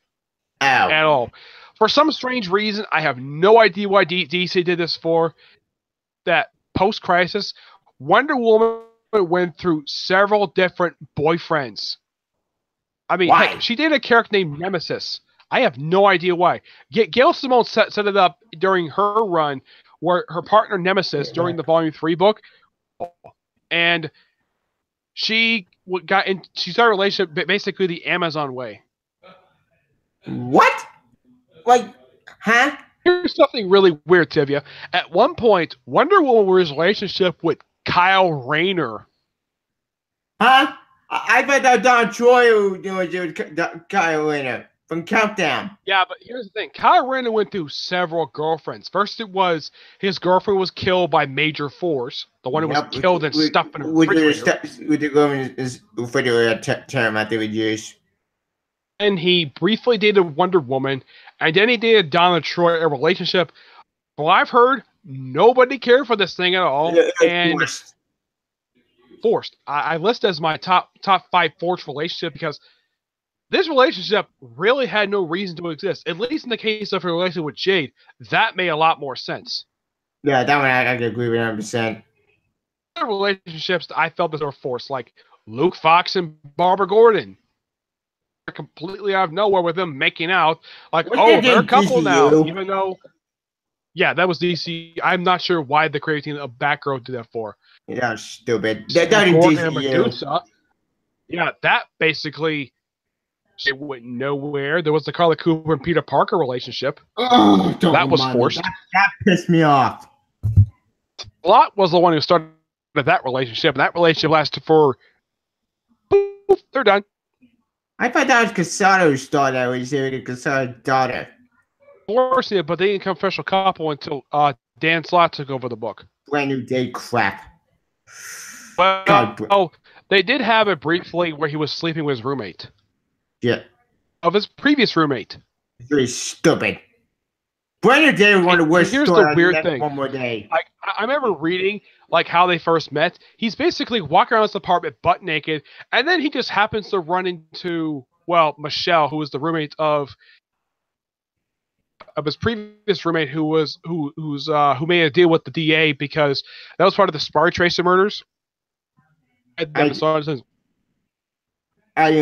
S1: at all. For some strange reason, I have no idea why DC did this for. That post-crisis, Wonder Woman went through several different boyfriends. I mean, heck, she did a character named Nemesis. I have no idea why. Gail Simone set it up during her run where her partner Nemesis during the Volume 3 book, and she she started a relationship basically the Amazon way.
S3: What? Like, huh?
S1: Here's something really weird, Tivia. At one point, Wonder Woman was in a relationship with Kyle Rayner.
S3: Huh? I bet that Don Troy was Kyle Rayner from Countdown.
S1: Yeah, but here's the thing. Kyle Rayner went through several girlfriends. First, it was his girlfriend was killed by Major Force, the one who was killed and stuffed in a refrigerator.
S3: With the government refrigerator term that they would use.
S1: And he briefly dated Wonder Woman, and then he dated Donna Troy, a relationship. Well, I've heard nobody cared for this thing at all, and forced. I list as my top 5 forced relationship because this relationship really had no reason to exist. At least in the case of her relationship with Jade, that made a lot more sense.
S3: Yeah, that one I can agree with 100%.
S1: Other relationships that I felt that were forced, like Luke Fox and Barbara Gordon. Completely out of nowhere with them making out, like, they're a couple now, even though, yeah, that was DC. I'm not sure why the creating of Batgirl did that for.
S3: Yeah, stupid.
S1: Medusa, yeah, that basically it went nowhere. There was the Carla Cooper and Peter Parker relationship.
S3: Oh,
S1: that was forced.
S3: That pissed me off.
S1: Slott was the one who started that relationship, and that relationship lasted for. Poof, they're done.
S3: I thought that was Casado who started that when you said Casado's daughter.
S1: Forcing it, but they didn't become official couple until Dan Slott took over the book.
S3: Brand New Day crap.
S1: Well, they did have it briefly where he was sleeping with his roommate.
S3: Yeah.
S1: Of his previous roommate.
S3: Very stupid. Brand New Day was one of the worst.
S1: Here's the weird thing.
S3: One More Day.
S1: I remember reading like how they first met. He's basically walking around his apartment butt naked, and then he just happens to run into Michelle, who was the roommate of his previous roommate, who made a deal with the DA because that was part of the Spar Tracer murders.
S3: I didn't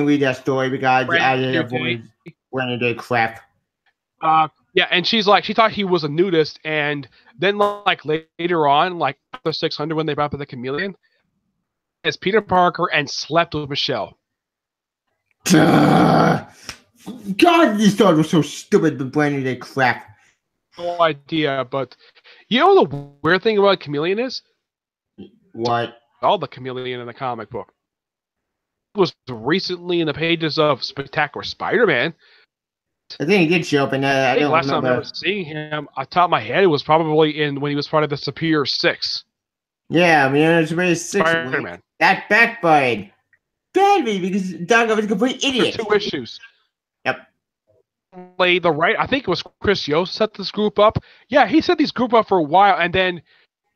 S3: read that story because I didn't avoid Brand New Day crap.
S1: Yeah, and she thought he was a nudist, and then like later on, like after 600 when they brought up the Chameleon, as Peter Parker and slept with Michelle.
S3: God, these stories were so stupid, but Brand New Day crap.
S1: No idea, but you know the weird thing about Chameleon is?
S3: What?
S1: All the Chameleon in the comic book. It was recently in the pages of Spectacular Spider-Man.
S3: I think he did show up in that. I don't
S1: last
S3: remember.
S1: time I was seeing him, off the top of my head, it was probably when he was part of the Superior Six.
S3: Yeah, I mean, it was very sick.
S1: Spider-Man.
S3: That backfired badly because Doggo was a complete idiot.
S1: For 2 issues.
S3: Yep.
S1: I think it was Chris Yost set this group up. Yeah, he set these group up for a while, and then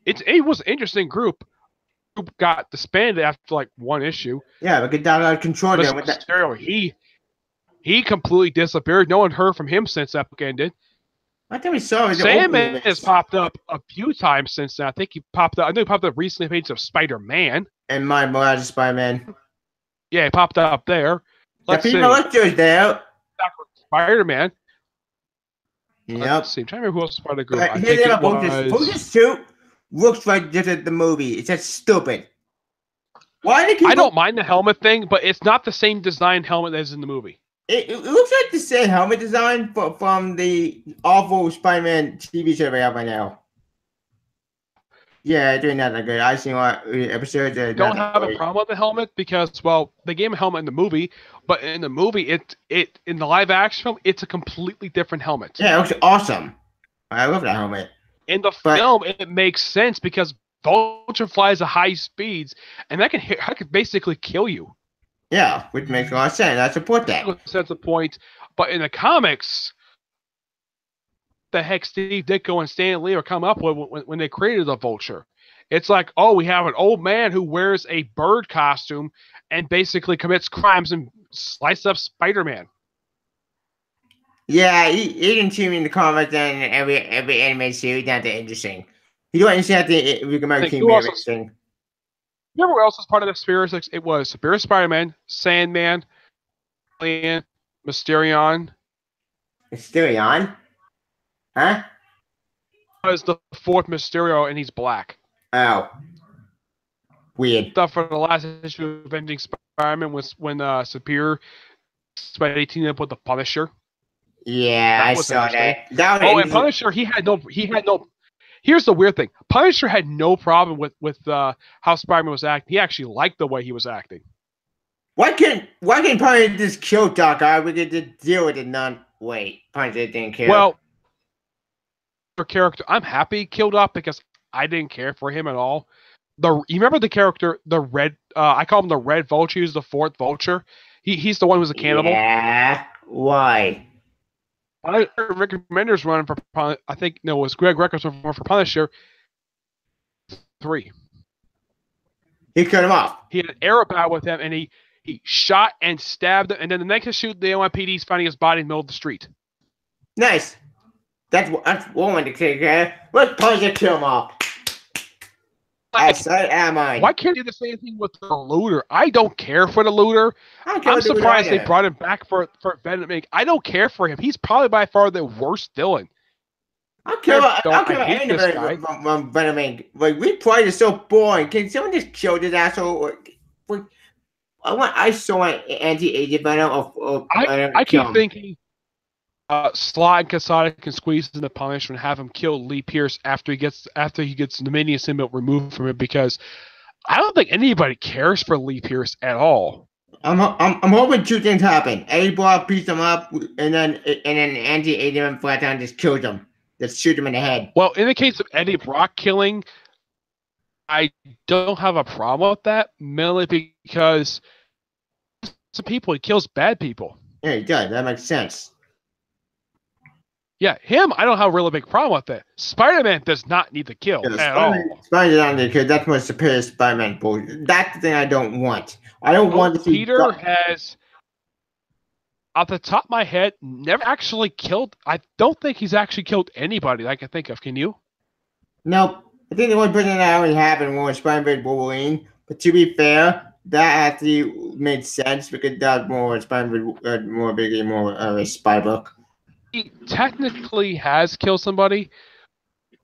S1: it was an interesting group. Group got disbanded after like 1 issue.
S3: Yeah, but Doggo out of control there with that.
S1: He completely disappeared. No one heard from him since that book ended.
S3: I think we saw
S1: Sandman has popped up a few times since then. I think he popped up recently in pages of Spider-Man.
S3: And my Mirage Spider-Man.
S1: Yeah, he popped up there.
S3: Let's see. The there.
S1: Spider-Man.
S3: Yep.
S1: Let's see. I'm trying to remember who else was part of the group.
S3: I think it was... Hocus suit looks like just the movie. It's just stupid. Why did
S1: I don't mind the helmet thing, but it's not the same design helmet as in the movie.
S3: It looks like the same helmet design from the awful Spider-Man TV show we have right now. Yeah, doing that good. I've seen episodes.
S1: Don't have a problem with the helmet because, they gave him a helmet in the movie, but in the movie, in the live action film, it's a completely different helmet.
S3: Yeah, it looks awesome. I love that helmet.
S1: In the film, it makes sense because Vulture flies at high speeds, and that could basically kill you.
S3: Yeah, which makes a lot of sense. I support that.
S1: That's the point. But in the comics, the heck Steve Ditko and Stan Lee are come up with when they created the Vulture. It's like, we have an old man who wears a bird costume and basically commits crimes and slices up Spider-Man.
S3: Yeah, he didn't see me in the comics and every anime series. Not that interesting. You don't understand the Rick and Morty thing.
S1: Remember who else was part of the Superior Six? It was Superior Spider-Man, Sandman, Alien, Mysterion.
S3: Mysterion? Huh?
S1: Was the 4th Mysterio, and he's black.
S3: Oh. Weird.
S1: Stuff for the last issue of Avenging Spider-Man was when Superior Spidey teamed up with the Punisher.
S3: Yeah, I saw that.
S1: And Punisher, he had no. Here's the weird thing: Punisher had no problem with how Spider-Man was acting. He actually liked the way he was acting.
S3: Why can't Punisher just kill Doc Ock? We could just deal with it. Wait, Punisher didn't care.
S1: Well, for character, I'm happy he killed Doc because I didn't care for him at all. You remember the character, the Red? I call him the Red Vulture. He's the fourth Vulture. He's the one who's a cannibal.
S3: Yeah. Why?
S1: Rick Remender's running for. I think no, it was Greg Ruckus running for Punisher. 3.
S3: He cut him off.
S1: He had an arrow battle with him, and he shot and stabbed him. And then the next shoot, the NYPD's finding his body in the middle of the street.
S3: Nice. That's one to take care. Let Punisher kill him off.
S1: Why can't you do the same thing with the Looter? I don't care for the Looter. I'm surprised they brought him back for Venom Inc. I don't care for him. He's probably by far the worst villain.
S3: I hate this guy. From Venom Inc. Like, we played is so boring. Can someone just kill this asshole? I saw an anti-agent Venom.
S1: I keep thinking Sly and Casada can squeeze in the Punisher and have him kill Lee Pierce after he gets the Minion symbiote removed from it, because I don't think anybody cares for Lee Pierce at all.
S3: I'm hoping 2 things happen. A Block beats him up, and then anti-agent flat down just kills him. Just shoot him in the head.
S1: Well, in the case of Eddie Brock killing, I don't have a problem with that, mainly because some people, he kills bad people.
S3: Yeah, he does. That makes sense.
S1: Yeah, him, I don't have a really big problem with that. Spider-Man does not need to kill at all.
S3: Spider-Man doesn't need to kill. That's my superior Spider-Man bullshit. That's the thing I don't want. I don't want to see...
S1: Peter has, off the top of my head, never actually killed... I don't think he's actually killed anybody that I can think of. Can you?
S3: Nope. I think the only person that already happened was Spider-Man Wolverine. But to be fair, that actually made sense because that was more Spider-Man, more biggie, more a spy book.
S1: He technically has killed somebody.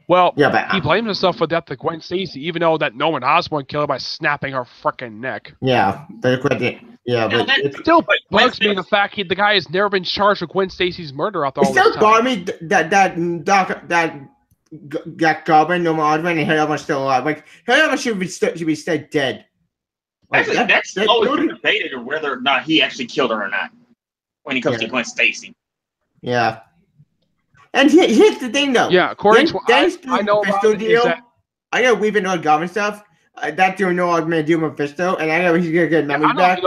S1: Well, yeah, but he blames himself for the death of Gwen Stacy, even though that Norman Osborn killed her by snapping her freaking neck.
S3: Yeah, but
S1: it still bugs me the fact the guy has never been charged with Gwen Stacy's murder after all this time.
S3: It still bugs me that Goblin, Norman Osborn, and Harry still alive. Like, Harry should be still dead.
S2: Like, that's always been debated on whether or not he actually killed her or not when it comes to Gwen Stacy.
S3: Yeah. And here's the thing, though.
S1: Yeah, according to I know about
S3: deal, I got weaving on Goblin stuff. That dude know I'm going to do Mephisto, and I know he's going to get memories back.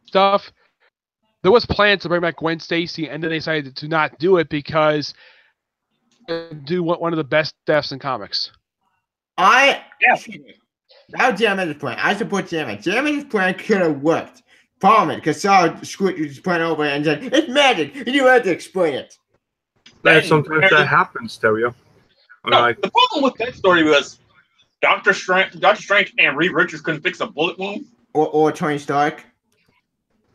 S1: Stuff. There was plans to bring back Gwen Stacy, and then they decided to not do it because do one of the best deaths in comics.
S3: That was Jammy's plan. I support Jammy. Jammy's plan could have worked. Problem because Saw screwed his plan over and said, it's magic, and you had to explain it.
S5: Sometimes that happens, tell you.
S2: The problem with that story was Doctor Strange and Reed Richards couldn't fix a bullet wound.
S3: Or Tony Stark.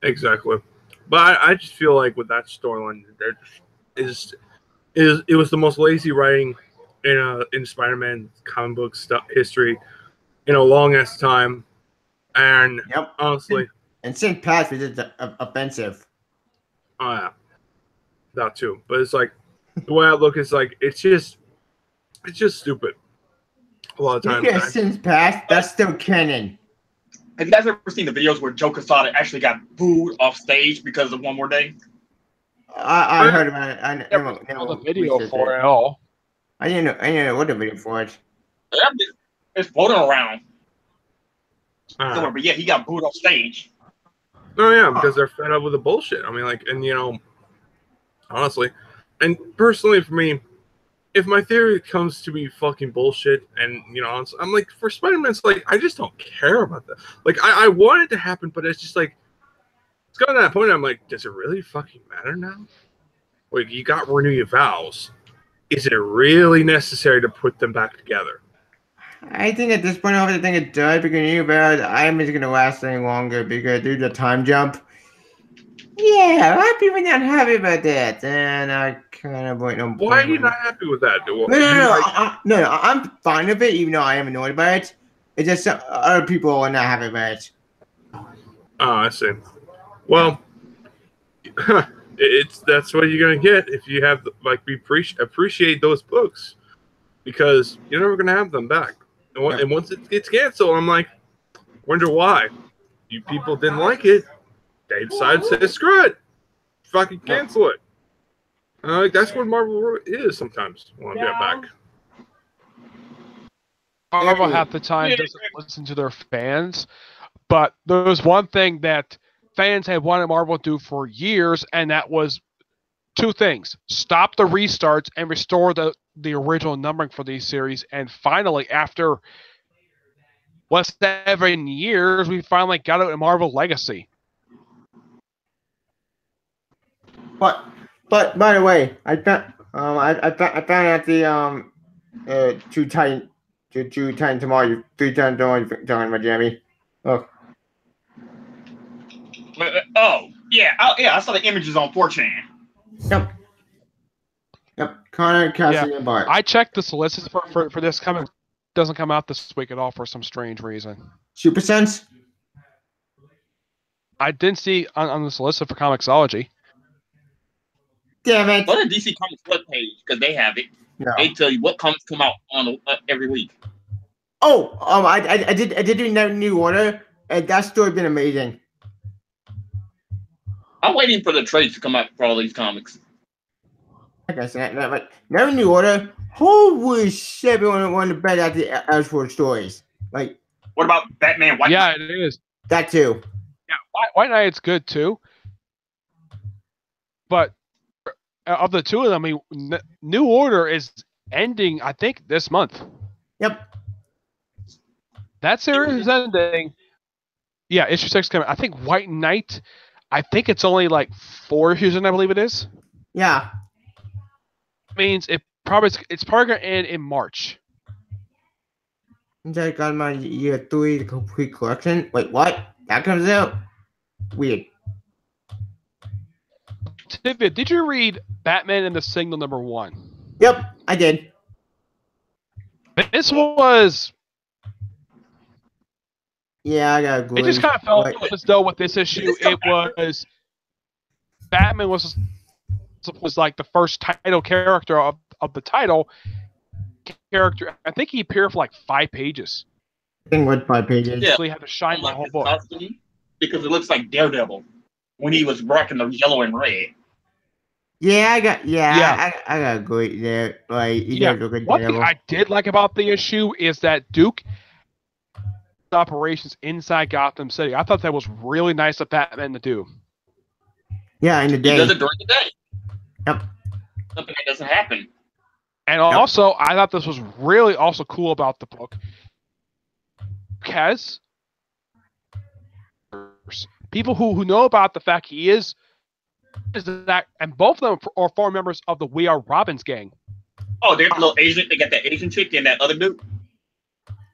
S5: Exactly. But I just feel like with that storyline, it was the most lazy writing in Spider-Man comic book history in a long ass time. And honestly...
S3: And St. Patrick is offensive.
S5: Oh, yeah. That too. But it's like, the way I look is like, it's just stupid. A lot of times.
S3: Yeah, St. Patrick, that's still canon.
S2: Have you guys ever seen the videos where Joe Quesada actually got booed off stage because of One More Day?
S3: I heard about it. I never
S1: the video for it at all.
S3: I didn't know what the video for it.
S2: It's floating around. But yeah, he got booed off stage.
S5: Oh yeah, because they're fed up with the bullshit. I mean, like, and honestly, and personally for me, if my theory comes to be fucking bullshit, and I'm like, for Spider-Man, it's like I just don't care about that. Like, I want it to happen, but it's just like it's gotten to that point. I'm like, does it really fucking matter now? Like, you got to renew your vows. Is it really necessary to put them back together?
S3: I think at this point, I think it does because I'm just going to last any longer because due to the time jump. Yeah, a lot of people not happy about that, and I kind of wait.
S5: Why are you not happy with that?
S3: No, I'm fine with it, even though I am annoyed by it. It's just other people are not happy about it.
S5: Oh, I see. Well, that's what you're gonna get if you have appreciate those books, because you're never gonna have them back. And once it gets canceled, I'm like, wonder why. You people didn't like it. They decided to say, screw it, fucking cancel it. That's what Marvel is sometimes when I get back.
S1: Marvel half the time doesn't listen to their fans, but there was one thing that fans had wanted Marvel to do for years, and that was two things: stop the restarts and restore the original numbering for these series. And finally, after 7 years, we finally got it in Marvel Legacy.
S3: But by the way, I found out the True Titan tomorrow. 3 times tomorrow, talking about Jamie. Oh.
S2: Oh yeah, I saw the images on 4chan.
S3: Yep. Connor, Cassidy, and Bart.
S1: I checked the solicits for this coming. Doesn't come out this week at all for some strange reason.
S3: Super Sense?
S1: I didn't see on the solicit for Comixology.
S3: Damn it!
S2: Go to DC Comics webpage because they have it.
S3: No.
S2: They tell you what comics come out on every week.
S3: Oh, I did do New Order, and that story been amazing.
S2: I'm waiting for the trades to come out for all these comics.
S3: Like I said, Never New Order. Holy shit! One of the better Elseworld stories. Like,
S2: what about Batman White
S1: Knight? Yeah, it is.
S3: That too.
S1: Yeah, White Knight's good too. But of the two of them, I mean, New Order is ending, I think, this month.
S3: Yep.
S1: That series is ending. Yeah, issue 6 coming. I think White Knight. I think it's only like 4 issues, and I believe it is.
S3: Yeah.
S1: Means it's probably gonna end in March.
S3: I got my year 3 complete collection. Wait, what? That comes out? Weird.
S1: Tivia, did you read Batman and the Signal #1?
S3: Yep, I did.
S1: This was.
S3: Yeah, I got.
S1: It just kind of felt as though with this issue, it was Batman was like the first title character of the title character. I think he appeared for like 5 pages.
S3: I think what 5 pages?
S2: Yeah,
S1: so he had to shine the whole book
S2: because it looks like Daredevil when he was rocking the yellow and red.
S3: Yeah, I got great there. Like,
S1: one thing I did like about the issue is that Duke operations inside Gotham City. I thought that was really nice of Batman to do.
S3: Yeah, in the day.
S2: He does it during the day.
S3: Yep.
S2: Something that doesn't happen.
S1: And also, I thought this was really also cool about the book. Because people who know about the fact he is that, and both of them are former members of the We Are Robins gang.
S2: Oh, they're little Asian. They got that Asian chick and that other dude.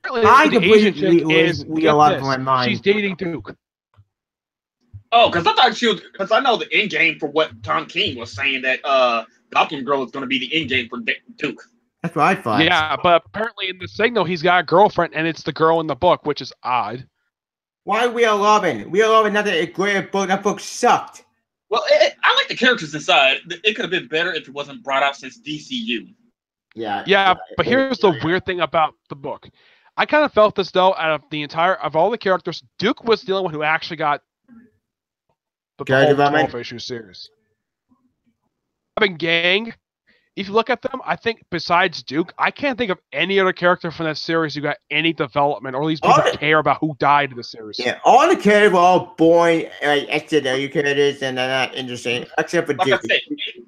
S3: I completely lost my mind.
S1: She's dating Duke.
S2: Oh, because I thought she was. Because I know the end game for what Tom King was saying that Gotham Girl is going to be the end game for Duke.
S3: That's what I thought.
S1: Yeah, but apparently in the Signal he's got a girlfriend, and it's the girl in the book, which is odd.
S3: Why We Are Robin? We Are Robin, not a great book. That book sucked.
S2: Well, I like the characters inside. It could have been better if it wasn't brought out since DCU.
S3: Yeah,
S1: but here's the weird thing about the book. I kind of felt as though out of all the characters, Duke was the only one who actually got the whole 12-issue series. Robin gang, if you look at them, I think besides Duke, I can't think of any other character from that series who got any development, or at least people care about who died in the series.
S3: Yeah, all the characters were all boring, like accidental characters, and they're not interesting, except for Duke.
S2: I said,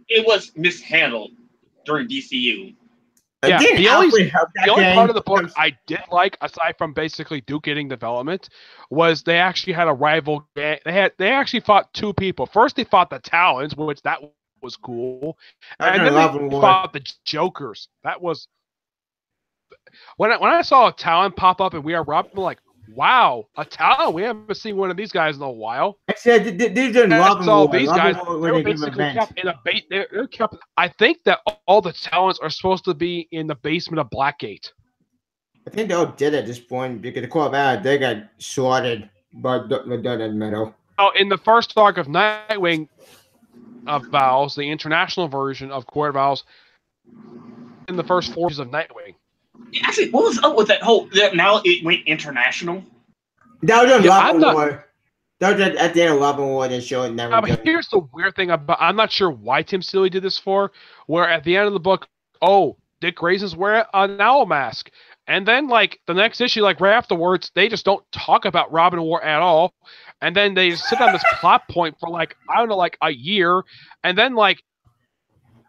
S2: it was mishandled during DCU.
S1: Yeah, the only part of the book I did like, aside from basically Duke getting development, was they actually had a rival gang. They actually fought 2 people. First, they fought the Talons, which that was cool, and then they fought the Jokers. That was when I saw a Talon pop up and We Are Robin, I'm like, wow, a Talon! We haven't seen one of these guys in a while.
S3: I said these are Robin War.
S1: These guys, they're basically kept in a bait. They're kept. I think that all the Talons are supposed to be in the basement of Blackgate.
S3: I think they all did at this point because the Corvette they got slaughtered but doesn't matter.
S1: Oh, in the first arc of Nightwing of Vowels, the international version of Court of Owls, in the first 4 issues of Nightwing.
S2: Actually, what was up with that whole? Now it went international.
S3: That was
S1: Yeah,
S3: Love and War. That was at the end of Love and War. They showed it never.
S1: But here's the weird thing about, I'm not sure why Tim Seeley did this for, where at the end of the book, Dick Grayson's wearing an owl mask. And then, like, the next issue, like, right afterwards, they just don't talk about Robin War at all. And then they just sit on this plot point for, like, I don't know, like, a year. And then, like,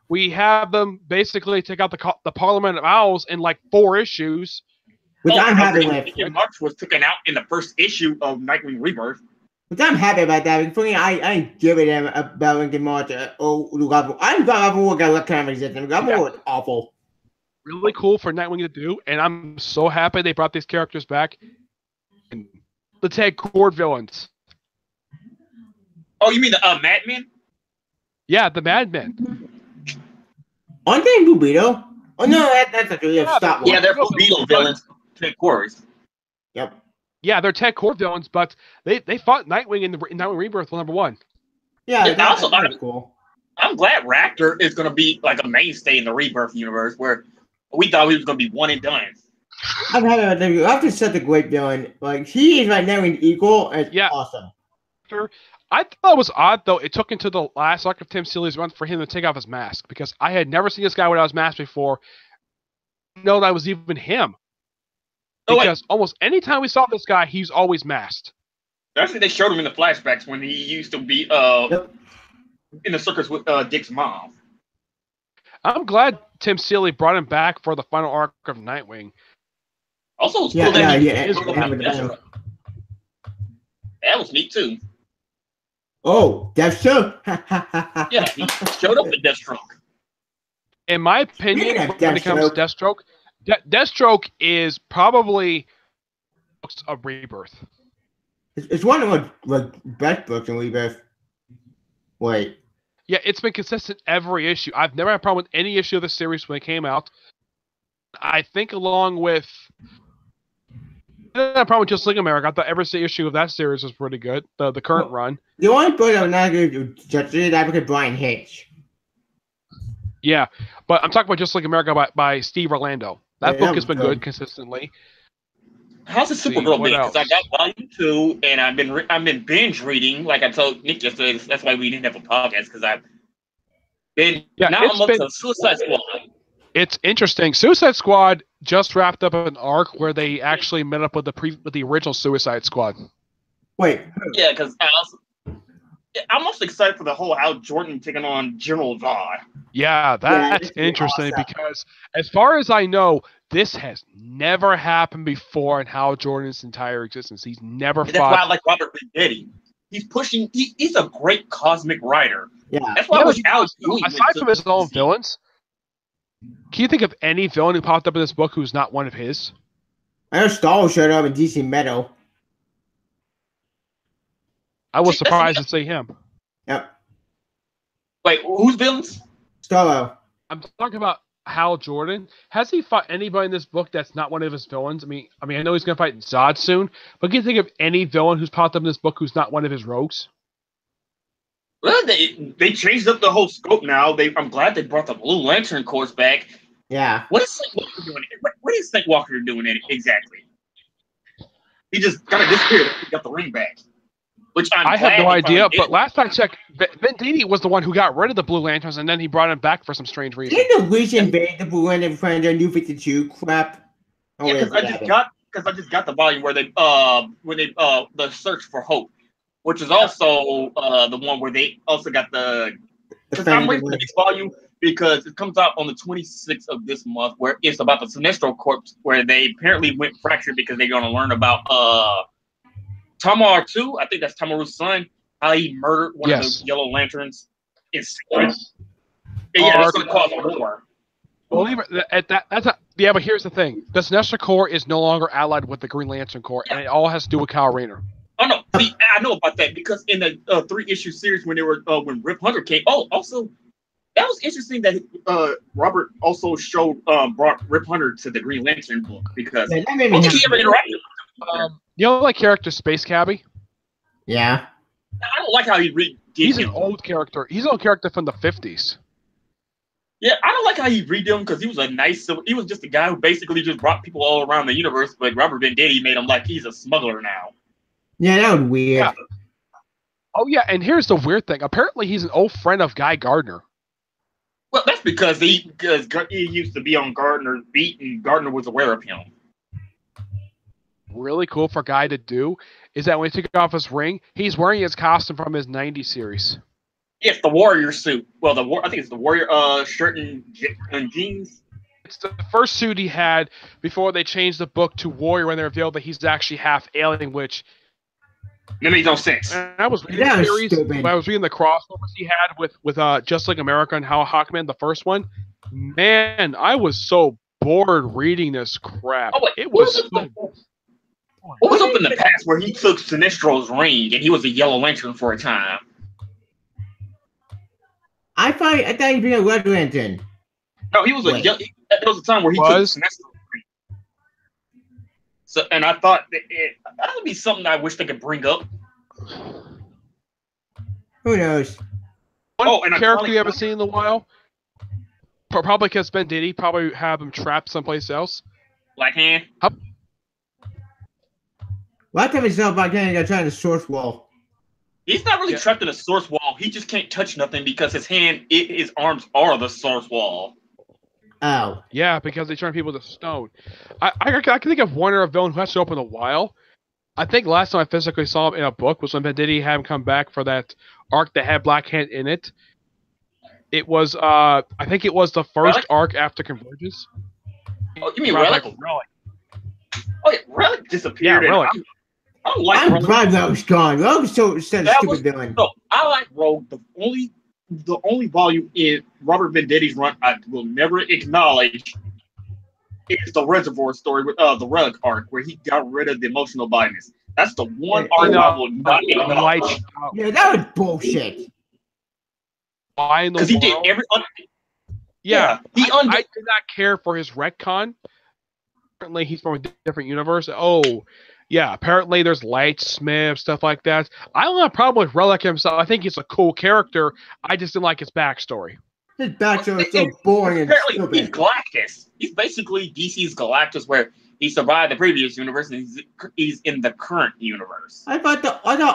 S1: we have them basically take out the Parliament of Owls in, like, 4 issues.
S3: Which I'm happy with.
S2: March was taken out in the first issue of Nightwing Rebirth.
S3: Which I'm happy about that. For me, I ain't giving them about Lincoln March. I'm glad Robin War got left kind of existing. Robin War was awful.
S1: Really cool for Nightwing to do, and I'm so happy they brought these characters back. And the Ted Kord villains.
S2: Oh, you mean the Madmen?
S1: Yeah, the Madmen.
S3: Aren't they in Blue Beetle? Oh no, that's a true. Stop.
S2: Yeah, they're Blue Beetle villains. Ted Kord.
S3: Yep.
S1: Yeah, they're Ted Kord villains, but they fought Nightwing in Nightwing Rebirth #1.
S3: Yeah, that's
S2: also
S3: cool.
S2: I'm glad Raptor is going to be like a mainstay in the Rebirth universe, where we thought he was going to be one and done.
S3: I'm happy about that. Raptor's such a great villain. Like, he is right now in Equal, and it's awesome.
S1: I thought it was odd, though. It took into the last arc of Tim Seeley's run for him to take off his mask, because I had never seen this guy without his mask before. I didn't know that was even him. Because almost any time we saw this guy, he's always masked.
S2: Actually, they showed him in the flashbacks when he used to be in the circus with Dick's mom.
S1: I'm glad Tim Seeley brought him back for the final arc of Nightwing.
S2: Also, it's cool that was neat too.
S3: Oh, Deathstroke!
S2: Yeah, he showed up at Deathstroke.
S1: In my opinion, when it comes to Deathstroke, Deathstroke is probably a Rebirth.
S3: It's one of the best books in Rebirth. Wait.
S1: Yeah, it's been consistent every issue. I've never had a problem with any issue of the series when it came out. I think along with... I didn't have a problem with Just Like America. I thought every issue of that series was pretty good, the current run.
S3: The only book I'm not going to judge is that because Brian Hitch.
S1: Yeah, but I'm talking about Just Like America by Steve Orlando. That book has been good consistently.
S2: How's the Supergirl been? Because I got volume 2, and I've been binge reading. Like I told Nick yesterday, that's why we didn't have a podcast, because I've been now I'm up to Suicide Squad.
S1: It's interesting. Suicide Squad just wrapped up an arc where they actually met up with the original Suicide Squad.
S3: Wait.
S2: Yeah, because I'm most excited for the whole Hal Jordan taking on General Zod.
S1: Yeah, that's interesting because, as far as I know, this has never happened before in Hal Jordan's entire existence. He's never fought.
S2: That's why I like Robert Venditti. He's pushing. He's a great cosmic writer.
S3: Yeah,
S2: that's why Hal doing.
S1: Aside from his own villains, can you think of any villain who popped up in this book who's not one of his?
S3: I know Starro showed up in DC Metal.
S1: I was surprised to see him.
S3: Yep.
S2: Wait, who's villains?
S3: Starro.
S1: I'm talking about Hal Jordan. Has he fought anybody in this book that's not one of his villains? I mean, I know he's going to fight Zod soon, but can you think of any villain who's popped up in this book who's not one of his rogues?
S2: Well, they changed up the whole scope now. I'm glad they brought the Blue Lantern Corps back.
S3: Yeah.
S2: What is Sleepwalker doing? What is Sleepwalker doing exactly? He just kind of disappeared. He got the ring back. Which I
S1: have no idea, but last I checked, Venditti was the one who got rid of the Blue Lanterns, and then he brought him back for some strange reason.
S3: Didn't the Witch invade the Blue Lantern friend or New 52 crap?
S2: Yeah, because I just got the volume where the Search for Hope, which is also the one where they also got the. Because I'm waiting for the next volume because it comes out on the 26th of this month, where it's about the Sinestro Corps, where they apparently went fractured because they're going to learn about Tamar 2, I think that's Tamaru's son, how he murdered one of the Yellow Lanterns in secret. Yeah, that's going to cause a war.
S1: Believe it, but here's the thing. The Sinestro Corps is no longer allied with the Green Lantern Corps, and it all has to do with Kyle Rayner.
S2: Oh, no. See, I know about that because in the 3-issue series when when Rip Hunter came, also, that was interesting that Robert also brought Rip Hunter to the Green Lantern book because he ever interacted with him.
S1: You know, like character Space Cabbie?
S3: Yeah.
S2: I don't like how he redid
S1: He's
S2: him.
S1: an old character. He's an old character from the 50s.
S2: Yeah, I don't like how he redid him because he was he was just a guy who basically just brought people all around the universe, but Robert Venditti made him like he's a smuggler now.
S3: Yeah, that was weird.
S1: Yeah. Oh, yeah, and here's the weird thing. Apparently, he's an old friend of Guy Gardner.
S2: Well, that's because he used to be on Gardner's beat, and Gardner was aware of him.
S1: Really cool for Guy to do is that when he took off his ring, he's wearing his costume from his 90s series.
S2: It's the warrior suit. Well, I think it's the warrior shirt and jeans.
S1: It's the first suit he had before they changed the book to Warrior when they revealed that he's actually half alien, which
S2: That makes no sense.
S1: and I was reading
S3: That
S1: the
S3: was
S1: series
S3: stupid.
S1: when I was reading the crossovers he had with Just Like America and How Hawkman, the first one. Man, I was so bored reading this crap.
S2: Oh, wait,
S1: It was
S2: what was up in the past where he took Sinestro's ring and he was a Yellow Lantern for a time?
S3: I thought he'd be a Red Lantern.
S2: No, he was
S3: Wait.
S2: there was a time where he took Sinestro's ring. So, and I thought that would be something I wish they could bring up.
S3: Who knows?
S1: one
S2: and
S1: character you haven't seen in a while. Probably because Ben Diddy probably have him trapped someplace else.
S2: Black Hand.
S3: Last time I saw Black Hand, he got trapped in the source wall.
S2: He's not really trapped in a source wall. He just can't touch nothing because his arms are the source wall.
S3: Oh.
S1: Yeah, because they turn people to stone. I can think of one other villain who has to open a while. I think last time I physically saw him in a book was when Ben Diddy had him come back for that arc that had Black Hand in it. It was, I think it was the first
S2: Relic?
S1: arc after Convergence.
S2: Oh, you mean
S1: Relic?
S2: Relic? Oh, yeah, Relic disappeared.
S1: Yeah, Relic.
S2: I don't like
S3: I'm
S2: Rogue.
S3: glad that was gone. Rogue was such a
S2: That
S3: stupid
S2: was-
S3: villain.
S2: No, I like Rogue. The only volume in Robert Venditti's run I will never acknowledge is the Reservoir story with the Relic arc where he got rid of the emotional bias. That's the one arc I will not acknowledge.
S1: Lights out.
S3: Yeah, that was bullshit.
S1: Why in the
S2: Because he did
S1: world?
S2: every
S1: Yeah,
S2: he
S1: I
S2: undid.
S1: did not care for his retcon. Apparently, he's from a different universe. Oh, yeah. Apparently, there's Lightsmith, stuff like that. I don't have a problem with Relic himself. I think he's a cool character. I just didn't like his backstory.
S3: His backstory was so boring and
S2: Apparently, he's
S3: stupid.
S2: Galactus. He's basically DC's Galactus, where he survived the previous universe and he's in the current universe.
S3: I thought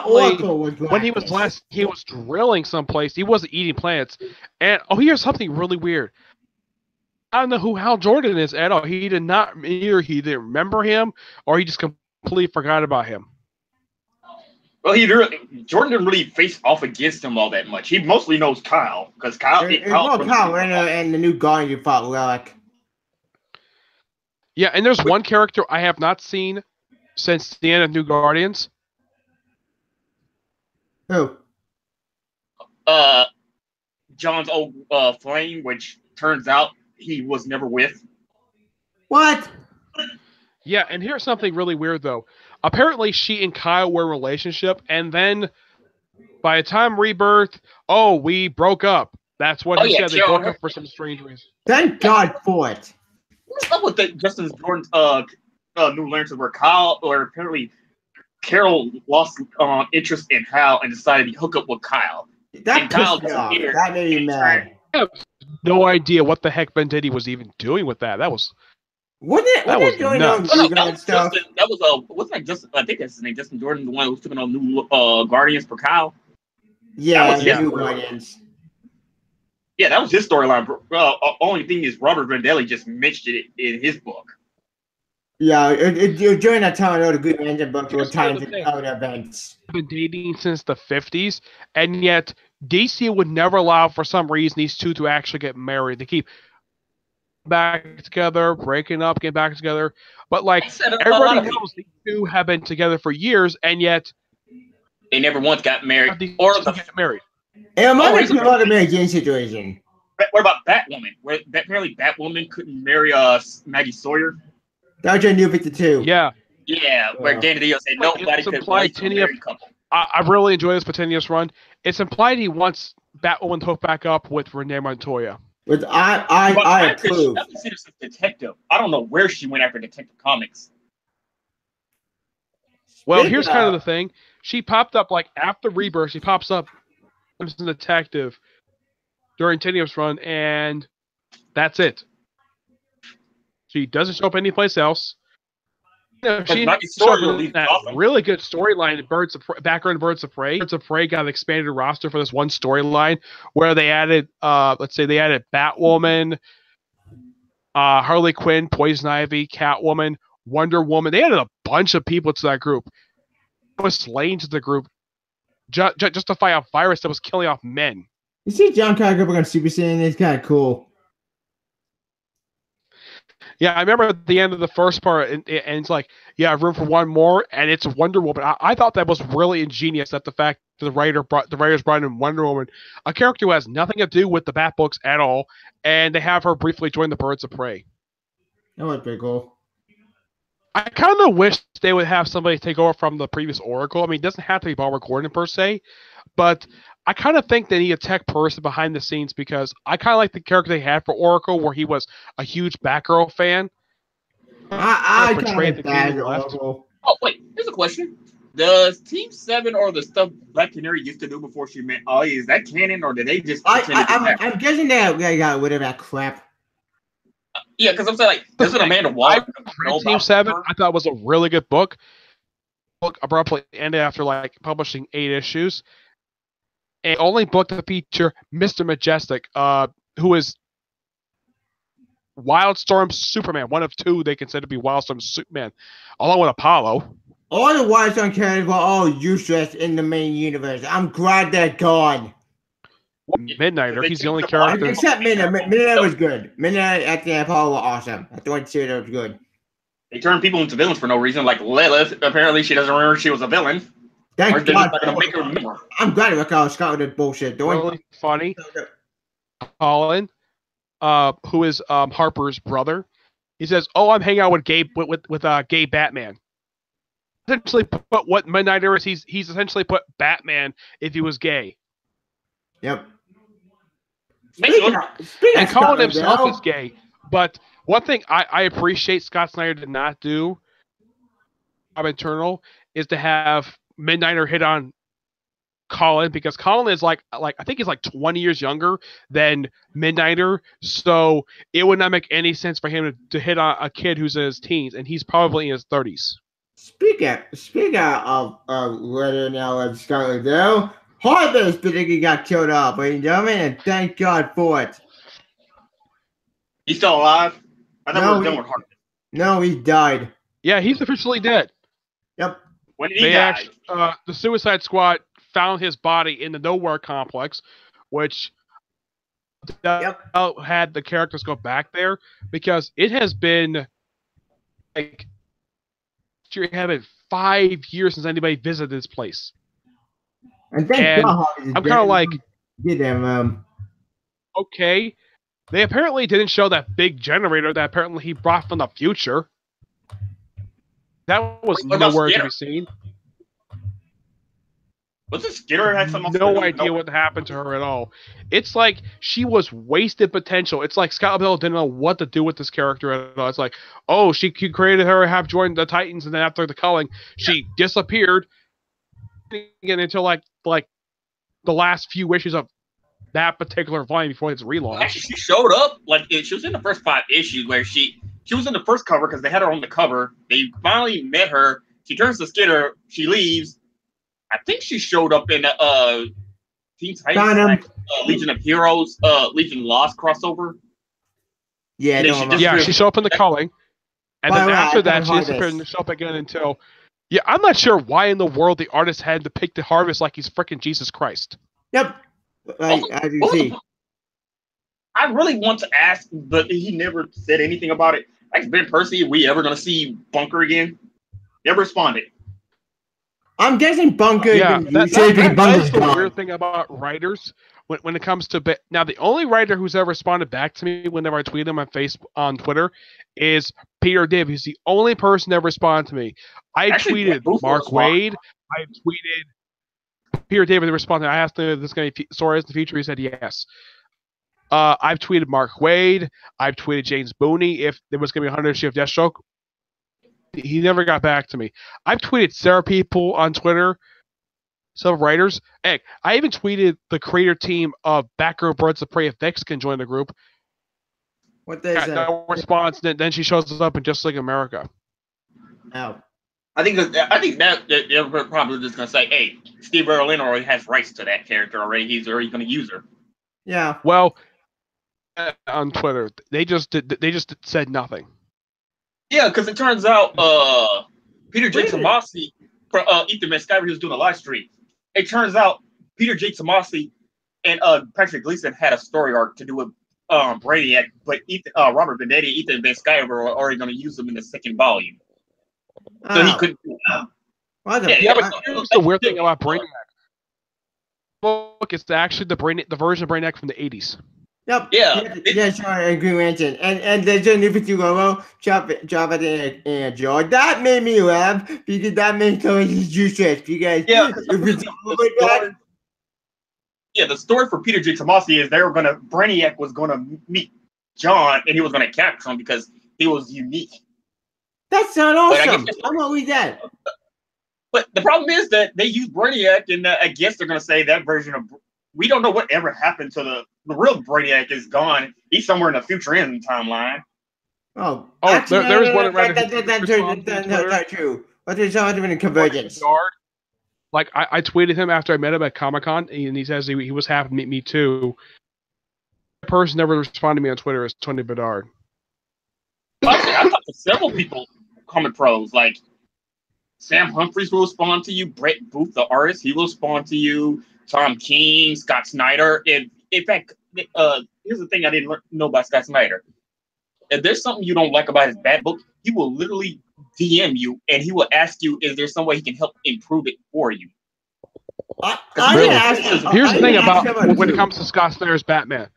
S3: Oracle was
S1: When he was he was drilling someplace. He wasn't eating plants. And here's something really weird. I don't know who Hal Jordan is at all. He did not either. He didn't remember him, or he just completely forgot about him.
S2: Well, Jordan didn't really face off against him all that much. He mostly knows Kyle because Kyle.
S3: Kyle and the new Guardian you fought Relic.
S1: Yeah, and there's one character I have not seen since the end of New Guardians.
S3: Who?
S2: John's old flame, which turns out he was never with.
S3: What?
S1: Yeah, and here's something really weird though. Apparently, she and Kyle were in a relationship, and then by the time Rebirth, we broke up. That's what he said. They broke up for some strange reason.
S3: Thank God for it.
S2: What's up with Justin Jordan's New Lantern, where apparently Carol lost interest in Hal and decided to hook up with Kyle.
S3: That
S2: And Kyle
S3: pissed me off.
S2: disappeared.
S3: That made me mad.
S1: No idea what the heck Ben Diddy was even doing with that. That was
S3: Wasn't
S1: That was
S3: it doing
S1: nuts.
S3: on
S2: No,
S3: Google
S2: that
S3: and
S2: was
S3: stuff?
S2: Justin. That was wasn't that Justin? I think that's his name, Justin Jordan, the one who took on New Guardians for Kyle.
S3: Yeah,
S2: that was
S3: the
S2: his
S3: new
S2: storyline.
S3: Guardians.
S2: Yeah, that was his storyline. Only thing is, Robert Vendelli just mentioned it in his book.
S3: Yeah, during that time, all the Green Lantern books were
S1: Here's
S3: tied
S1: the
S3: to
S1: thing.
S3: other events.
S1: been dating since the 50s, and yet DC would never allow, for some reason, these two to actually get married. They keep back together, breaking up, getting back together. But like
S2: I said a lot
S1: everybody
S2: of
S1: knows, these two have been together for years, and yet
S2: They never once got married.
S1: these
S2: Or
S1: two
S2: the
S1: get married.
S3: And it might
S2: here's
S3: be
S2: a-
S3: about the Mary Jane situation.
S2: what about Batwoman? Where apparently Batwoman couldn't marry Maggie Sawyer.
S3: That was your New 52.
S1: Yeah,
S2: Yeah, where
S3: Yeah.
S2: Danny DeVito said
S1: Like,
S2: nobody
S1: it's
S2: could
S1: implied
S2: relate to a
S1: Tinia-
S2: married couple.
S1: I really enjoy this Patinius run. It's implied he wants Batwoman to hook back up with Renee Montoya.
S3: But I
S2: I've
S3: approve.
S2: seen her as detective. I don't know where she went after Detective Comics.
S1: Well, here's kind of the thing. She popped up like after Rebirth. She pops up as a detective during Tinium's run, and that's it. She doesn't show up anyplace else. She that really good storyline in background Birds of Prey. Birds of Prey got an expanded roster for this one storyline where they added, let's say they added Batwoman, Harley Quinn, Poison Ivy, Catwoman, Wonder Woman. They added a bunch of people to that group. Was slain to the group just to fight a virus that was killing off men.
S3: You see John Carter on Super Saiyan? It's kind of cool.
S1: Yeah, I remember at the end of the first part, and it's like, yeah, room for one more, and it's Wonder Woman. I thought that was really ingenious that the fact that the writers brought in Wonder Woman, a character who has nothing to do with the Bat books at all, and they have her briefly join the Birds of Prey.
S3: That was pretty cool.
S1: I kind of wish they would have somebody take over from the previous Oracle. I mean, it doesn't have to be Barbara Gordon per se, but I kind of think they need a tech person behind the scenes because I kind of like the character they had for Oracle, where he was a huge Batgirl fan.
S3: I portrayed the Oracle.
S2: Oh wait, here's a question: does Team 7 or the stuff Black Canary used to do before she met Ollie, is that canon, or did they just?
S3: I'm guessing they got rid of that crap.
S2: Yeah, because I'm saying like this is Amanda Waller.
S1: Team 7, I thought was a really good book. Book abruptly ended after like publishing 8 issues. And only book to feature Mr. Majestic, who is Wildstorm Superman, one of 2 they consider to be Wildstorm Superman, along with Apollo.
S3: All the Wildstorm characters were all useless in the main universe. I'm glad they're gone.
S1: Midnighter, he's the only character.
S3: Except Midnight. Midnight was good. Midnight at the Apollo was awesome. I thought that was good.
S2: They turned people into villains for no reason. Like Lilith, apparently she doesn't remember she was a villain.
S3: Thank God. I'm glad Ricardo Scott did bullshit.
S1: Really funny. Colin, who is Harper's brother, he says, "Oh, I'm hanging out with gay gay Batman." Essentially, put what Midnighter is. He's essentially put Batman if he was gay.
S3: Yep.
S1: And Colin himself is gay. But one thing I appreciate Scott Snyder did not do of Eternal is to have Midnighter hit on Colin, because Colin is like I think he's like 20 years younger than Midnighter, so it would not make any sense for him to hit on a kid who's in his teens, and he's probably in his 30s.
S3: Speaking of whether now of Scarlet though, Harvest particularly got killed off, ladies and gentlemen, and thank God for it.
S2: He's still alive? I thought we were done with Harvest.
S3: No, he died.
S1: Yeah, he's officially dead.
S3: Yep.
S2: When did he die?
S1: The Suicide Squad found his body in the Nowhere complex, which had the characters go back there, because it has been like you're having 5 years since anybody visited this place.
S3: And God,
S1: I'm kind of like,
S3: get them.
S1: Okay, they apparently didn't show that big generator that apparently he brought from the future. That was nowhere to be seen.
S2: Was it Skitter had some?
S1: No idea what happened to her at all. It's like she was wasted potential. It's like Scott Bell didn't know what to do with this character at all. It's like, oh, she created her, have joined the Titans, and then after the culling, she disappeared. Again, until like the last few issues of that particular volume before it's relaunched.
S2: Actually, she showed up she was in the first 5 issues where she was in the first cover because they had her on the cover. They finally met her. She turns to Skitter. She leaves. I think she showed up in Teen Titans, Legion of Heroes, Legion Lost crossover.
S3: Yeah,
S1: she showed up in the culling, and then after that, she disappeared and showed up again until. Yeah, I'm not sure why in the world the artist had depicted Harvest like he's freaking Jesus Christ.
S3: Yep. As you see.
S2: I really want to ask, but he never said anything about it. Like Ben Percy, are we ever going to see Bunker again? Never responded.
S3: I'm guessing Bunker.
S1: Yeah, that's the weird thing about writers when it comes to now. The only writer who's ever responded back to me whenever I tweet him on Twitter is Peter Dibb. He's the only person that ever responded to me. I tweeted Mark Waid. I tweeted Peter David responded. I asked him if this is going to be stories in the future. He said yes. I've tweeted Mark Waid. I've tweeted James Booney if there was going to be a 100 issue of Deathstroke. he never got back to me. I've tweeted several people on Twitter, some writers. Heck, I even tweeted the creator team of Batgirl Birds of Prey if Vex can join the group.
S3: What does
S1: Got no response. Then she shows up in Just Like America.
S3: Oh.
S2: I think that they're probably just gonna say, "Hey, Steve Berlin already has rights to that character already. He's already gonna use her."
S3: Yeah.
S1: Well, on Twitter, they just said nothing.
S2: Yeah, because it turns out Peter J. Tomasi for Ethan Van Sciver, he was doing a live stream. It turns out Peter J. Tomasi and Patrick Gleason had a story arc to do with Brainiac, but Robert Venditti, Ethan Van Sciver were already going to use them in the second volume. So he couldn't.
S1: But here's the weird thing about Brainiac. Book is actually the version of Brainiac from the 80s.
S3: Yep.
S2: Yeah.
S3: Sure. And Green Lantern. And there's a new 50 logo. Drop it in a jar. That made me laugh because that made so juicy. Because
S2: the story for Peter J. Tomasi is Brainiac was gonna meet John and he was gonna capture him because he was unique.
S3: That's not awesome. I'm gonna read that.
S2: But the problem is that they use Brainiac, and I guess they're gonna say that version of. We don't know what ever happened to the real Brainiac is gone. He's somewhere in the future end timeline.
S3: Actually,
S1: there's one.
S3: That's not true. But there's not convergence.
S1: Like I tweeted him after I met him at Comic-Con, and he says he was happy to meet me too. The person never responded to me on Twitter is Tony Bedard.
S2: I talked to several people, comic pros, like Sam Humphries will respond to you. Brett Booth, the artist, he will respond to you. Tom King, Scott Snyder. In fact, here's the thing I didn't know about Scott Snyder. If there's something you don't like about his bad book, he will literally DM you and he will ask you, is there some way he can help improve it for you?
S1: Here's the thing about when it comes to Scott Snyder's Batman.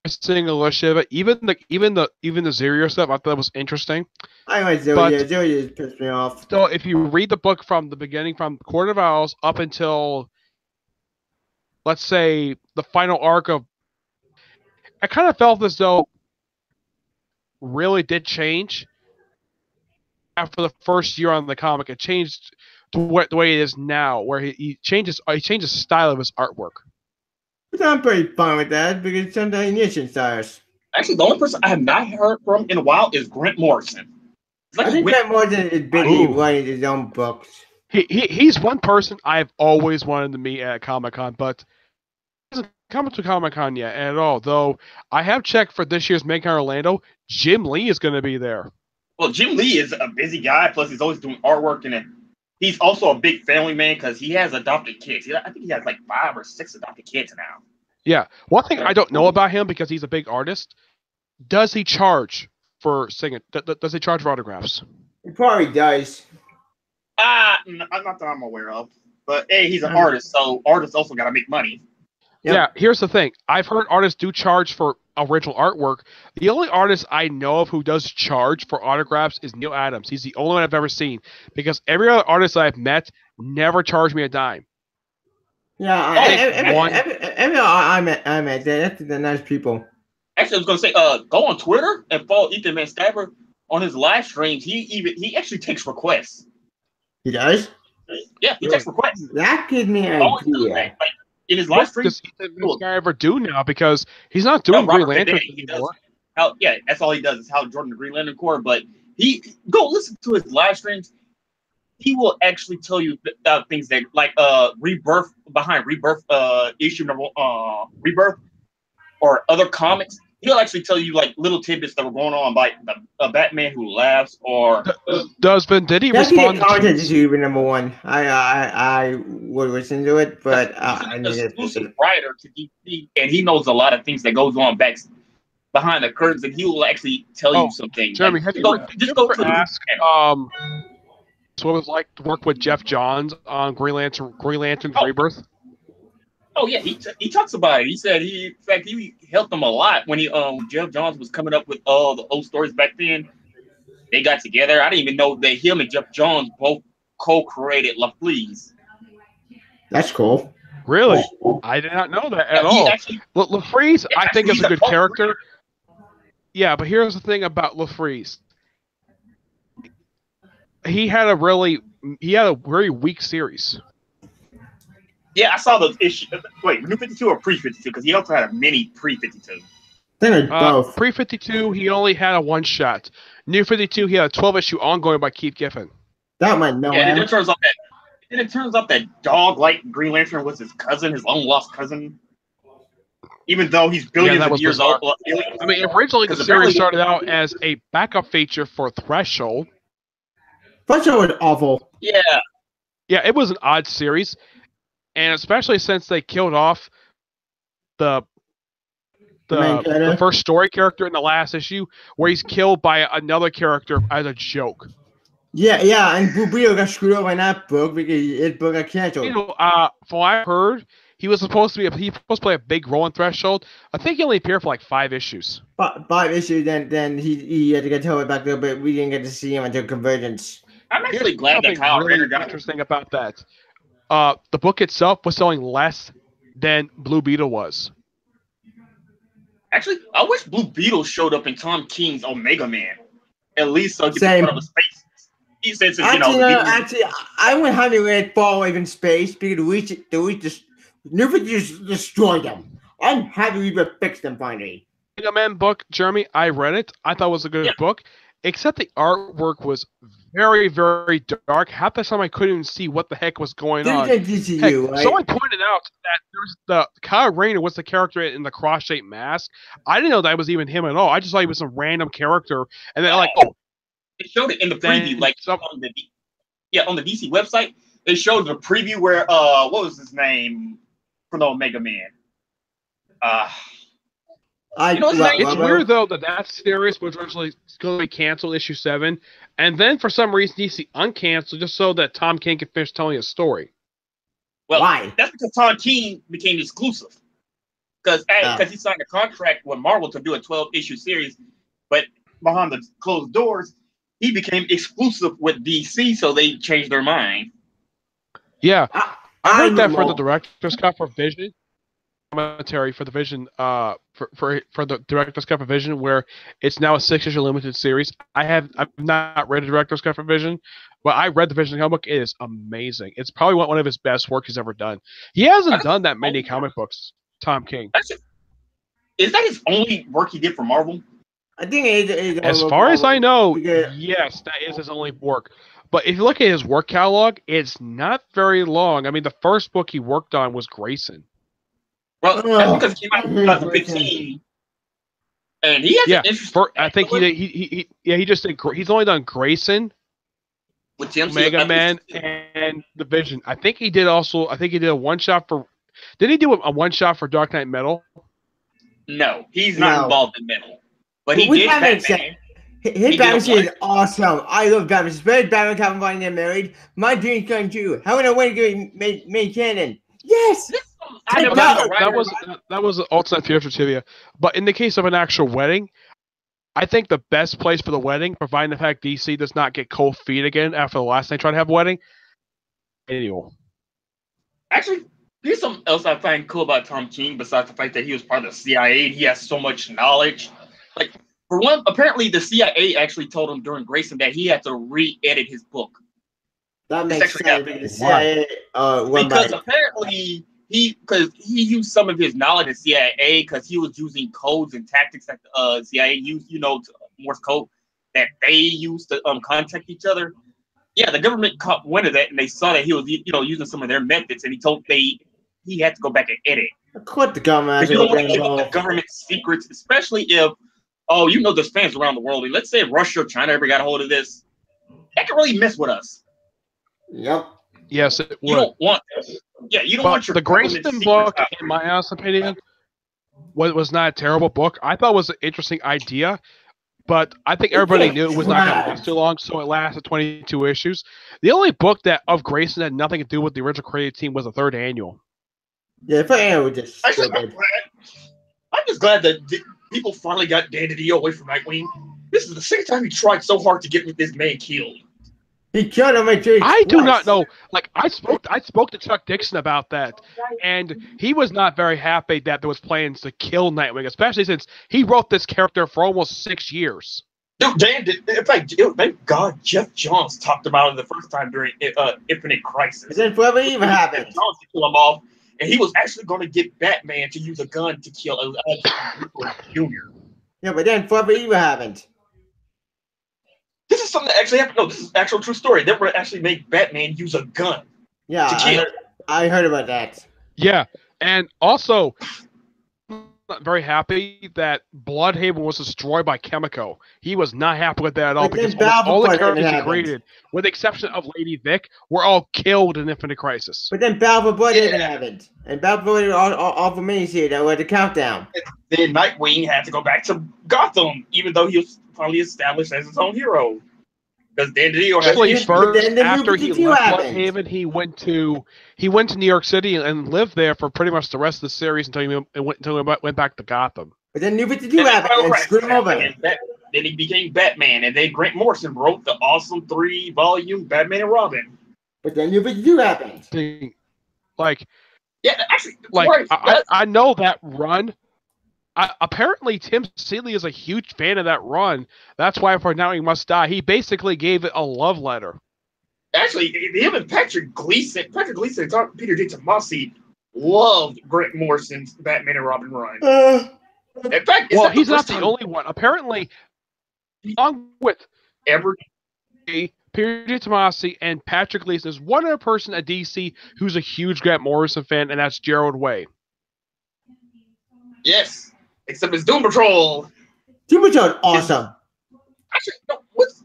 S1: Seeing a Shiva, even the Zero stuff, I thought was interesting.
S3: I like Zero. Zero pissed me off.
S1: So if you read the book from the beginning, from Court of Owls up until, let's say, the final arc of, I kind of felt as though really did change after the first year on the comic. It changed to the way it is now, where he changes the style of his artwork.
S3: But I'm pretty fine with that because sometimes he needs styles.
S2: Actually, the only person I have not heard from in a while is Grant Morrison.
S3: I think Grant Morrison is busy writing his own books.
S1: He's one person I've always wanted to meet at Comic-Con, but he hasn't come to Comic-Con yet at all. Though I have checked for this year's MegaCon Orlando, Jim Lee is going to be there.
S2: Well, Jim Lee is a busy guy. Plus, he's always doing artwork, and he's also a big family man because he has adopted kids. I think he has like 5 or 6 adopted kids now.
S1: Yeah. One thing I don't know about him, because he's a big artist, does he charge for singing? Does he charge for autographs?
S3: He probably does.
S2: Not that I'm aware of. But hey, he's an artist, so artists also got to make money.
S3: Yep.
S1: Yeah, here's the thing. I've heard artists do charge for original artwork. The only artist I know of who does charge for autographs is Neil Adams. He's the only one I've ever seen, because every other artist I've met never charged me a dime.
S3: Yeah, I met they're nice people.
S2: Actually, I was gonna say, go on Twitter and follow Ethan Van Sciver on his live streams. He actually takes requests.
S3: He does?
S2: Yeah, he takes requests.
S3: That gives me an idea.
S2: Like, in his live stream,
S1: what does Ethan Van Sciver do now? Because he's not doing Green Lantern anymore.
S2: That's all he does is Hal Jordan the Green Lantern Corps. But go listen to his live streams. He will actually tell you things that like Rebirth issue number Rebirth or other comics. He'll actually tell you like little tidbits that were going on by the Batman Who Laughs or
S1: does Venditti respond
S3: to issue number 1. I would listen to it, but I need
S2: an exclusive writer to DC, and he knows a lot of things that goes on behind the curtains, and he will actually tell you some things.
S1: Jeremy,
S2: like,
S1: have you ever asked so it was like to work with Jeff Johns on Green Lantern Rebirth?
S2: Oh yeah, he talks about it. He said he helped him a lot when Jeff Johns was coming up with all the old stories back then. They got together. I didn't even know that him and Jeff Johns both co-created La Fleas.
S3: That's cool.
S1: Really? I did not know that at all. LaFreeze, I think, is a good character. Yeah, but here's the thing about LaFreeze. he had a very weak series.
S2: Yeah, I saw those issues. Wait, New 52 or pre 52? Because he also had a mini pre 52.
S3: They were both.
S1: Pre 52, he only had a one shot. New 52, he had a 12-issue ongoing by Keith Giffen.
S3: That might know.
S2: Yeah, and it turns out that dog like Green Lantern was his cousin, his long lost cousin. Even though he's billions of years old.
S1: I mean, originally the series started out as a backup feature for Threshold.
S3: Threshold was awful.
S2: Yeah.
S1: Yeah, it was an odd series. And especially since they killed off the first story character in the last issue, where he's killed by another character as a joke.
S3: Yeah, and Blue Beetle got screwed up in that book because his book got canceled.
S1: You know, from what I heard, he was supposed to play a big role in Threshold. I think he only appeared for like 5 issues.
S3: 5 issues, then he had to get towed back there, but we didn't get to see him until Convergence.
S2: I'm actually glad that Kyle Rayner got
S1: interesting about that. The book itself was selling less than Blue Beetle was.
S2: Actually, I wish Blue Beetle showed up in Tom King's Omega Man. At least so he could put up a space. He said,
S3: actually, I wouldn't have him let fall away in space because the Reach just destroyed them. I'm happy we fixed them finally.
S1: Omega Man book, Jeremy, I read it. I thought it was a good book, except the artwork was very, very dark. Half the time I couldn't even see what the heck was going on.
S3: Right?
S1: Someone pointed out that there's the Kyle Rayner was the character in the cross-shaped mask. I didn't know that was even him at all. I just thought he was some random character, and then
S2: they showed it in the preview, on the DC website. They showed the preview where what was his name for the Omega Man?
S1: It's weird though that series was originally going to be canceled issue 7, and then for some reason DC uncanceled just so that Tom King could finish telling his story.
S2: Well, why? That's because Tom King became exclusive because he signed a contract with Marvel to do a 12-issue series, but behind the closed doors, he became exclusive with DC, so they changed their mind.
S1: Yeah, I heard that for the director's cut for Vision. Commentary for the Vision for the director's cut for Vision, where it's now a 6-issue limited series. I've not read the director's cut for Vision, but I read the Vision comic book. It is amazing. It's probably one of his best work he's ever done. He hasn't done that many comic books, Tom King.
S2: Is that his only work he did for Marvel?
S3: I think it is.
S1: As far as I know, yes, that is his only work. But if you look at his work catalog, it's not very long. I mean, the first book he worked on was Grayson.
S2: Well, that's because he came out in 2015, and he has an interesting.
S1: I think he just did. He's only done Grayson,
S2: with
S1: Omega Man, and the Vision. I think he did a one shot for. Did he do a one shot for Dark Knight Metal?
S2: No, he's not involved in Metal, but he did Batman.
S3: His Batman is awesome. I love Batman. Especially Batman Captain Body and married. My dreams come true. How would I want to get main canon? Yes.
S1: That was alternate future trivia. But in the case of an actual wedding, I think the best place for the wedding, providing the fact DC does not get cold feet again after the last time they tried to have a wedding. Anyway.
S2: Actually, here's something else I find cool about Tom King, besides the fact that he was part of the CIA. He has so much knowledge. Like, for one, apparently the CIA actually told him during Grayson that he had to re-edit his book.
S3: That makes sense. The CIA,
S2: because apparently he used some of his knowledge in CIA because he was using codes and tactics that the CIA used, Morse code that they used to contact each other. Yeah, the government caught wind of that, and they saw that he was, using some of their methods, and he had to go back and edit.
S3: Of course, the government.
S2: You don't want to give up the government secrets, especially if, there's fans around the world, and let's say Russia or China ever got a hold of this, that can really mess with us.
S3: Yep.
S1: Yes, it would.
S2: You don't want this. Yeah, you don't want your.
S1: The Grayson book, in my honest opinion, was not a terrible book. I thought it was an interesting idea, but I think everybody knew it was not going to last too long, so it lasted 22 issues. The only book of Grayson had nothing to do with the original creative team was the third annual.
S3: Yeah, the third annual was just.
S2: I'm just glad that people finally got Dan DiDio away from Nightwing. This is the second time he tried so hard to get this man killed.
S3: He killed him.
S1: I do not know. Like I spoke to Chuck Dixon about that, and he was not very happy that there was plans to kill Nightwing, especially since he wrote this character for almost 6 years.
S2: Dude, Dan did. In fact, thank God Jeff Johns talked about it the first time during Infinite Crisis.
S3: But then Forever Evil happened.
S2: Jeff Johns to kill him off, and he was actually going to get Batman to use a gun to kill Jr.
S3: Yeah, but then Forever Evil happened.
S2: This is something that actually happened. No, this is actual true story. They were actually make Batman use a gun.
S3: Yeah,
S2: to kill.
S3: I heard about that.
S1: Yeah, and also, I'm not very happy that Bloodhaven was destroyed by Chemico. He was not happy with that at all
S3: But then
S1: because all the
S3: Battle
S1: characters he
S3: happened.
S1: created, with the exception of Lady Vic, were all killed in Infinite Crisis.
S3: But then Battle for Bloodhaven happened. And Battle for Bloodhaven all for me here that were the countdown.
S2: Then Nightwing had to go back to Gotham, even though he was finally established as his own hero. Because Dan DiDio
S1: Actually,
S3: But
S1: first
S3: then the
S1: after
S3: New
S1: he
S3: 52
S1: left
S3: happened.
S1: Bloodhaven, he went to New York City and lived there for pretty much the rest of the series until he went back to Gotham.
S3: But then New 52 happened and screwed him over.
S2: Then he became Batman, and then Grant Morrison wrote the awesome 3-volume Batman and Robin.
S3: But then New 52 happened.
S1: Like,
S2: Yeah, actually,
S1: like
S2: right.
S1: I know that run. Apparently, Tim Seeley is a huge fan of that run. That's why for Now He Must Die, he basically gave it a love letter.
S2: Actually, him and Patrick Gleason and Peter J. Tomasi loved Grant Morrison's Batman and Robin run. In fact,
S1: Well, he's not the only one. Apparently, along with Peter J. Tomasi and Patrick Gleason, there's one other person at DC who's a huge Grant Morrison fan, and that's Gerald Way.
S2: Yes, except it's Doom Patrol.
S3: Doom Patrol, awesome.
S2: Actually, no, what's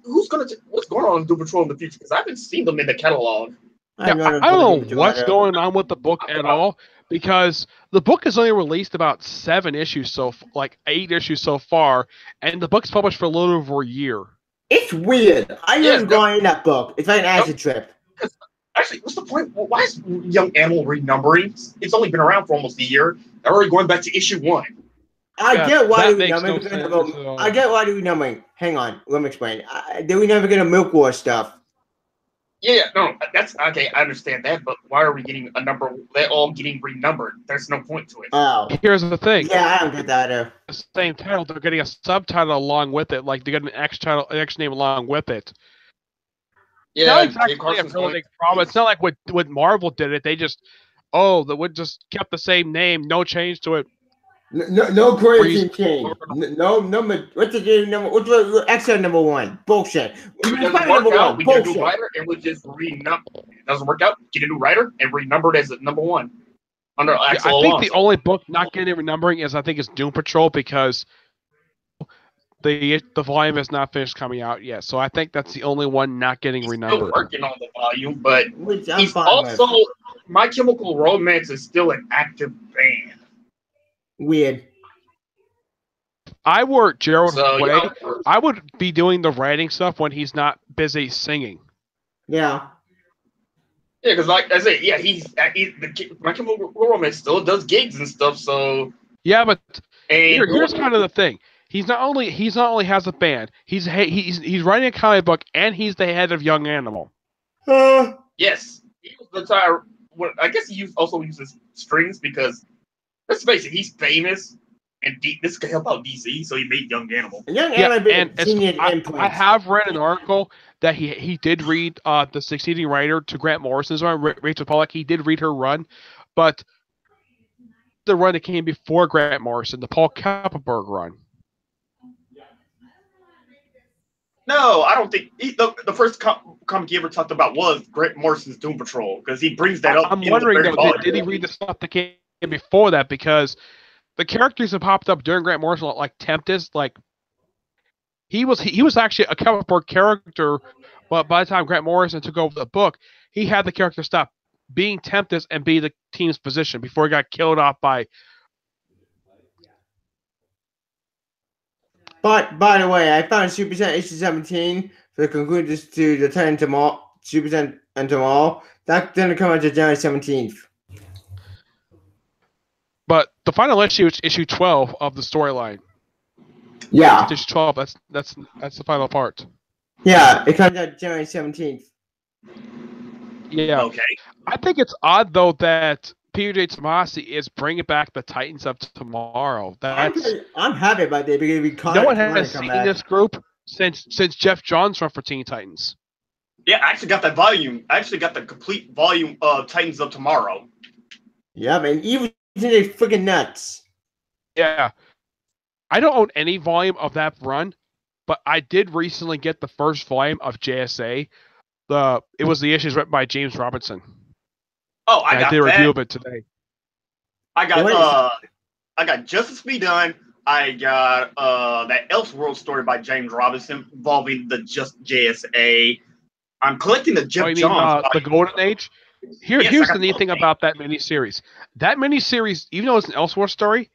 S2: going on in Doom Patrol in the future? Because I haven't seen them in the catalog.
S1: Yeah, I don't know what's going on with the book at all, because the book is only released about 7 issues 8 issues so far, and the book's published for a little over a year.
S3: It's weird. I didn't go in that book. It's like an acid trip.
S2: Actually, what's the point? Why is Young Animal renumbering? It's only been around for almost a year. They're already going back to issue 1.
S3: I get why they're
S1: makes no
S3: renumbering.
S1: sense.
S3: I get why they're renumbering. Hang on, let me explain. They were never gonna Milk War stuff.
S2: Yeah, no, that's okay. I understand that, but why are we getting a number? They're all getting renumbered. There's no point to it.
S3: Oh,
S1: Here's the thing.
S3: yeah, I don't get that either.
S1: The same title, they're getting a subtitle along with it, like they get an X name along with it.
S2: Yeah,
S1: Not
S2: Dave
S1: exactly a
S2: Carson's
S1: really
S2: going-
S1: big problem. It's not like what Marvel did it. They just just kept the same name, no change to it.
S3: No quarantine change. No number. What's the game number? What's the extra number 1? Bullshit.
S2: If it doesn't
S3: Find
S2: work
S3: number
S2: out,
S3: 1.
S2: we get a new
S3: Bullshit.
S2: writer and we just renumber. It doesn't work out, get a new writer and renumber it as number 1 under
S1: Yeah,
S2: Axel
S1: I think
S2: Alonso.
S1: the only book not getting renumbering is Doom Patrol, because the volume is not finished coming out yet. So I think that's the only one not getting
S2: He's still
S1: renumbered.
S2: working on the volume, but
S3: Which I'm
S2: he's
S3: fine with.
S2: also My Chemical Romance is still an active band.
S3: Weird.
S1: I were Gerald
S2: So
S1: Way,
S2: yeah,
S1: I would be doing the writing stuff when he's not busy singing.
S3: Yeah.
S2: because like I said, yeah, My Chemical Romance still does gigs and stuff. So
S1: Yeah, but
S2: and
S1: here's kind of the thing. He's not only has a band. He's writing a comic book, and he's the head of Young Animal.
S2: yes, he was the entire. I guess he also uses strings because let's face it, he's famous, and this could help out DC, so he made Young Animal.
S3: Young
S1: Yeah,
S3: Animal
S1: and I have read an article that he did read the succeeding writer to Grant Morrison's run, Rachel Pollack. He did read her run, but the run that came before Grant Morrison, the Paul Kupperberg run.
S2: No, I don't think the first comic he ever talked about was Grant Morrison's Doom Patrol because he brings that up.
S1: I'm wondering though, did he read the stuff that came before that? Because the characters that popped up during Grant Morrison, like Tempest, like he was actually a Kupperberg character, but by the time Grant Morrison took over the book, he had the character stop being Tempest and be the team's position before he got killed off by.
S3: But by the way, I found Super Sentai issue 17 for the conclusions to the 10 tomorrow. Super Sentai and tomorrow. That's going to come out to January 17th.
S1: But the final issue is issue 12 of the storyline.
S3: Yeah.
S1: Issue 12. That's the final part.
S3: Yeah, it comes out January 17th.
S1: Yeah.
S2: Okay.
S1: I think it's odd though that Peter J. Tomasi is bringing back the Titans of Tomorrow.
S3: I'm happy about that because we
S1: no one has seen this group. since Jeff Johns run for Teen Titans.
S2: Yeah, I actually got that volume. I actually got the complete volume of Titans of Tomorrow.
S3: Yeah, man. Even they're freaking nuts.
S1: Yeah. I don't own any volume of that run, but I did recently get the first volume of JSA. It was the issues written by James Robinson.
S2: Oh, I got
S1: did a
S2: that.
S1: review of it today.
S2: I got Justice Be Done. I got that Elseworld story by James Robinson involving the Just JSA. I'm collecting the Jeff Johns.
S1: The Golden Age? Here's the neat thing about that miniseries. That miniseries, even though it's an Elseworld story,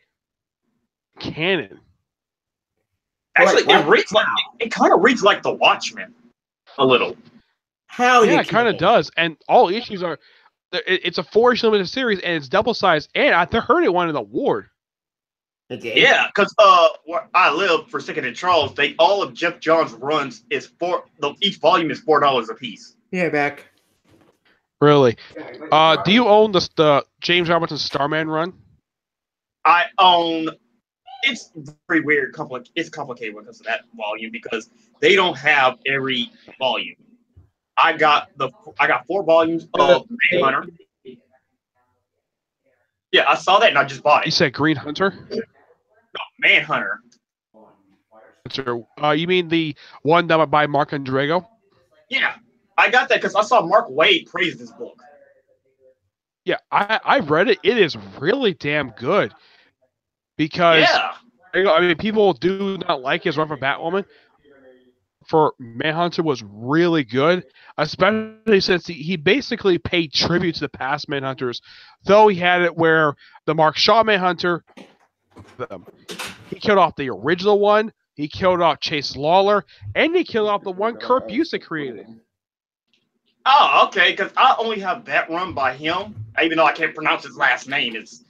S1: canon.
S2: Actually, it kind of reads like The Watchmen a little.
S1: Yeah, it kind of does. And all issues are. It's a 4-issue limited series, and it's double sized. And I heard it won an award.
S2: Yeah, because where I live for Second and Charles, all of Jeff Johns' runs is each volume is $4 a piece.
S3: Yeah, back.
S1: Really? Do you own the James Robinson Starman run?
S2: I own. It's very weird. It's complicated because of that volume because they don't have every volume. I got 4 volumes of Manhunter. Yeah, I saw that and I just bought it.
S1: You said Green Hunter?
S2: No, Manhunter.
S1: You mean the one done by Mark Andrego?
S2: Yeah, I got that because I saw Mark Waid praise this book.
S1: Yeah, I read it. It is really damn good. Because I mean, people do not like his run for Batwoman. For Manhunter was really good, especially since he basically paid tribute to the past Manhunters. Though he had it where the Mark Shaw Manhunter, he killed off the original one, he killed off Chase Lawler, and he killed off the one Kurt Busiek created.
S2: Oh, okay, because I only have that run by him, even though I can't pronounce his last name. It's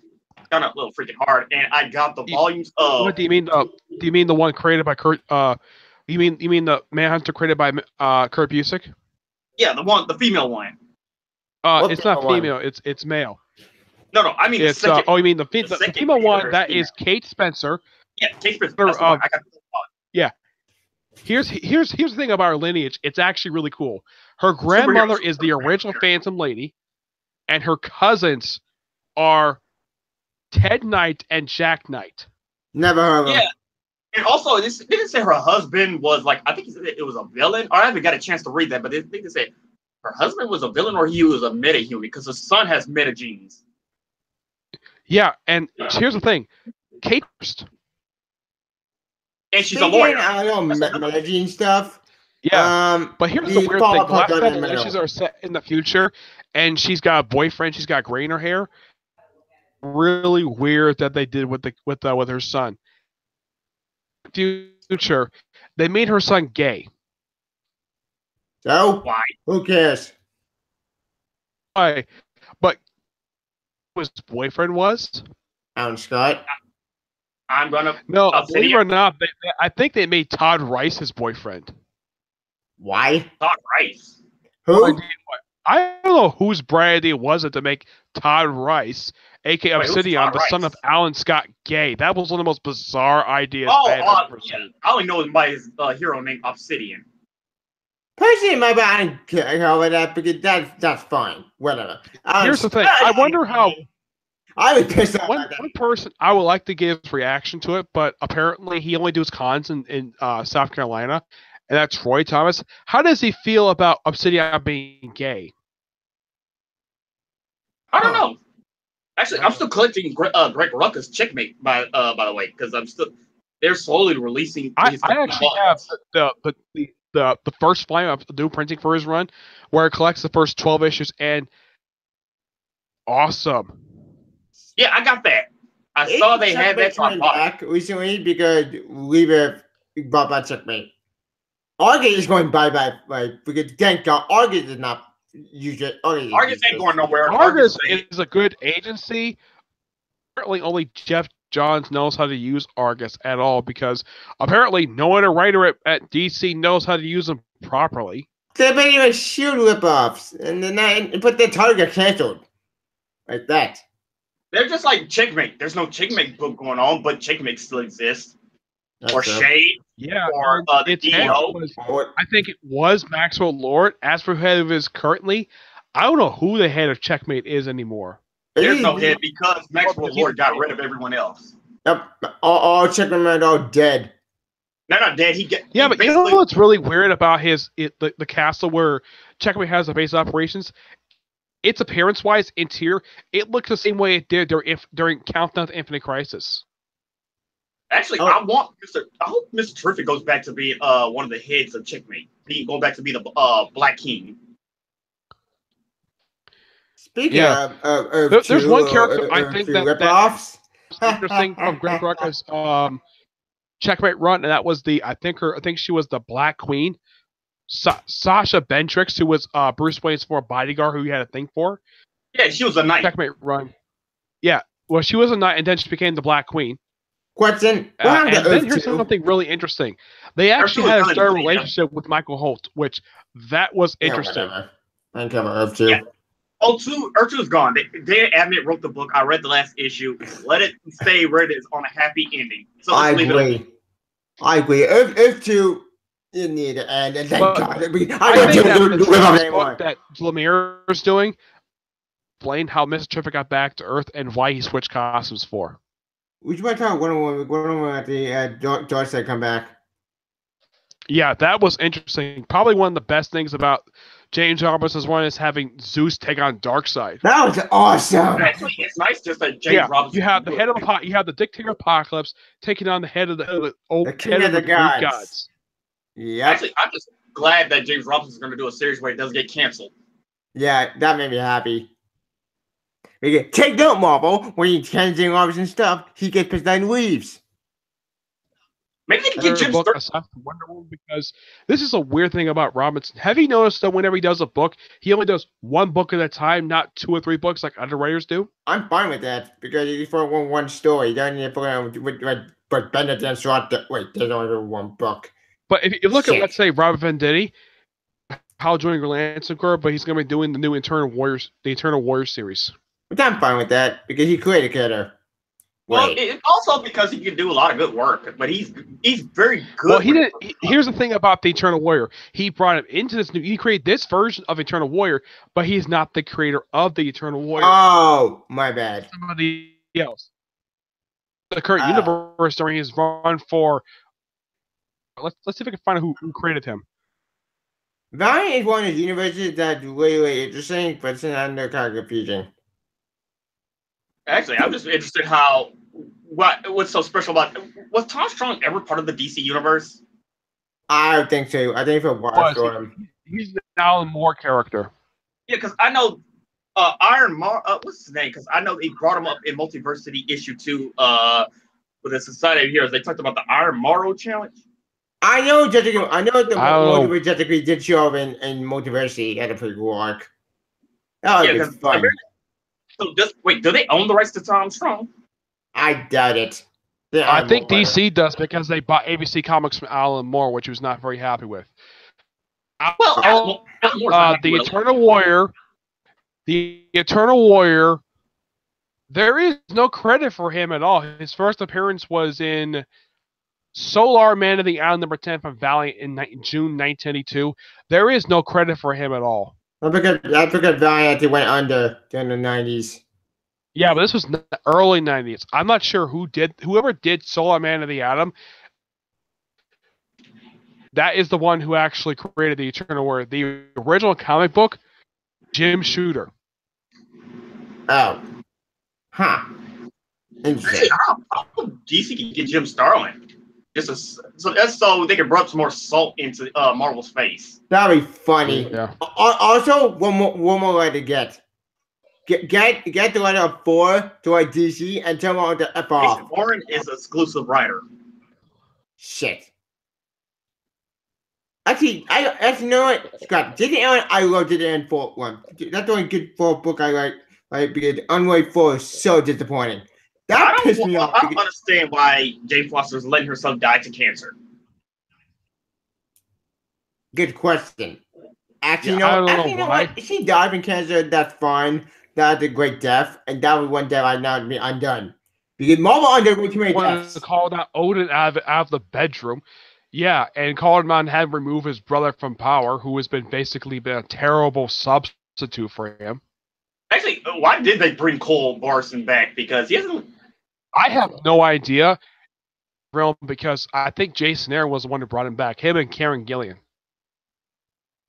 S2: kind of a little freaking hard, and I got the volumes of.
S1: What do you mean? Do you mean the one created by Kurt? You mean the Manhunter created by Kurt Busiek?
S2: Yeah, the female one.
S1: It's not female. It's male.
S2: No, I mean
S1: it's. You mean the female one? That is Kate Spencer.
S2: Yeah, Kate Spencer.
S1: Yeah. Here's the thing about her lineage. It's actually really cool. Her grandmother is the original Phantom Lady, and her cousins are Ted Knight and Jack Knight.
S3: Never heard of them.
S2: Yeah. And also, they didn't say her husband was I think it was a villain. Or I haven't got a chance to read that, but they said her husband was a villain or he was a metahuman because the son has meta genes.
S1: Yeah, and here's the thing. Kate.
S2: And she's a lawyer.
S3: I know meta gene stuff.
S1: Yeah, but here's the weird thing. Black Federation are set in the future, and she's got a boyfriend. She's got gray in her hair. Really weird that they did with her son. Future, they made her son gay.
S3: So
S2: why?
S3: Who cares?
S1: Why? But his boyfriend was
S3: Alan Scott.
S2: I'm gonna
S1: believe it or not, I think they made Todd Rice his boyfriend.
S3: Why?
S2: Todd Rice.
S3: Who?
S1: I don't know whose bright idea was it to make Todd Rice, aka Obsidian, the son of Alan Scott, gay. That was one of the most bizarre ideas I ever seen.
S2: I only know him by his hero named Obsidian.
S3: Personally, maybe I don't care about that because that's fine. Whatever.
S1: Here's the thing. I wonder how.
S3: I would piss off.
S1: One person I would like to give his reaction to it, but apparently he only does cons in South Carolina, and that's Troy Thomas. How does he feel about Obsidian being gay?
S2: I don't know. Actually, I'm still collecting Greg Rucka's Checkmate by the way, because they're slowly releasing.
S1: I actually have the first volume of the new printing for his run, where it collects the first 12 issues, and awesome.
S2: Yeah, I got that. I saw they had that on
S3: back recently because we brought back Checkmate. Argus is going bye because thank God Argus is not usually.
S2: Argus ain't going nowhere.
S1: Argus is a good agency. Apparently, only Jeff Johns knows how to use Argus at all because apparently no other writer at DC knows how to use them properly.
S3: They've been even shoot ripoffs, but their target canceled like that.
S2: They're just like Checkmate. There's no Checkmate book going on, but Checkmate still exists. That's or true. Shade.
S1: Yeah,
S2: for the
S1: its head
S2: DEO.
S1: was, I think it was Maxwell Lord. As for who head of is currently, I don't know who the head of Checkmate is anymore.
S2: There's no head because Maxwell Lord got rid of everyone else.
S3: Yep, all Checkmate are dead.
S2: They're not dead.
S1: Yeah, but you know what's really weird about the castle where Checkmate has the base operations? Its appearance-wise, interior, it looks the same way it did during Countdown to Infinite Crisis.
S2: Actually, I hope Mr. Terrific goes back to being one of the heads of Checkmate. Going back to be the Black King.
S3: Speaking of
S1: there's one character I think
S3: that's
S1: interesting from Greg Rucka's Checkmate run, and that was I think she was the Black Queen, Sasha Bentrix, who was Bruce Wayne's former bodyguard, who he had a thing for.
S2: Yeah, she was a knight.
S1: Checkmate run. Yeah, well, she was a knight, and then she became the Black Queen.
S3: Question.
S1: And then here's something really interesting. They actually had a starting relationship with Michael Holt, which that was interesting.
S3: I'm coming Earth 2.
S2: Yeah. Earth 2 is gone. They admit wrote the book. I read the last issue. Let it stay where it is on a happy ending. So
S3: I agree. Earth 2 didn't need to end, and thank God.
S1: I think that Lemire is doing explain how Mr. Terrific got back to Earth and why he switched costumes for.
S3: We should talk one at the George said come back.
S1: Yeah, that was interesting. Probably one of the best things about James Robinson's one is having Zeus take on Darkseid.
S3: That was awesome.
S2: Actually, it's nice just that James Robinson.
S1: You have the head of you have the Dictator Apocalypse taking on the head of the
S3: King of the Gods.
S2: Yeah. Actually, I'm just glad that James Robinson's going to do a series where it doesn't get canceled.
S3: Yeah, that made me happy. Take note, Marvel. When he's changing Robinson stuff, he gets pissed and leaves.
S2: Maybe they can get Jim Starlin
S1: aside from Wonder Woman, because this is a weird thing about Robinson. Have you noticed that whenever he does a book, he only does one book at a time, not 2 or 3 books like other writers do?
S3: I'm fine with that because he's for one story. He doesn't need to but Bennett and Swart. Wait, there's only one book.
S1: But if you look at, let's say, Robert Venditti, Hal joining Grant Corps, but he's going to be doing the new Eternal Warriors series.
S3: But I'm fine with that because he created a killer.
S2: Well, it's also because he can do a lot of good work, but he's very good.
S1: Well, here's the thing about the Eternal Warrior. He brought him into this he created this version of Eternal Warrior, but he's not the creator of the Eternal Warrior.
S3: Oh, my bad.
S1: Somebody else. The current universe during his run for. Let's see if I can find out who created him.
S3: Valiant is one of the universes that's really interesting, but it's kind of confusing.
S2: Actually, I'm just interested what's so special about was Tom Strong ever part of the DC universe?
S3: I don't think so. I think
S1: he's an Alan Moore character.
S2: Yeah, because I know Iron Mar. What's his name? Because I know they brought him up in Multiversity issue 2 with the Society of Heroes. They talked about the Iron Morrow challenge.
S3: I know Jessica. I know the Multiverse Jessica did show up in Multiversity. Had a pretty cool arc. That was fun.
S2: So do they own the rights to Tom Strong?
S3: I doubt it.
S1: I think DC does because they bought ABC Comics from Alan Moore, which he was not very happy with.
S2: Well,
S1: the Eternal Warrior. The Eternal Warrior. There is no credit for him at all. His first appearance was in Solar Man of the Island number 10 from Valiant in June 1982. There is no credit for him at all.
S3: I forgot Valiant went under during the 90s.
S1: Yeah, but this was early 90s. I'm not sure whoever did Solar Man of the Atom, that is the one who actually created the Eternal Warrior. The original comic book, Jim Shooter.
S3: Oh. Huh. Interesting.
S2: How DC can get Jim Starlin? So they can rub some more salt into Marvel's face.
S3: That'd be funny.
S1: Yeah.
S3: Also, one more way to get the letter of 4 to our DC and tell them to F off.
S2: Jason Warren is an exclusive writer.
S3: Shit. Actually, you know what, Scott? Jason Aaron, I love the end 4 one. That's the only good 4 book I like. Like because Unway 4 is so disappointing. That pissed me off.
S2: I don't understand why Jane Foster's letting her son die to cancer.
S3: Good question. Actually, you know what? If she died from cancer, that's fine. That's a great death, and that was one death I'd not be undone. Because Marvel underwent too many deaths.
S1: To call that Odin out of the bedroom. Yeah, and Calderman had removed his brother from power, who has been basically been a terrible substitute for him.
S2: Actually, why did they bring Cole Barson back? Because he hasn't.
S1: I have no idea. Because I think Jason Aaron was the one who brought him back. Him and Karen Gillian.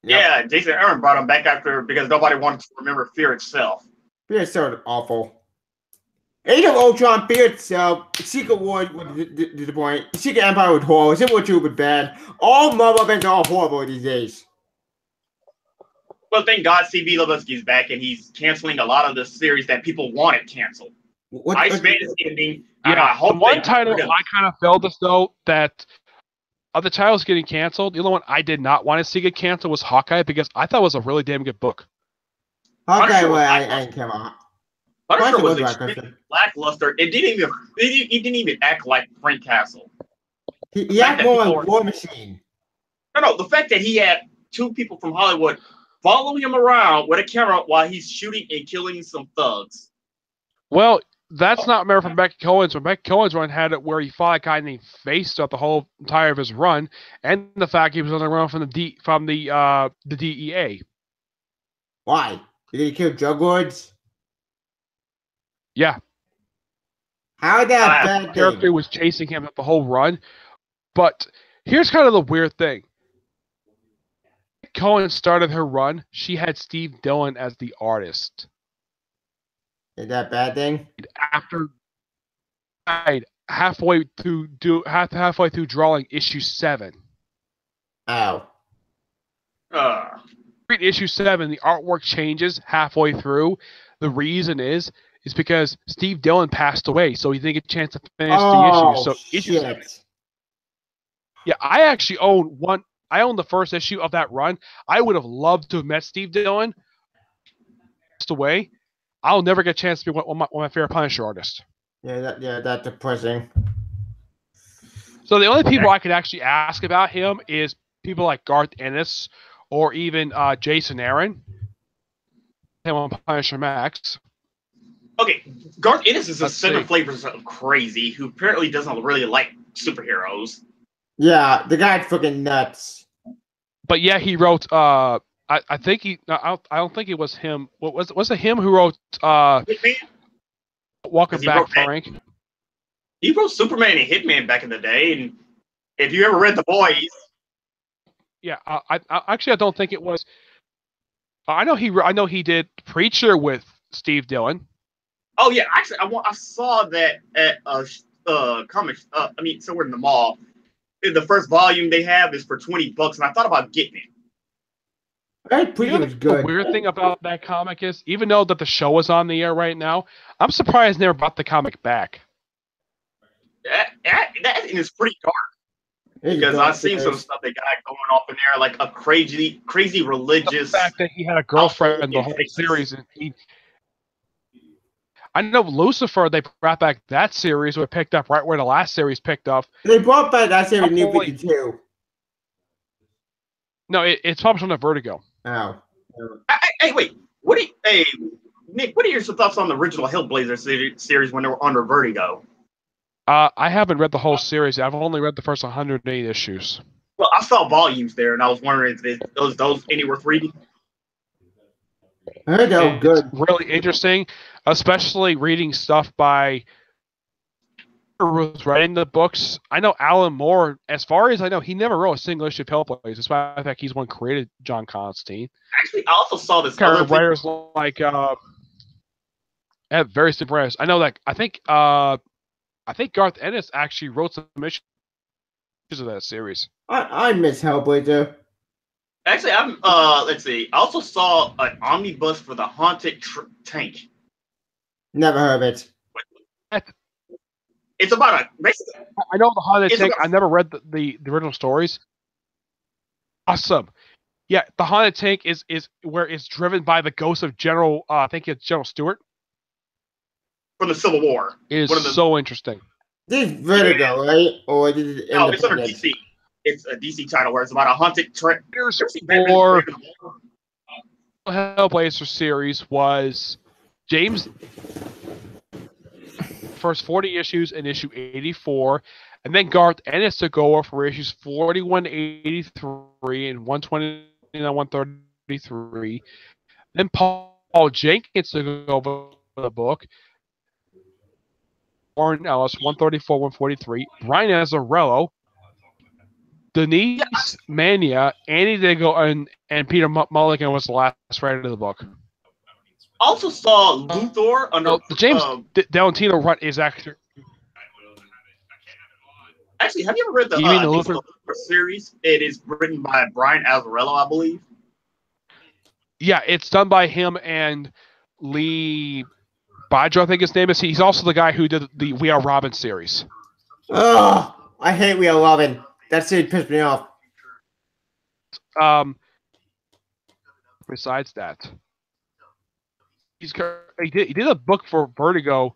S2: Yeah, Jason Aaron brought him back because nobody wanted to remember Fear itself.
S3: Fear itself awful. Age of Ultron, Fear itself, Secret War was the point. Secret Empire was horrible. Civil War 2 was bad. All Marvel events are all horrible these days.
S2: Well, thank God C.B. Lebowski's back, and he's canceling a lot of the series that people wanted canceled. Iceman is ending.
S1: Yeah,
S2: I hope
S1: the one title I kind of felt as though that of the titles getting canceled, the only one I did not want to see get canceled was Hawkeye because I thought it was a really damn good book.
S3: Hawkeye, well, I didn't care about.
S2: Punisher was extremely lackluster. It didn't even act like Frank Castle.
S3: He acted more like War Machine.
S2: No, the fact that he had two people from Hollywood following him around with a camera while he's shooting and killing some thugs.
S1: Well, that's not Mary from Rebecca Cohen's. Rebecca Cohen's run had it where he fought a guy named Face throughout the whole entire of his run, and the fact he was on the run from the DEA.
S3: Why? Did he kill drug lords?
S1: Yeah.
S3: How that bad
S1: thing? Character was chasing him the whole run, but here's kind of the weird thing. Cohen started her run. She had Steve Dillon as the artist.
S3: Is that bad thing?
S1: After halfway through drawing issue 7.
S3: Oh.
S1: Issue 7, the artwork changes halfway through. The reason is because Steve Dillon passed away, so he didn't get a chance to finish the issue. So issue 7. Yeah, I actually own one. I own the first issue of that run. I would have loved to have met Steve Dillon. Passed away. I'll never get a chance to be one of my favorite Punisher artists.
S3: Yeah, that's depressing.
S1: So the only people I could actually ask about him is people like Garth Ennis or even Jason Aaron. Him on Punisher Max.
S2: Okay, Garth Ennis is a 7 flavors of crazy who apparently doesn't really like superheroes.
S3: Yeah, the guy's fucking nuts.
S1: But yeah, he wrote. I think he. I don't think it was him. Was it him who wrote? Walking Back, Frank.
S2: He wrote Superman and Hitman back in the day, and if you ever read The Boys.
S1: Yeah, I actually don't think it was. I know he did Preacher with Steve Dillon.
S2: Oh yeah, actually, I saw that at comics. Somewhere in the mall. The first volume they have is for $20, and I thought about getting it.
S3: Preacher was good.
S1: The weird thing about that comic is, even though that the show is on the air right now, I'm surprised they never brought the comic back.
S2: That is pretty dark. Because I've seen some stuff they got going off in there, like a crazy religious.
S1: The fact that he had a girlfriend in the whole series, and I know Lucifer. They brought back that series, where it picked up right where the last series picked up.
S3: They brought back that series New 52.
S1: No, it's published under Vertigo.
S3: Oh.
S2: Hey, wait. Nick, what are your thoughts on the original Hellblazer series when they were under Vertigo?
S1: I haven't read the whole series. I've only read the first 108 issues.
S2: Well, I saw volumes there, and I was wondering if those any worth reading.
S3: I heard that was good.
S1: Really interesting, especially reading stuff by who's writing the books. I know Alan Moore, as far as I know, he never wrote a single issue of Hellblazer, despite the fact he's one created John Constantine.
S2: Actually, I also saw this
S1: other writers like have very simple writers. I know that I think Garth Ennis actually wrote some issues of that series.
S3: I miss Hellblazer.
S2: Actually, let's see. I also saw an omnibus for the Haunted Tank.
S3: Never heard of it.
S2: It's about basically.
S1: I know the Haunted Tank. I never read the original stories. Awesome. Yeah, the Haunted Tank is where it's driven by the ghost of General. I think it's General Stewart
S2: from the Civil War.
S1: It is so interesting.
S3: This is Vertigo, right? Or
S2: no, it's under DC. It's a DC title where it's about a haunted train.
S1: Or Hellblazer series was James first 40 issues in issue 84, and then Garth Ennis took over for issues 41 to 83 and 120 to 133. Then Paul Jenkins took over the book. Warren Ellis, 134, 143. Brian Azzarello, Denise Mania, Andy Diggle, and Peter Mulligan was the last writer of the book.
S2: Also saw Luthor under
S1: James Valentino run is actually.
S2: Actually, have you ever read the Luthor series? It is written by Brian Azzarello, I believe.
S1: Yeah, it's done by him and Lee Badger, I think his name is. He's also the guy who did the We Are Robin series.
S3: Oh, I hate We Are Robin. That series pissed me off.
S1: Besides that, he did a book for Vertigo. I'm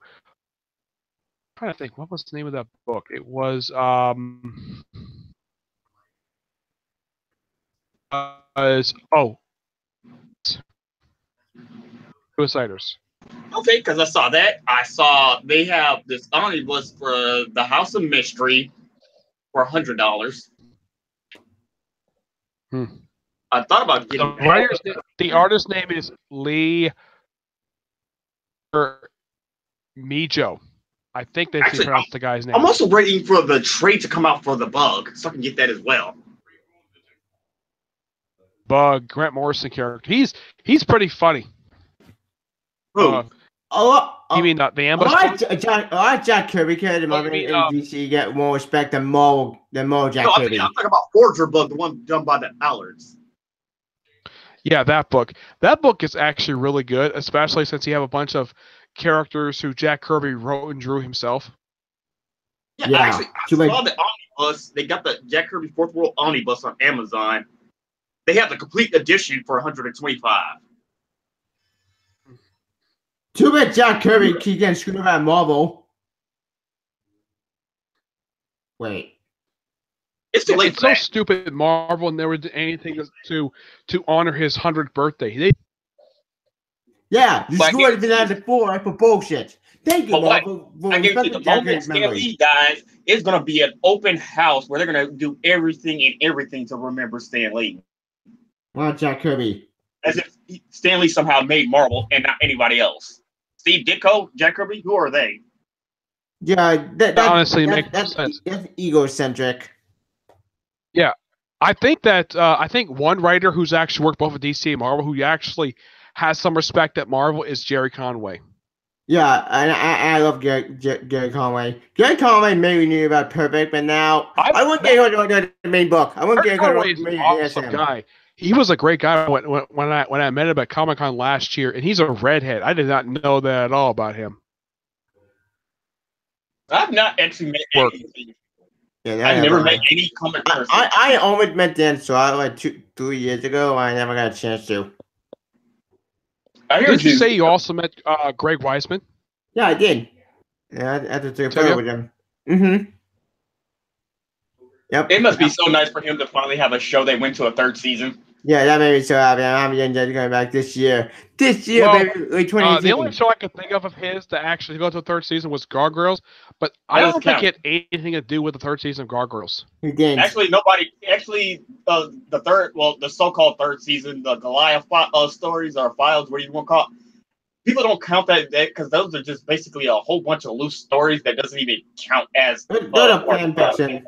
S1: trying to think, what was the name of that book? It was Suiciders.
S2: Okay, because I saw that. I saw they have this omnibus for the House of Mystery for $100. I thought about getting
S1: the artist's name is Lee Mijo. I think they pronounced the guy's name.
S2: I'm also waiting for the trade to come out for the Bug, so I can get that as well.
S1: Bug, Grant Morrison character. He's pretty funny.
S2: Who?
S1: You mean the ambush?
S3: Jack Kirby character in DC get more respect than more Jack Kirby.
S2: I'm talking about Forger Bug, the one done by the Allards.
S1: Yeah, that book. That book is actually really good, especially since you have a bunch of characters who Jack Kirby wrote and drew himself.
S2: Yeah. Actually, I saw the omnibus. They got the Jack Kirby Fourth World omnibus on Amazon. They have the complete edition for $125.
S3: Too bad Jack Kirby keep getting screwed about Marvel. Wait.
S2: It's too late.
S1: It's so stupid. Marvel never did anything to honor his 100th birthday. You screwed it Fantastic Four for bullshit. Thank you, Marvel.
S2: I guarantee the moment Stan Lee dies, it's going to be an open house where they're going to do everything to remember Stan Lee.
S3: Well, Jack Kirby.
S2: As if Stan Lee somehow made Marvel and not anybody else. Steve Ditko, Jack Kirby, who are they?
S3: Yeah, that
S1: honestly makes sense.
S3: That's egocentric.
S1: Yeah, I think one writer who's actually worked both with DC and Marvel who actually has some respect at Marvel is Jerry Conway.
S3: Yeah, and I love Gary Conway. Gary Conway made me knew about Perfect, but now I wouldn't get him to the main book. I wouldn't get him to the
S1: awesome guy. He was a great guy when I met him at Comic-Con last year, and he's a redhead. I did not know that at all about him.
S2: I've not actually met anything. Yeah, I've never met any comic person.
S3: I almost met Dan Slott like 2 years ago. I never got a chance to.
S1: Did you say you also met Greg Weisman?
S3: Yeah, I did. Yeah, I had to take a photo with him. Mm-hmm. Yep.
S2: It must be so nice for him to finally have a show that went to a third season.
S3: Yeah, that made me so happy. I'm going back this year. Baby, like 2018.
S1: The only show I could think of his to actually go to the third season was Gargoyles, but I don't think it had anything to do with the third season of Gargoyles.
S2: Actually, the so-called third season, the Goliath stories or files, what you want to call it, people don't count that because those are just basically a whole bunch of loose stories that doesn't even count as
S3: fan fiction.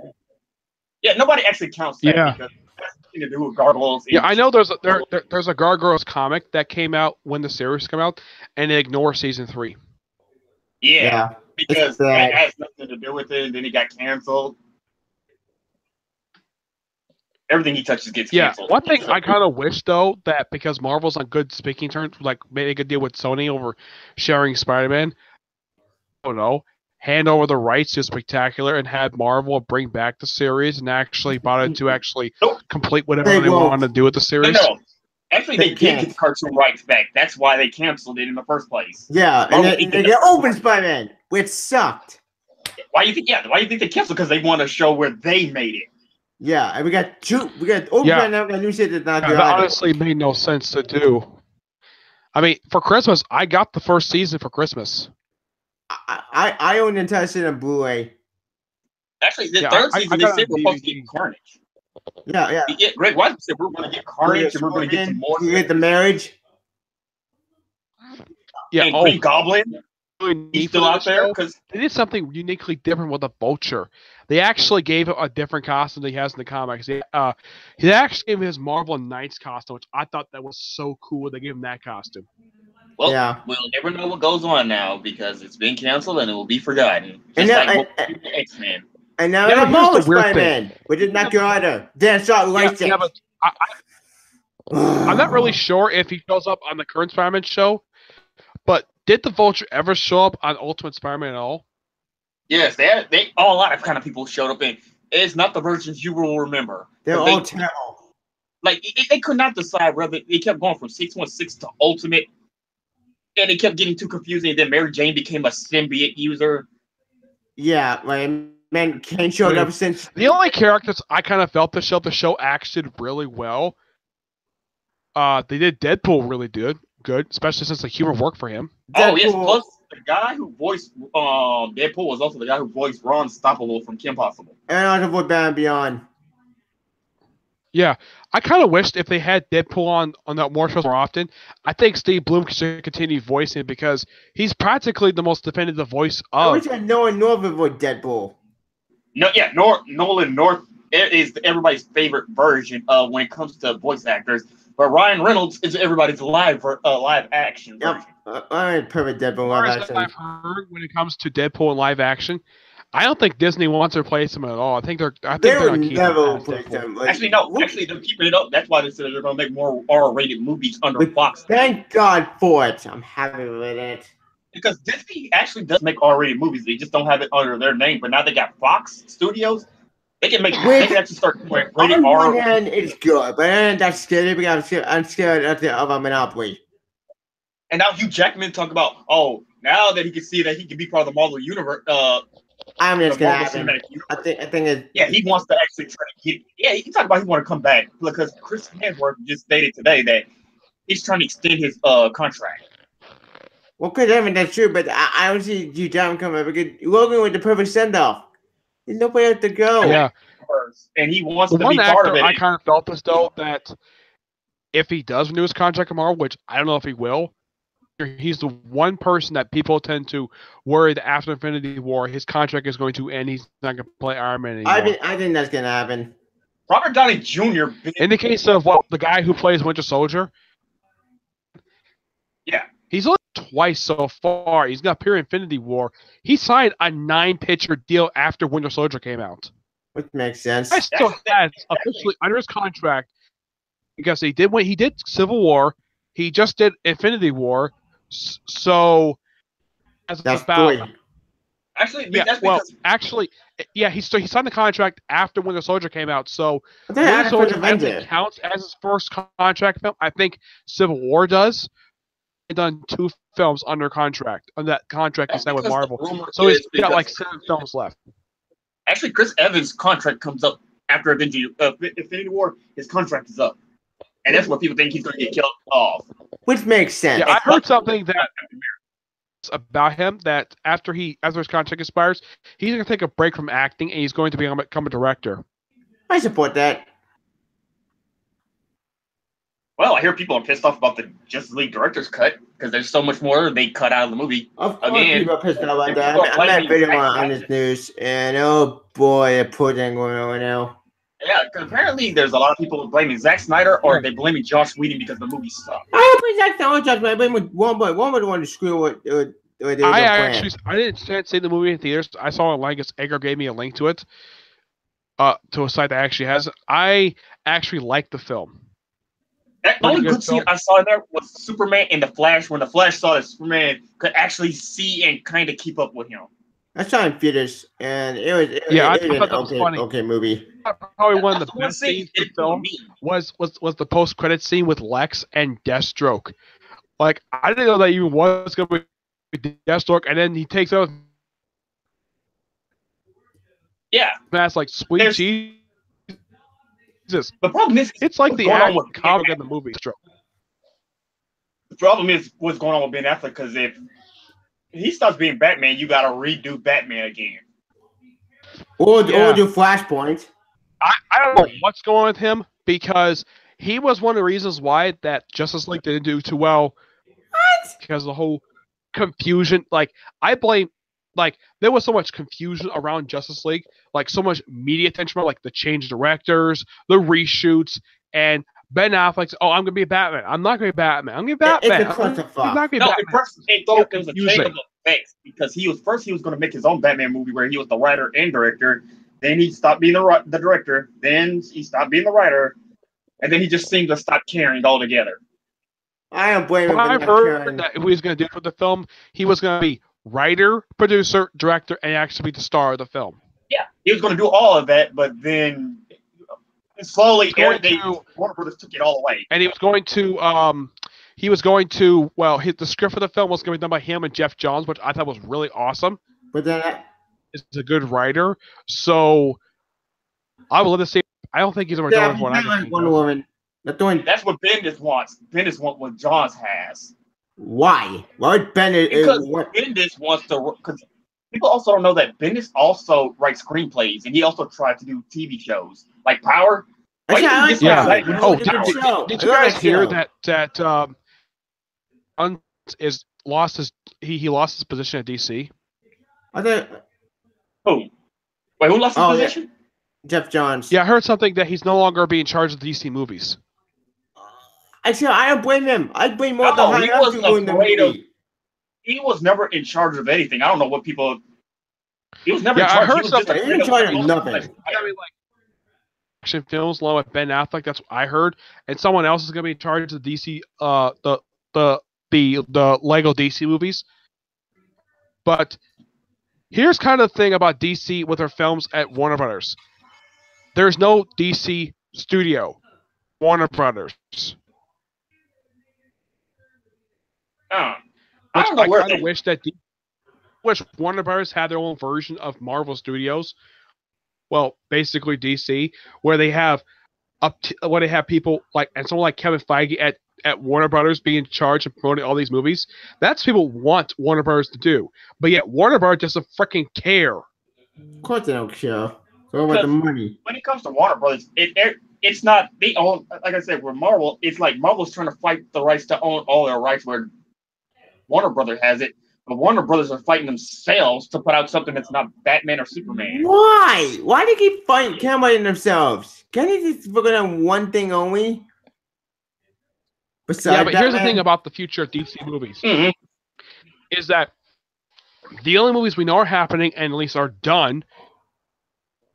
S2: Yeah, nobody actually counts that because that's nothing to do with Gargoyles.
S1: Yeah, I know there's a Gargoyles comic that came out when the series came out, and they ignore season 3.
S2: Yeah, because it has nothing to do with it, and then it got canceled. Everything he touches gets canceled.
S1: One thing I kind of wish, though, that because Marvel's on good speaking terms, like made a good deal with Sony over sharing Spider-Man, I don't know, hand over the rights to Spectacular and had Marvel bring back the series and actually bought it to actually complete whatever they wanted to do with the series.
S2: No. Actually, they did get the cartoon rights back. That's why they canceled it in the first place.
S3: Yeah, and they get open Spider-Man, which sucked.
S2: Why do you think they canceled? Because they want to show where they made it.
S3: Yeah, and we got open Spider-Man, and new shit that's not good.
S1: That honestly made no sense to do. I mean, for Christmas, I got the first season for Christmas.
S3: I own the entire set on Blu-ray.
S2: Actually, the
S1: Yeah,
S2: third
S1: I
S2: season they
S1: got
S2: said
S1: it on
S2: we're supposed to
S1: DVD.
S2: get Carnage.
S3: Yeah.
S2: Greg Weisman said we're going to get Carnage and we're going to get some more.
S3: We get the marriage.
S1: Yeah,
S2: And Green Goblin. He's still out there
S1: because they did something uniquely different with the Vulture. They actually gave him a different costume than he has in the comics. He actually gave him his Marvel Knights costume, which I thought that was so cool. They gave him that costume.
S2: Well, we'll never know what goes on now because it's been canceled and it will be forgotten. Just X-Men.
S3: And now
S1: yeah,
S3: I'm a Spider-Man, which is not your either. Dan Shaw likes it.
S1: But I'm not really sure if he shows up on the current Spider-Man show, but did the Vulture ever show up on Ultimate Spider-Man at all?
S2: Yes, they a lot of kind of people showed up in. It's not the versions you will remember.
S3: They're all terrible.
S2: Like they could not decide whether they kept going from 616 to Ultimate, and it kept getting too confusing. And then Mary Jane became a symbiote user.
S3: Yeah, like man, Ken showed up since
S1: the only characters I kind of felt the show acted really well. They did Deadpool really good, especially since the humor worked for him.
S2: Oh yes, plus the guy who voiced Deadpool was also the guy who voiced Ron Stoppable from Kim Possible.
S3: And also voiced Batman Beyond.
S1: Yeah, I kind of wished if they had Deadpool on that more shows more often. I think Steve Blum should continue voicing it because he's practically the most definitive voice of.
S3: I wish I had Nolan North voiced Deadpool.
S2: No, yeah, Nolan North is everybody's favorite version when it comes to voice actors. But Ryan Reynolds is everybody's live action version.
S3: I'm perfect Deadpool live action.
S1: I've heard when it comes to Deadpool in live action, I don't think Disney wants to replace him at all. I think they're
S3: never replace him.
S2: Actually, no. Actually, they're keeping it up. That's why they said they're going to make more R-rated movies under Fox.
S3: Thank God for it. I'm happy with it.
S2: Because Disney actually does make R-rated movies. They just don't have it under their name. But now they got Fox Studios. They can make. They can actually start rated
S3: on
S2: R.
S3: One hand, it's good, but then that's scary because I'm scared of a monopoly.
S2: And now Hugh Jackman talk about, now that he can see that he can be part of the Marvel universe.
S3: I mean, it's gonna happen. I think it's.
S2: Yeah, he wants to actually try to get. Yeah, he can talk about he want to come back because Chris Hemsworth just stated today that he's trying to extend his contract.
S3: Well, Chris Evans, that's true, but I don't see Hugh Jackman coming back because Logan with the perfect send-off. There's nobody else to go.
S1: Yeah.
S2: And he wants to be part of it.
S1: I kind of felt this, though, that if he does renew his contract tomorrow, which I don't know if he will, he's the one person that people tend to worry that after Infinity War, his contract is going to end. He's not going to play Iron Man anymore.
S3: I think that's going to happen.
S2: Robert Downey Jr.
S1: In the case of the guy who plays Winter Soldier,
S2: yeah,
S1: he's only twice so far. He's got pure Infinity War. He signed a 9-pitcher deal after Winter Soldier came out.
S3: Which makes sense.
S1: I still has officially under his contract because he did Civil War. He just did Infinity War. So
S3: that's about
S1: he signed the contract after Winter Soldier came out. So Winter Soldier I think counts as his first contract film. I think Civil War does. He's done 2 films under contract. On that contract he signed with Marvel. So he's got like 7 films left.
S2: Actually, Chris Evans' contract comes up after Infinity War. His contract is up. And that's what people think he's going to get killed off.
S3: Which makes sense.
S1: Yeah, I heard something that about him that after his contract expires, he's going to take a break from acting and he's going to become a director.
S3: I support that.
S2: Well, I hear people are pissed off about the Justice League director's cut because there's so much more they cut out of the movie.
S3: Of course, people are pissed off about that. I'm not video on this news, and oh boy, they're putting going on now.
S2: Yeah, because apparently there's a lot of people blaming Zack Snyder or they blaming Joss Whedon because the movie sucked.
S3: I don't blame Zack Snyder. I blame One was the one to screw with
S1: I didn't see the movie in theaters. I saw a link. Edgar gave me a link to it, to a site that actually has it. I actually liked the film.
S2: The only good scene I saw there was Superman and the Flash when the Flash saw that Superman could actually see and kind of keep up with him.
S3: I saw it in theaters, and it was okay movie.
S1: Probably one of the best scenes in the film was the post-credit scene with Lex and Deathstroke. Like, I didn't know that even was going to be Deathstroke, and then he takes out.
S2: Yeah,
S1: that's like sweet cheese.
S2: The problem is,
S1: it's like the action comic in the movie.
S2: The problem is what's going on with Ben Affleck because if he starts being Batman, you gotta redo Batman again.
S3: Or do Flashpoint.
S1: I don't know what's going on with him because he was one of the reasons why that Justice League didn't do too well.
S3: What?
S1: Because the whole confusion, like I blame, like there was so much confusion around Justice League, like so much media attention, like the change directors, the reshoots, and Ben Affleck's, oh, I'm gonna be Batman. I'm not gonna be Batman. I'm gonna be Batman.
S3: It's a clusterfuck.
S1: I'm not gonna be
S2: No,
S1: Batman.
S2: at first it was a change of effects because he was going to make his own Batman movie where he was the writer and director. Then he stopped being the director. Then he stopped being the writer, and then he just seemed to stop caring altogether.
S3: I don't blame him.
S1: Well, I've heard that what he was going to do for the film, he was going to be writer, producer, director, and actually be the star of the film.
S2: Yeah, he was going to do all of that, but then slowly, Warner Brothers took it all away.
S1: And he was going to, the script for the film was going to be done by him and Jeff Johns, which I thought was really awesome.
S3: But then
S1: is a good writer, so I would love to see. I don't think he's ever done one.
S3: Like Wonder Woman.
S2: That's what Bendis wants. Bendis wants what Johns has.
S3: Why? Why would Bendis?
S2: Because Bendis wants to. Because people also don't know that Bendis also writes screenplays, and he also tried to do TV shows like Power.
S1: Did you guys hear that is lost his he lost his position at DC?
S3: I thought.
S2: Who? Wait, who lost his position?
S3: Yeah. Jeff Johns.
S1: Yeah, I heard something that he's no longer being in charge of the DC movies.
S3: Actually, I don't blame him. I blame more the
S2: he wasn't afraid of. He was never in charge of anything. I don't know what people. He was never in charge.
S1: I heard something.
S3: He didn't charge of nothing.
S1: I mean, like action films along with Ben Affleck. That's what I heard. And someone else is going to be in charge of the DC, the Lego DC movies. But here's kind of the thing about DC with their films at Warner Brothers. There's no DC studio. Warner Brothers.
S2: I don't know where they
S1: wish Warner Brothers had their own version of Marvel Studios. Well, basically DC, where they have people like and someone like Kevin Feige at Warner Brothers being in charge of promoting all these movies. That's what people want Warner Brothers to do, but yet Warner Brothers doesn't freaking care.
S3: Of course they don't care. It's all about the money.
S2: When it comes to Warner Brothers, it's not they own. Like I said, with Marvel, it's like Marvel's trying to fight the rights to own all their rights, where Warner Brothers has it. But Warner Brothers are fighting themselves to put out something that's not Batman or Superman.
S3: Why? Why do they keep fighting themselves? Can't they just focus on one thing only?
S1: Besides but here's the thing about the future of DC movies.
S2: Mm-hmm.
S1: Is that the only movies we know are happening and at least are done,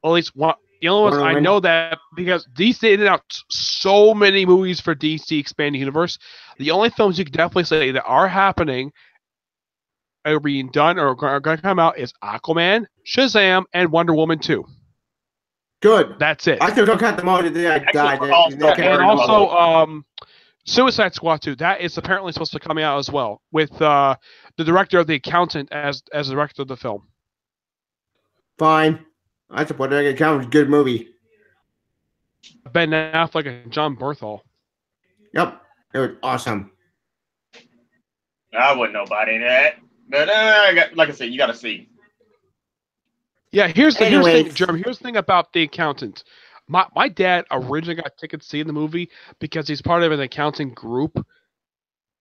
S1: at least one, the only ones I know that because DC did out so many movies for DC Expanding Universe, the only films you can definitely say that are happening are being done or are going to come out is Aquaman, Shazam, and Wonder Woman 2.
S3: Good.
S1: That's it.
S3: I still don't count the moment the day I died.
S1: And also, Suicide Squad 2. That is apparently supposed to be coming out as well with the director of The Accountant as the director of the film.
S3: Fine. I support it. The Accountant. Good movie.
S1: Ben Affleck and John Bernthal.
S3: Yep. It was awesome.
S2: I wouldn't know about any of that. But like I said, you got to see.
S1: Yeah, here's the thing, Jeremy. Here's the thing about The Accountant. My dad originally got tickets to see the movie because he's part of an accounting group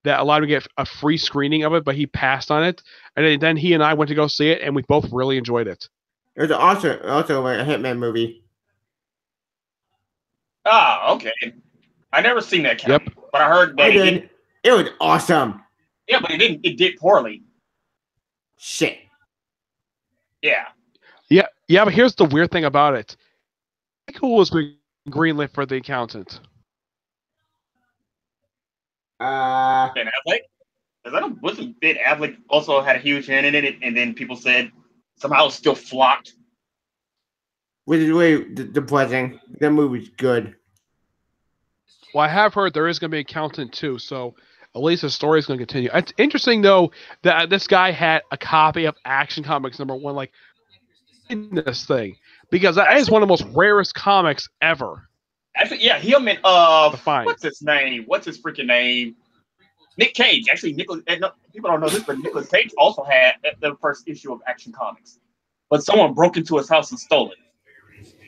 S1: that allowed him to get a free screening of it, but he passed on it. And then he and I went to go see it, and we both really enjoyed it.
S3: It was also a Hitman movie.
S2: Ah, okay. I never seen that.
S1: Yep.
S2: But I heard that
S3: it was awesome.
S2: Yeah, but it did poorly.
S3: Shit.
S2: Yeah.
S1: Yeah, but here's the weird thing about it. Michael was greenlit for The Accountant.
S2: Ben Affleck? Wasn't Ben Affleck also had a huge hand in it, and then people said somehow it still flopped?
S3: Which is way depressing. That movie's good.
S1: Well, I have heard there is going to be Accountant too, so at least the story is going to continue. It's interesting, though, that this guy had a copy of Action Comics #1, like, in this thing. Because that is one of the most rarest comics ever.
S2: Actually, yeah, him and, what's his name? What's his freaking name? Nick Cage, actually, people don't know this, but Nicolas Cage also had the first issue of Action Comics, but someone broke into his house and stole it.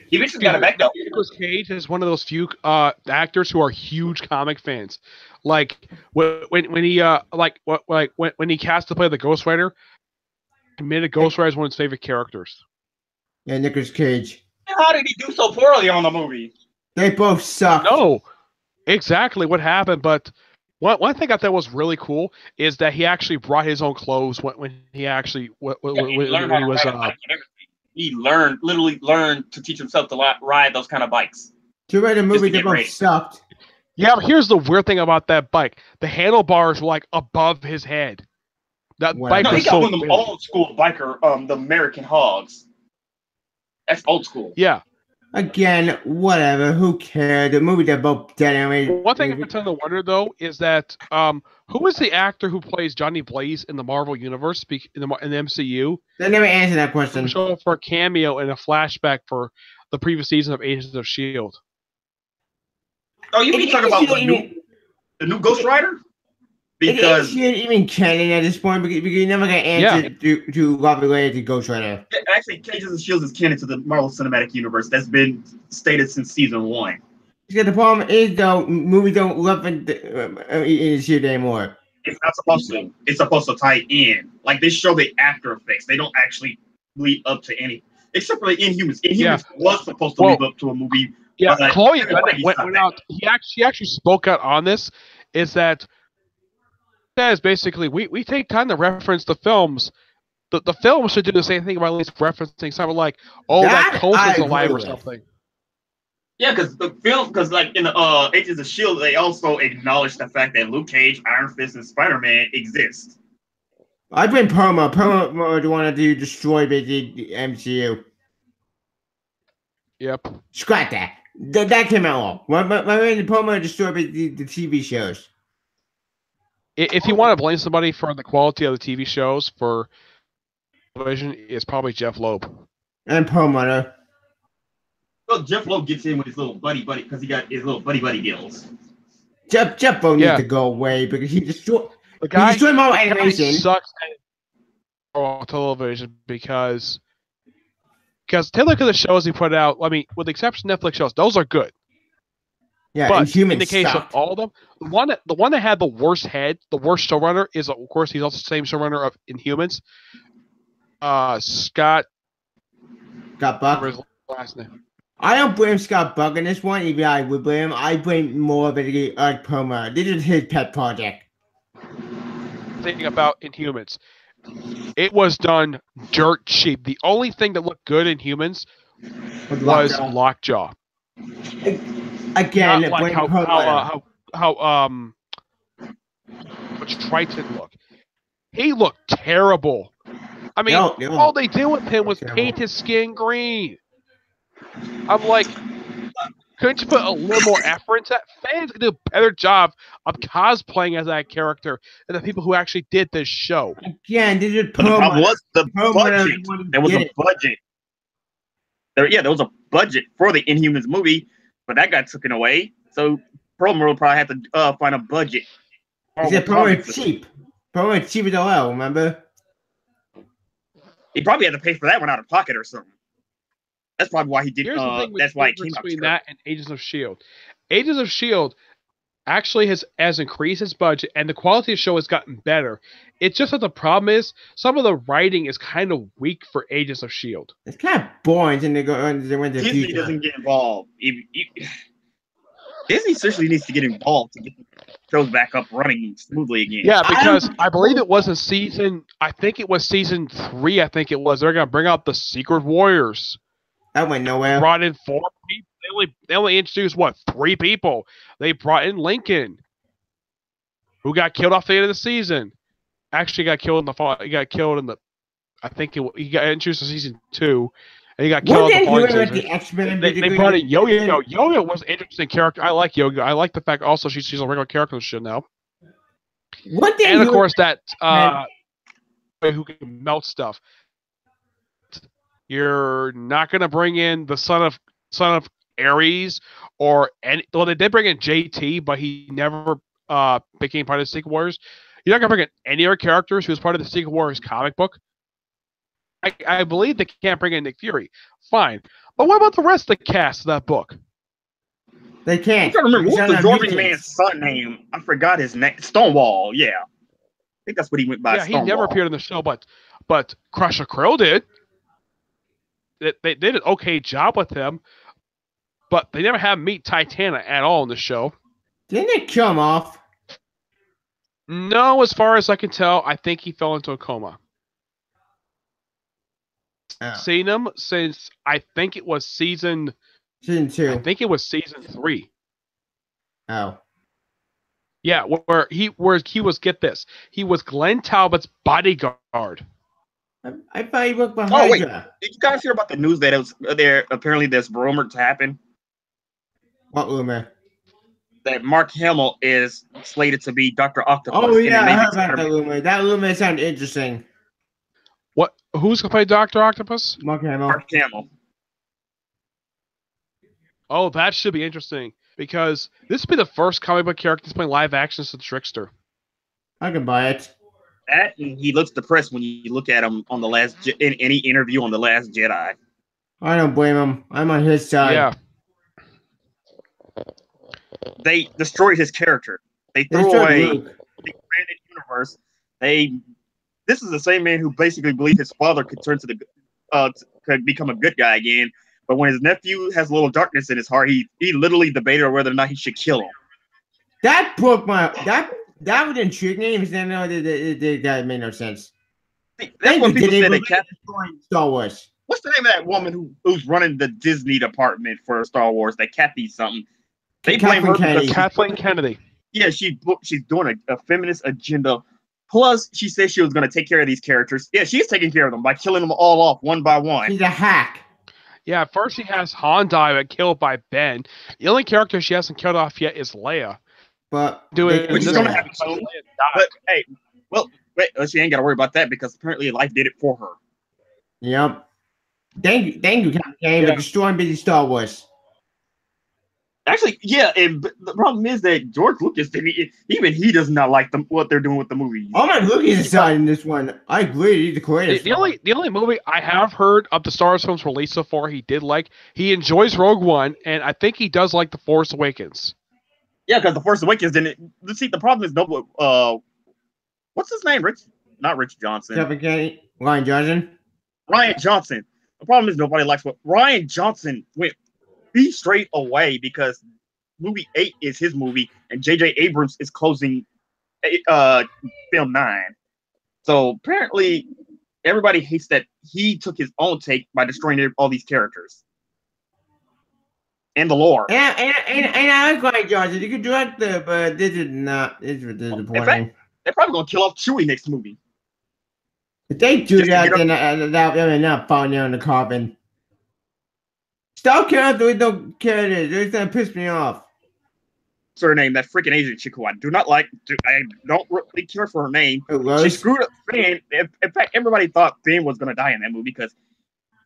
S2: He eventually got it back though.
S1: Nicolas Cage is one of those few actors who are huge comic fans. Like when he when he cast to play the Ghost Rider, he made Ghost Rider as one of his favorite characters.
S3: Yeah, Nicolas Cage.
S2: How did he do so poorly on the movie?
S3: They both suck.
S1: No, exactly what happened. But one thing I thought was really cool is that he actually brought his own clothes when he actually when he was.
S2: He literally learned to teach himself to ride those kind of bikes.
S3: To write a movie, they both sucked.
S1: Yeah, but here's the weird thing about that bike: the handlebars were like above his head. That bike was
S2: he got one of them old school biker, the American Hogs. That's old school.
S1: Yeah.
S3: Again, whatever. Who cares? The movie, they're both dead anyway.
S1: One thing I tend to wonder though is that who is the actor who plays Johnny Blaze in the Marvel Universe in the MCU?
S3: They never answered that question.
S1: Show up for a cameo in a flashback for the previous season of Agents of S.H.I.E.L.D.
S2: Oh, you mean talking about the new Ghost Rider? Because
S3: it isn't even canon at this point because you never got answered to what related to Ghost Rider.
S2: Actually, Agents of S.H.I.E.L.D. is canon to the Marvel Cinematic Universe. That's been stated since season 1.
S3: Because the problem is, though, movies don't love in the shit anymore.
S2: It's not supposed to. It's supposed to tie in. Like, they show the after effects. They don't actually lead up to any. Except for the Inhumans. Inhumans was supposed to lead up to a movie.
S1: Yeah, Chloe went out. She actually spoke out on this. Is that says basically we take time to reference the films. The film should do the same thing by at least referencing something like, that Coulson's alive or something.
S2: Yeah, because like in the Agents of S.H.I.E.L.D., they also acknowledge the fact that Luke Cage, Iron Fist, and Spider-Man exist.
S3: I blame Perma. Perma wanted to destroy the MCU.
S1: Yep.
S3: Scrap that. That came out wrong. My man Perma destroyed the TV shows.
S1: If you want to blame somebody for the quality of the TV shows for television, it's probably Jeff Loeb.
S3: And Perlmutter.
S2: Well, Jeff Loeb gets in with his little buddy because he got his little buddy deals.
S3: Jeff Loeb needs to go away because he destroyed.
S1: The guy,
S3: he destroyed Marvel Animation.
S1: Sucks at television because take a look at the shows he put out. I mean, with the exception of Netflix shows, those are good.
S3: Yeah,
S1: but in the case of all of them, the one that had the worst head, the worst showrunner is, of course, he's also the same showrunner of Inhumans. Scott
S3: Buck.
S1: His last name.
S3: I don't blame Scott Buck in this one. Even I would blame him. I blame more of it like Perma. This is his pet project.
S1: Thinking about Inhumans, it was done dirt cheap. The only thing that looked good in Humans was Lockjaw.
S3: Again,
S1: like how Triton looked. He looked terrible. I mean, all they did with him was paint his skin green. I'm like, couldn't you put a little more effort into that? Fans could do a better job of cosplaying as that character than the people who actually did this show.
S3: Again, this is
S2: the problem was the budget. There was a budget. There was a budget for the Inhumans movie, but that got taken away. So Perlmutter will probably have to find a budget.
S3: He said Perlmutter cheap. Perlmutter cheap as all, remember?
S2: He probably had to pay for that one out of pocket or something. That's probably why he did. That's why it came out.
S1: Between that and Agents of S.H.I.E.L.D. Agents of S.H.I.E.L.D. actually has increased its budget, and the quality of the show has gotten better. It's just that the problem is some of the writing is kind of weak for Agents of S.H.I.E.L.D.
S3: It's kind of boring. And they went to
S2: Disney doesn't get involved. Disney seriously needs to get involved to get the shows back up running smoothly again.
S1: Yeah, because I believe it was season 3. I think it was. They're going to bring out the Secret Warriors.
S3: That went nowhere.
S1: Brought in 4 people. They only introduced 3 people. They brought in Lincoln, who got killed off the end of the season. Actually, got killed in the fall. He got killed in the. I think he got introduced in season 2, and he got killed in the following season.
S3: The X-Men
S1: they brought in Yo-Yo. Yo-Yo was an interesting character. I like Yo-Yo. I like the fact also she's a regular character on the show now. And of course that who can melt stuff. You're not going to bring in the son of Ares or any. Well, they did bring in JT, but he never became part of the Secret Warriors. You're not gonna bring in any other characters who was part of the Secret Warriors comic book. I believe they can't bring in Nick Fury. Fine, but what about the rest of the cast of that book?
S3: They can't.
S2: I'm trying to remember
S3: Because
S2: what's the
S3: they're
S2: dwarven
S3: mutants.
S2: man's son name. I forgot his name. Stonewall. Yeah, I think that's what he went by.
S1: Yeah, he
S2: Stonewall.
S1: never appeared in the show, but Crusher Krill did. They did an okay job with him, but they never had him meet Titania at all in the show.
S3: Didn't they kill him off?
S1: No, as far as I can tell, I think he fell into a coma.
S3: Oh.
S1: Seen him since I think it was season
S3: Season 2.
S1: I think it was season 3.
S3: Oh.
S1: Yeah, where he was, get this, he was Glenn Talbot's bodyguard.
S3: I thought he worked behind
S2: Oh wait,
S3: Hydra.
S2: did you guys hear about the news that it was there? Apparently, there's rumors happen
S3: What rumor?
S2: that Mark Hamill is slated to be Dr. Octopus.
S3: Oh
S2: in
S3: yeah, I
S2: Amazing
S3: heard about that
S2: Spider-Man.
S3: rumor. That rumor sounded interesting.
S1: What? Who's gonna play Dr. Octopus?
S3: Mark Hamill.
S2: Mark Hamill.
S1: Oh, that should be interesting because this will be the first comic book character to play live action since Trickster.
S3: I can buy it.
S2: That and he looks depressed when you look at him on in any interview on The Last Jedi.
S3: I don't blame him. I'm on his side.
S1: Yeah.
S2: They destroyed his character. They
S3: They
S2: threw
S3: showed
S2: away
S3: Luke.
S2: the expanded universe. This is the same man who basically believed his father could turn to could become a good guy again. But when his nephew has a little darkness in his heart, he literally debated whether or not he should kill him.
S3: That broke my that would intrigue me. Because then that made no sense.
S2: That's when people say they kept.
S3: Star Wars.
S2: What's the name of that woman who's running the Disney department for Star Wars? That Kathy something. They blame her because
S1: Kathleen Kennedy.
S2: yeah, she's doing a feminist agenda. Plus, she said she was going to take care of these characters. Yeah, she's taking care of them by killing them all off one by one.
S3: She's a hack.
S1: Yeah, first she has Han die but killed by Ben. The only character she hasn't killed off yet is Leia.
S3: But
S2: Which is going to
S1: one.
S2: happen soon. But hey, well, wait, she ain't got to worry about that because apparently life did it for her.
S3: Yep. Thank you, Captain Kane, for destroying busy Star Wars.
S2: Actually, yeah, and the problem is that George Lucas he does not like what they're doing with the movie.
S3: I'm on Lucas' side in this one. I agree. He's the creator.
S1: The only movie I have heard of the Star Wars films released so far he did like. He enjoys Rogue One, and I think he does like The Force Awakens.
S2: Yeah, because The Force Awakens didn't. See, the problem is what's his name? Not Rich Johnson.
S3: Captain Kane, Ryan Johnson.
S2: Ryan Johnson. The problem is nobody likes what Ryan Johnson went straight away because movie 8 is his movie and J.J. Abrams is closing film 9. So apparently everybody hates that he took his own take by destroying all these characters and the lore.
S3: And I like Ryan Johnson. You could direct but this is not. This is disappointing.
S2: In fact, they're probably gonna kill off Chewie next movie.
S3: If they do
S2: Just to
S3: that,
S2: get
S3: then they're not falling down the carbon. Stop caring if they don't care. It's gonna piss me off.
S2: What's her name? That freaking Asian chick who I do not like. I don't really care for her name. She
S3: Rose?
S2: screwed up Finn. In fact, everybody thought Finn was gonna die in that movie because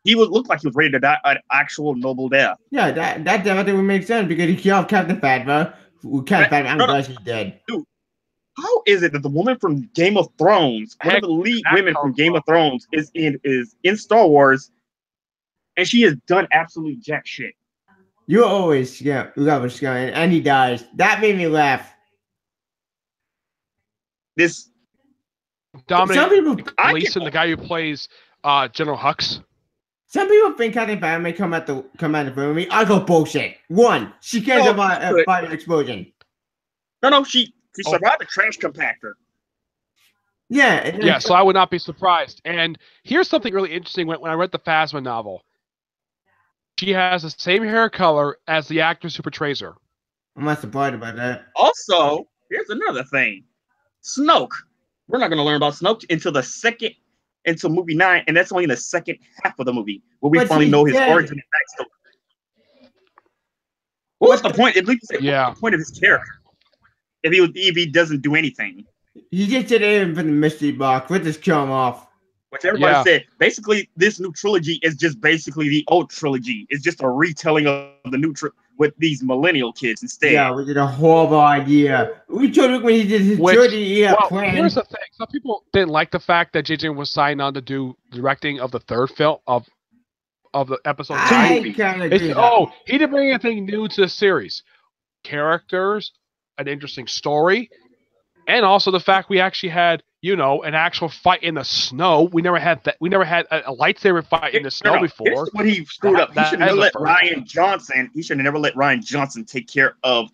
S2: he looked like he was ready to die an actual noble death.
S3: Yeah, that definitely would make sense because he killed Captain Phasma. Captain Phasma, I'm glad she's dead.
S2: How is it that the woman from Game of Thrones, one of the lead women from Game of Thrones, is in Star Wars, and she has done absolute jack shit?
S3: You always love a scum, and he dies. That made me laugh.
S2: This
S1: Dominic
S3: Some people,
S1: Gleason, the guy who plays General Hux.
S3: some people think Captain Phasma may come out the film with me. I go bullshit. One, she cares
S2: No,
S3: about a fire explosion.
S2: no, she survived the trash compactor.
S3: Yeah. and then-
S1: Yeah, so I would not be surprised. And here's something really interesting when I read the Phasma novel. She has the same hair color as the actress who portrays her.
S3: I'm not surprised about that.
S2: Also, here's another thing: Snoke. We're not going to learn about Snoke until movie 9, and that's only in the second half of the movie where we
S3: But
S2: finally
S3: he's
S2: know his
S3: dead.
S2: origin and backstory. What's the point? At least say,
S1: Yeah.
S2: what's the point of his character if he doesn't do anything?
S3: He just did it for the mystery box. Let's just kill him off.
S2: Which everybody
S1: Yeah.
S2: said, basically, this new trilogy is just basically the old trilogy. It's just a retelling of the new with these millennial kids instead.
S3: Yeah, which is a horrible idea. We told him when he did his plan.
S1: Here's the thing. Some people didn't like the fact that J.J. was signed on to do directing of the third film of the episode 9.
S3: I kind of agree.
S1: He didn't bring anything new to the series. Characters, an interesting story, and also the fact we actually had, an actual fight in the snow. We never had that. We never had a lightsaber fight in the snow before.
S2: Here's what he screwed up. He should have never let Ryan Johnson. He should have never let Ryan Johnson take care of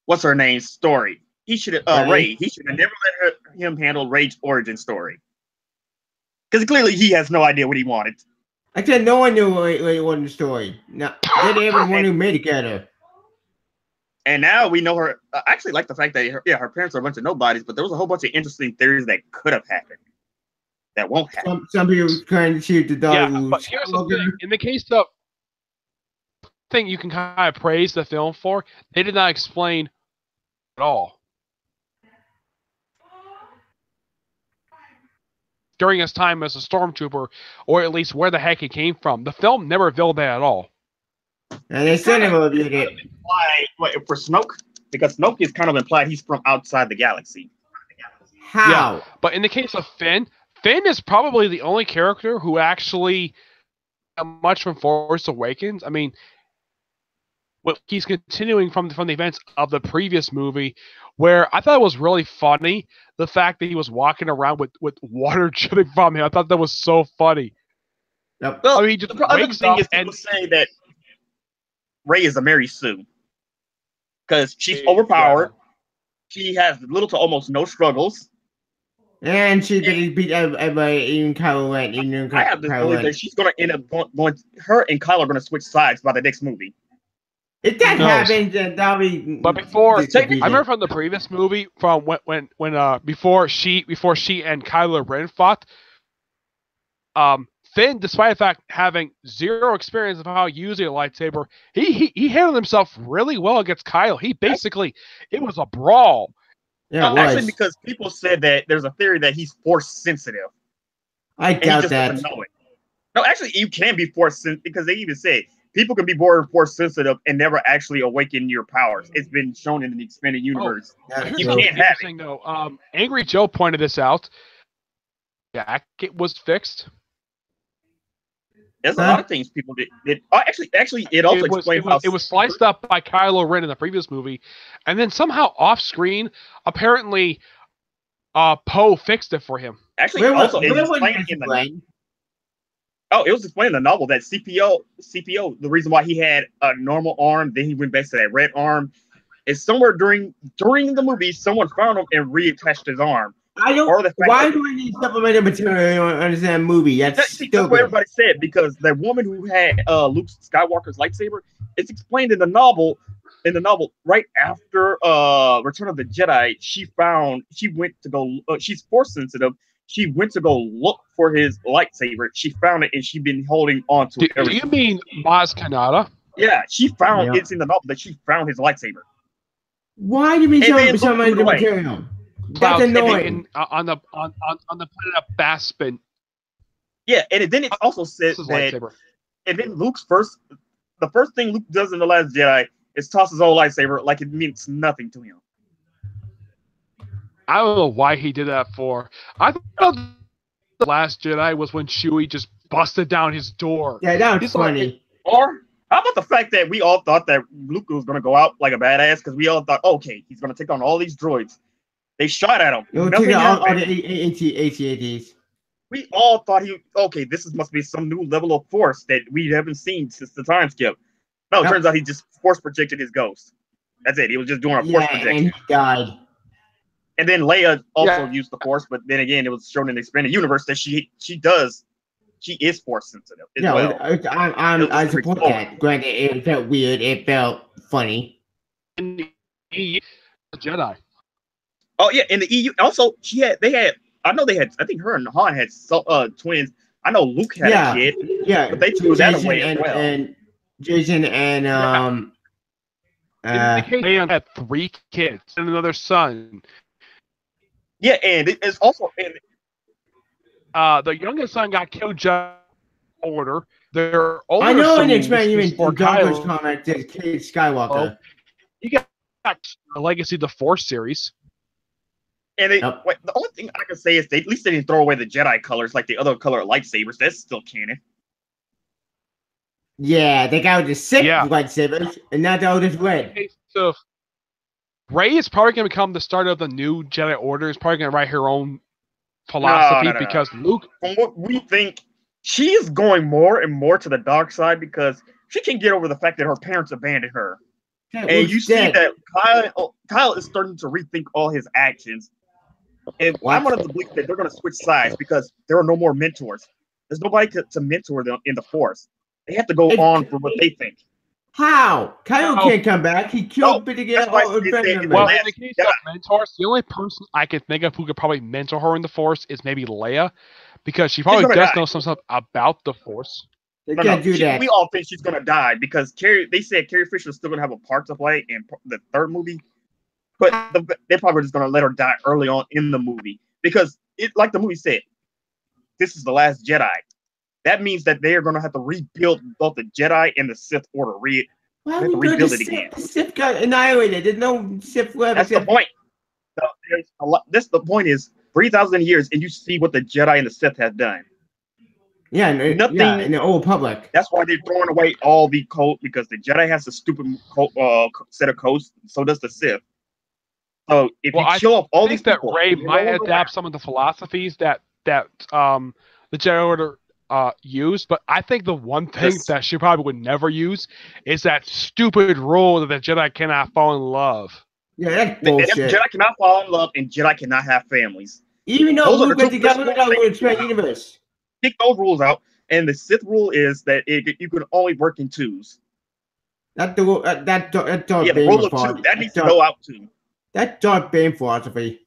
S2: what's her name's story. He should have Rey. He should have never let him handle Rey's origin story. Because clearly he has no idea what he wanted.
S3: I said no one knew what he wanted the story. No, they didn't even want to make it together.
S2: And now we know her. I actually like the fact that her parents are a bunch of nobodies, but there was a whole bunch of interesting theories that could have happened that won't happen.
S3: Some people trying to shoot the dog.
S1: Yeah, but here's the thing. In the case of thing you can kind of praise the film for, they did not explain at all during his time as a stormtrooper, or at least where the heck he came from. The film never revealed that at all.
S3: And they still never revealed it.
S2: Why for Snoke? Because Snoke is kind of implied he's from outside the galaxy.
S3: How?
S1: Yeah, but in the case of Finn is probably the only character who actually much from Force Awakens. I mean, he's continuing from the events of the previous movie, where I thought it was really funny the fact that he was walking around with water dripping from him. I thought that was so funny.
S2: Yep. Well,
S1: he just
S2: the other thing is people say that Rey is a Mary Sue because she's overpowered. Yeah. She has little to almost no struggles.
S3: And she did beat everybody, even Kylo Ren.
S2: I have this belief that she's going to end up going. Her and Kylo are going to switch sides by the next movie.
S3: If that happens, then that'll be.
S1: But before, I remember from the previous movie, from when before she and Kylo Ren fought, Finn, despite the fact having zero experience of how using a lightsaber, he handled himself really well against Kylo. It was a brawl.
S3: Yeah,
S2: actually, because people said that there's a theory that he's force sensitive.
S3: I doubt that.
S2: No, actually, you can be force sensitive because they even say people can be born force sensitive and never actually awaken your powers. It's been shown in the expanded universe. You can't have it.
S1: Though, Angry Joe pointed this out. Yeah, it was fixed.
S2: There's a lot of things people did. Actually, it also explains how
S1: it was sliced up by Kylo Ren in the previous movie, and then somehow off screen, apparently, Poe fixed it for him.
S2: Actually, it was explained in the. Oh, it was explained in the novel that CPO, the reason why he had a normal arm, then he went back to that red arm, is somewhere during the movie, someone found him and reattached his arm.
S3: I don't. Why do I need supplemental material on understand movie?
S2: That's what everybody said, because the woman who had Luke Skywalker's lightsaber, it's explained in the novel. Right after Return of the Jedi, she's force sensitive. She went to go look for his lightsaber. She found it, and she's been holding on to it.
S1: Do you mean Maz Kanata?
S2: Yeah, she found it's in the novel that she found his lightsaber.
S3: Why do you mean supplemental material? That's annoying.
S1: On the planet of Bespin.
S2: Yeah, and then it also says that. And then the first thing Luke does in The Last Jedi is toss his old lightsaber like it means nothing to him.
S1: I don't know why he did that for. I thought The Last Jedi was when Chewie just busted down his door.
S3: Yeah, that was funny.
S2: Or how about the fact that we all thought that Luke was going to go out like a badass because we all thought, okay, he's going to take on all these droids. They shot at him.
S3: Nothing happened. All the AT-ATs.
S2: We all thought must be some new level of force that we haven't seen since the time skip. No, it turns out he just force projected his ghost. That's it. He was just doing a force projection.
S3: And he died.
S2: And then Leia also used the force, but then again, it was shown in the expanded universe that she is force sensitive.
S3: I support that. Granted, it felt weird. It felt funny.
S1: And he the Jedi.
S2: Oh yeah, in the EU also I think her and Han had twins. I know Luke had a kid.
S3: Yeah,
S2: but they threw that away as well.
S3: And Jason and
S1: they had 3 kids and another son.
S2: Yeah, and it's also
S1: the youngest son got killed just order. their older
S3: I know in the
S1: scenes
S3: expanded
S1: before
S3: Darker's
S1: Kylo,
S3: comic did Kate Skywalker.
S1: you got the Legacy of the Force series.
S2: And the only thing I can say is at least they didn't throw away the Jedi colors like the other color lightsabers. That's still canon.
S3: Yeah, they got the Sith lightsabers, and now they're all just red.
S1: Okay, so Rey is probably going to become the start of the new Jedi Order. Is probably going to write her own philosophy because Luke.
S2: From what we think, she is going more and more to the dark side because she can't get over the fact that her parents abandoned her. And you see that Kyle is starting to rethink all his actions. And I'm one of the belief that they're going to switch sides because there are no more mentors. There's nobody to mentor them in the Force. They have to go on for what they think.
S3: How? Kyle can't come back. He killed Big
S1: Well, in the case of mentors, the only person I can think of who could probably mentor her in the Force is maybe Leia, because she probably does know some stuff about the Force.
S3: They can't do that.
S2: We all think she's going to die because they said Carrie Fisher is still going to have a part to play in the third movie. But they're probably just going to let her die early on in the movie because, like the movie said, this is the last Jedi. That means that they are going to have to rebuild both the Jedi and the Sith Order. Rebuild it again.
S3: The Sith got annihilated. There's no Sith left.
S2: That's the point. The point is 3,000 years, and you see what the Jedi and the Sith have done.
S3: Yeah, nothing in the old Republic.
S2: That's why they're throwing away all the code because the Jedi has a stupid set of codes. So does the Sith. So if you kill off all these people,
S1: Rey might adapt some of the philosophies that the Jedi Order used, but I think the one thing that she probably would never use is that stupid rule that the Jedi cannot fall in love.
S3: Yeah, that's bullshit.
S2: Jedi cannot fall in love, and Jedi cannot have families.
S3: Even though Luke went together with the Expanded Universe.
S2: Kick those rules out, and the Sith rule is that you can only work in twos.
S3: That the rule of
S2: two. That needs to go out too.
S3: That's Darth Bane philosophy.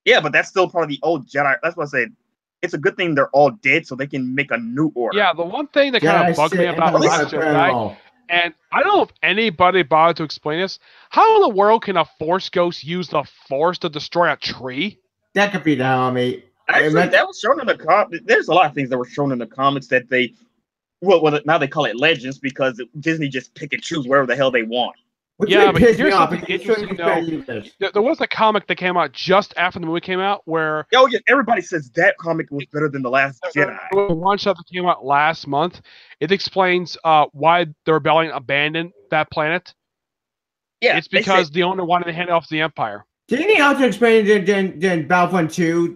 S2: Yeah, but that's still part of the old Jedi. That's what I said. It's a good thing they're all dead so they can make a new order.
S1: Yeah, the one thing that kind of bugged me about Last Jedi, and I don't know if anybody bothered to explain this, how in the world can a Force ghost use the Force to destroy a tree?
S3: That could be the homie.
S2: Actually, that was shown in the comics. There's a lot of things that were shown in the comics that now they call it legends because Disney just pick and choose wherever the hell they want.
S1: But here's something interesting, there was a comic that came out just after the movie came out where...
S2: Oh, yeah, everybody says that comic was better than The Last Jedi.
S1: One shot that came out last month. It explains why the rebellion abandoned that planet.
S2: Yeah,
S1: it's because the owner wanted to hand it off to the Empire.
S3: Didn't he also explain in Battlefront 2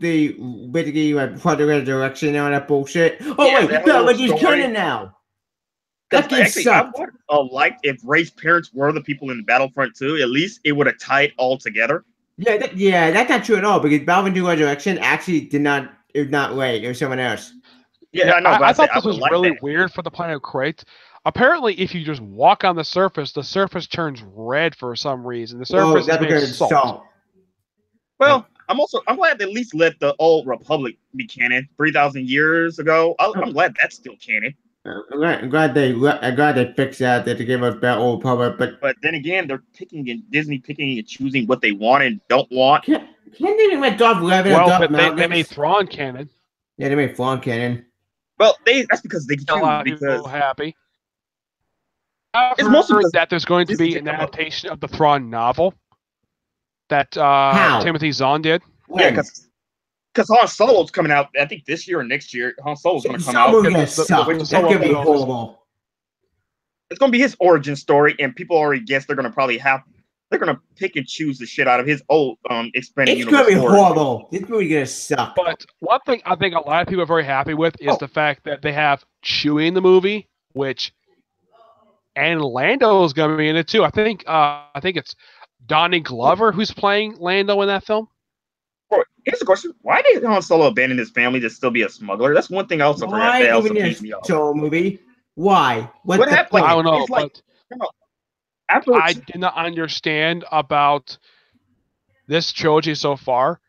S3: basically before the resurrection and all that bullshit? Oh, yeah, wait, Battlefront is canon now. That game sucked.
S2: I would like if Rey's parents were the people in Battlefront 2, at least it would have tied all together.
S3: Yeah, that's not true at all because Battlefront 2 Resurrection actually it was not Rey, it was someone else.
S2: Yeah, I know.
S1: I thought this was really weird for the planet Crate. Apparently, if you just walk on the surface turns red for some reason. The surface is made of salt.
S2: Well, I'm glad they at least let the old Republic be canon 3,000 years ago. I'm glad that's still canon.
S3: I'm glad they fixed that. They gave us that old Republic,
S2: but then again, they're Disney picking and choosing what they want and don't want.
S3: Can't they even make Darth Revan?
S1: Well, but they made Thrawn canon.
S3: Yeah, they made Thrawn canon.
S2: Well, that's because they choose.
S1: Because happy. I've heard that there's going to be an adaptation of the Thrawn novel that Timothy Zahn did.
S2: Yeah, because Han Solo's coming out, I think this year or next year. Han Solo's going to come out.
S3: That's going to be horrible.
S2: It's going to be his origin story, and people already guess they're going to pick and choose the shit out of his old expanded universe.
S3: It's going to be horrible. This movie's going to suck.
S1: But one thing I think a lot of people are very happy with is the fact that they have Chewie in the movie, and Lando is going to be in it too. I think it's Donnie Glover who's playing Lando in that film.
S2: Here's the question: why did Han Solo abandon his family to still be a smuggler? That's one thing I also forgot. That also pissed me off.
S3: Solo movie. Why?
S2: What happened?
S1: I don't know. I did not understand about this trilogy so far.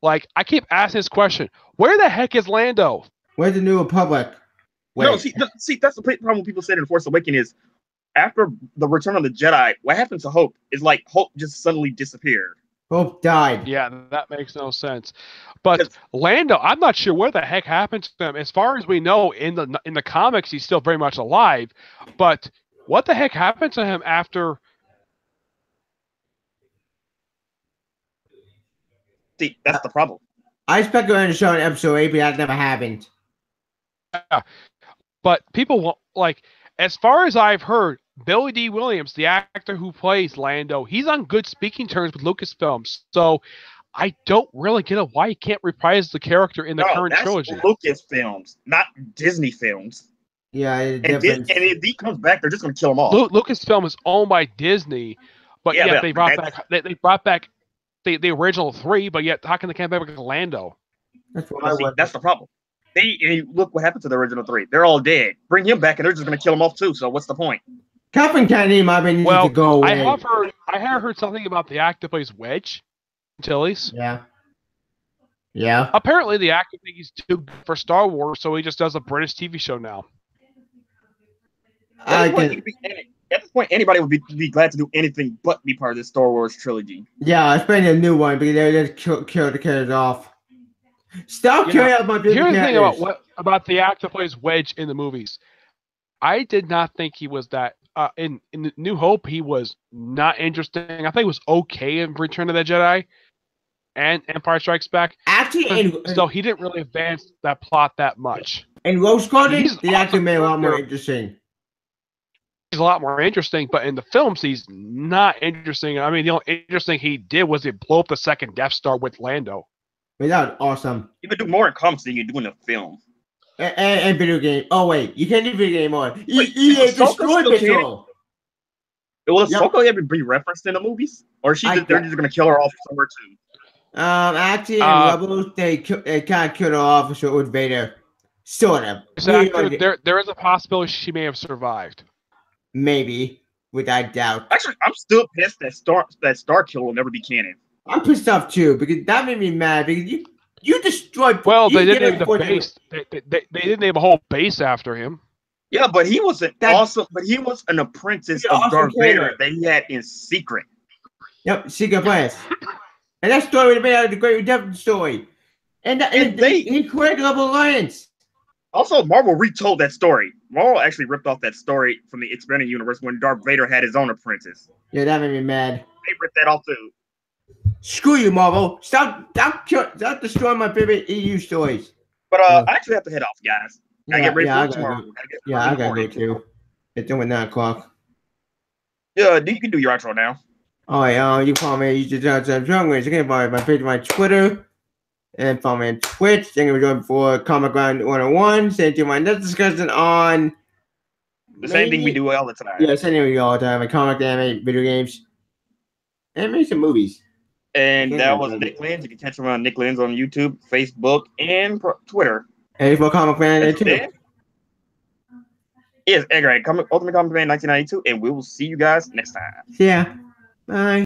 S1: Like, I keep asking this question: where the heck is Lando?
S3: Where's the New Republic?
S2: No, see, that's the problem. People said in Force Awakens is after the Return of the Jedi, what happened to Hope is like Hope just suddenly disappeared.
S3: Both died.
S1: Yeah, that makes no sense. But Lando, I'm not sure what the heck happened to him. As far as we know, in the comics, he's still very much alive. But what the heck happened to him after?
S2: See, that's the problem.
S3: I expect going to show in episode 8, but that never happened.
S1: Yeah. But people won't, like, as far as I've heard, Billy D. Williams, the actor who plays Lando, he's on good speaking terms with Lucasfilms. So I don't really get why he can't reprise the character in the current trilogy.
S2: Lucasfilms, not Disney films.
S3: Yeah,
S2: and if he comes back, they're just going to kill him off.
S1: Lucasfilm is owned by Disney, but yet they brought back the original 3, but yet how can they come back with Lando?
S2: That's the problem. Look what happened to the original 3. They're all dead. Bring him back, and they're just going to kill him off too. So what's the point?
S3: Kathleen Kennedy might be needed to go away.
S1: I have heard something about the actor plays Wedge Antilles.
S3: Yeah.
S1: Apparently, the actor thinks he's too good for Star Wars, so he just does a British TV show now.
S2: At this point, anybody would be glad to do anything but be part of this Star Wars trilogy.
S3: Yeah, especially a new one, because they just kill the characters off. Stop killing out my
S1: Here's the thing about the actor plays Wedge in the movies. I did not think he was that. In New Hope, he was not interesting. I think he was okay in Return of the Jedi and Empire Strikes Back.
S3: Actually,
S1: so he didn't really advance that plot that much.
S3: In Rogue Squadron, he actually made a lot more interesting.
S1: He's a lot more interesting, but in the films, he's not interesting. I mean, the only interesting he did was he blow up the second Death Star with Lando.
S3: That was awesome.
S2: You could do more in comics than you do in the film.
S3: And video game. Oh wait, you can't do video game on. EA destroyed Patrol.
S2: Will Ahsoka ever be referenced in the movies, or they're just gonna kill her off somewhere too?
S3: Actually, in Rebels, they kind of killed her off with Vader. Sort of.
S1: There is a possibility she may have survived.
S3: Maybe, without doubt.
S2: Actually, I'm still pissed that Star Kill will never be canon.
S3: I'm pissed off too because that made me mad because you destroyed.
S1: Well, they didn't name the base. They didn't name a whole base after him.
S2: Yeah, but he was he was an apprentice of Darth Vader that he had in secret.
S3: Yep, secret plans. And that story would have been out of the Great Redemption story. And he created Rebel Alliance.
S2: Also, Marvel retold that story. Marvel actually ripped off that story from the expanded universe when Darth Vader had his own apprentice.
S3: Yeah, that made me mad.
S2: They ripped that off too.
S3: Screw you, Marvel. Stop destroying my favorite EU stories.
S2: But I actually have to head off, guys. I get ready for tomorrow.
S3: I gotta go too. It's only 9 o'clock.
S2: Yeah, you can do your outro now.
S3: Oh yeah, you follow me on YouTube, you can follow my page on my Twitter, and follow me on Twitch. Thank you for joining for Comic Ground 101. Stay tuned to my next discussion on
S2: the same thing we do all the time.
S3: Yeah, same thing we do all the time. Like comic, anime, video games, and maybe some movies.
S2: And that was Nick Lens. You can catch him on Nick Lens on YouTube, Facebook, and Twitter.
S3: And for Comic Fan there too.
S2: Yes, Ultimate Comic Fan 1992, and we will see you guys next time.
S3: Yeah. Bye.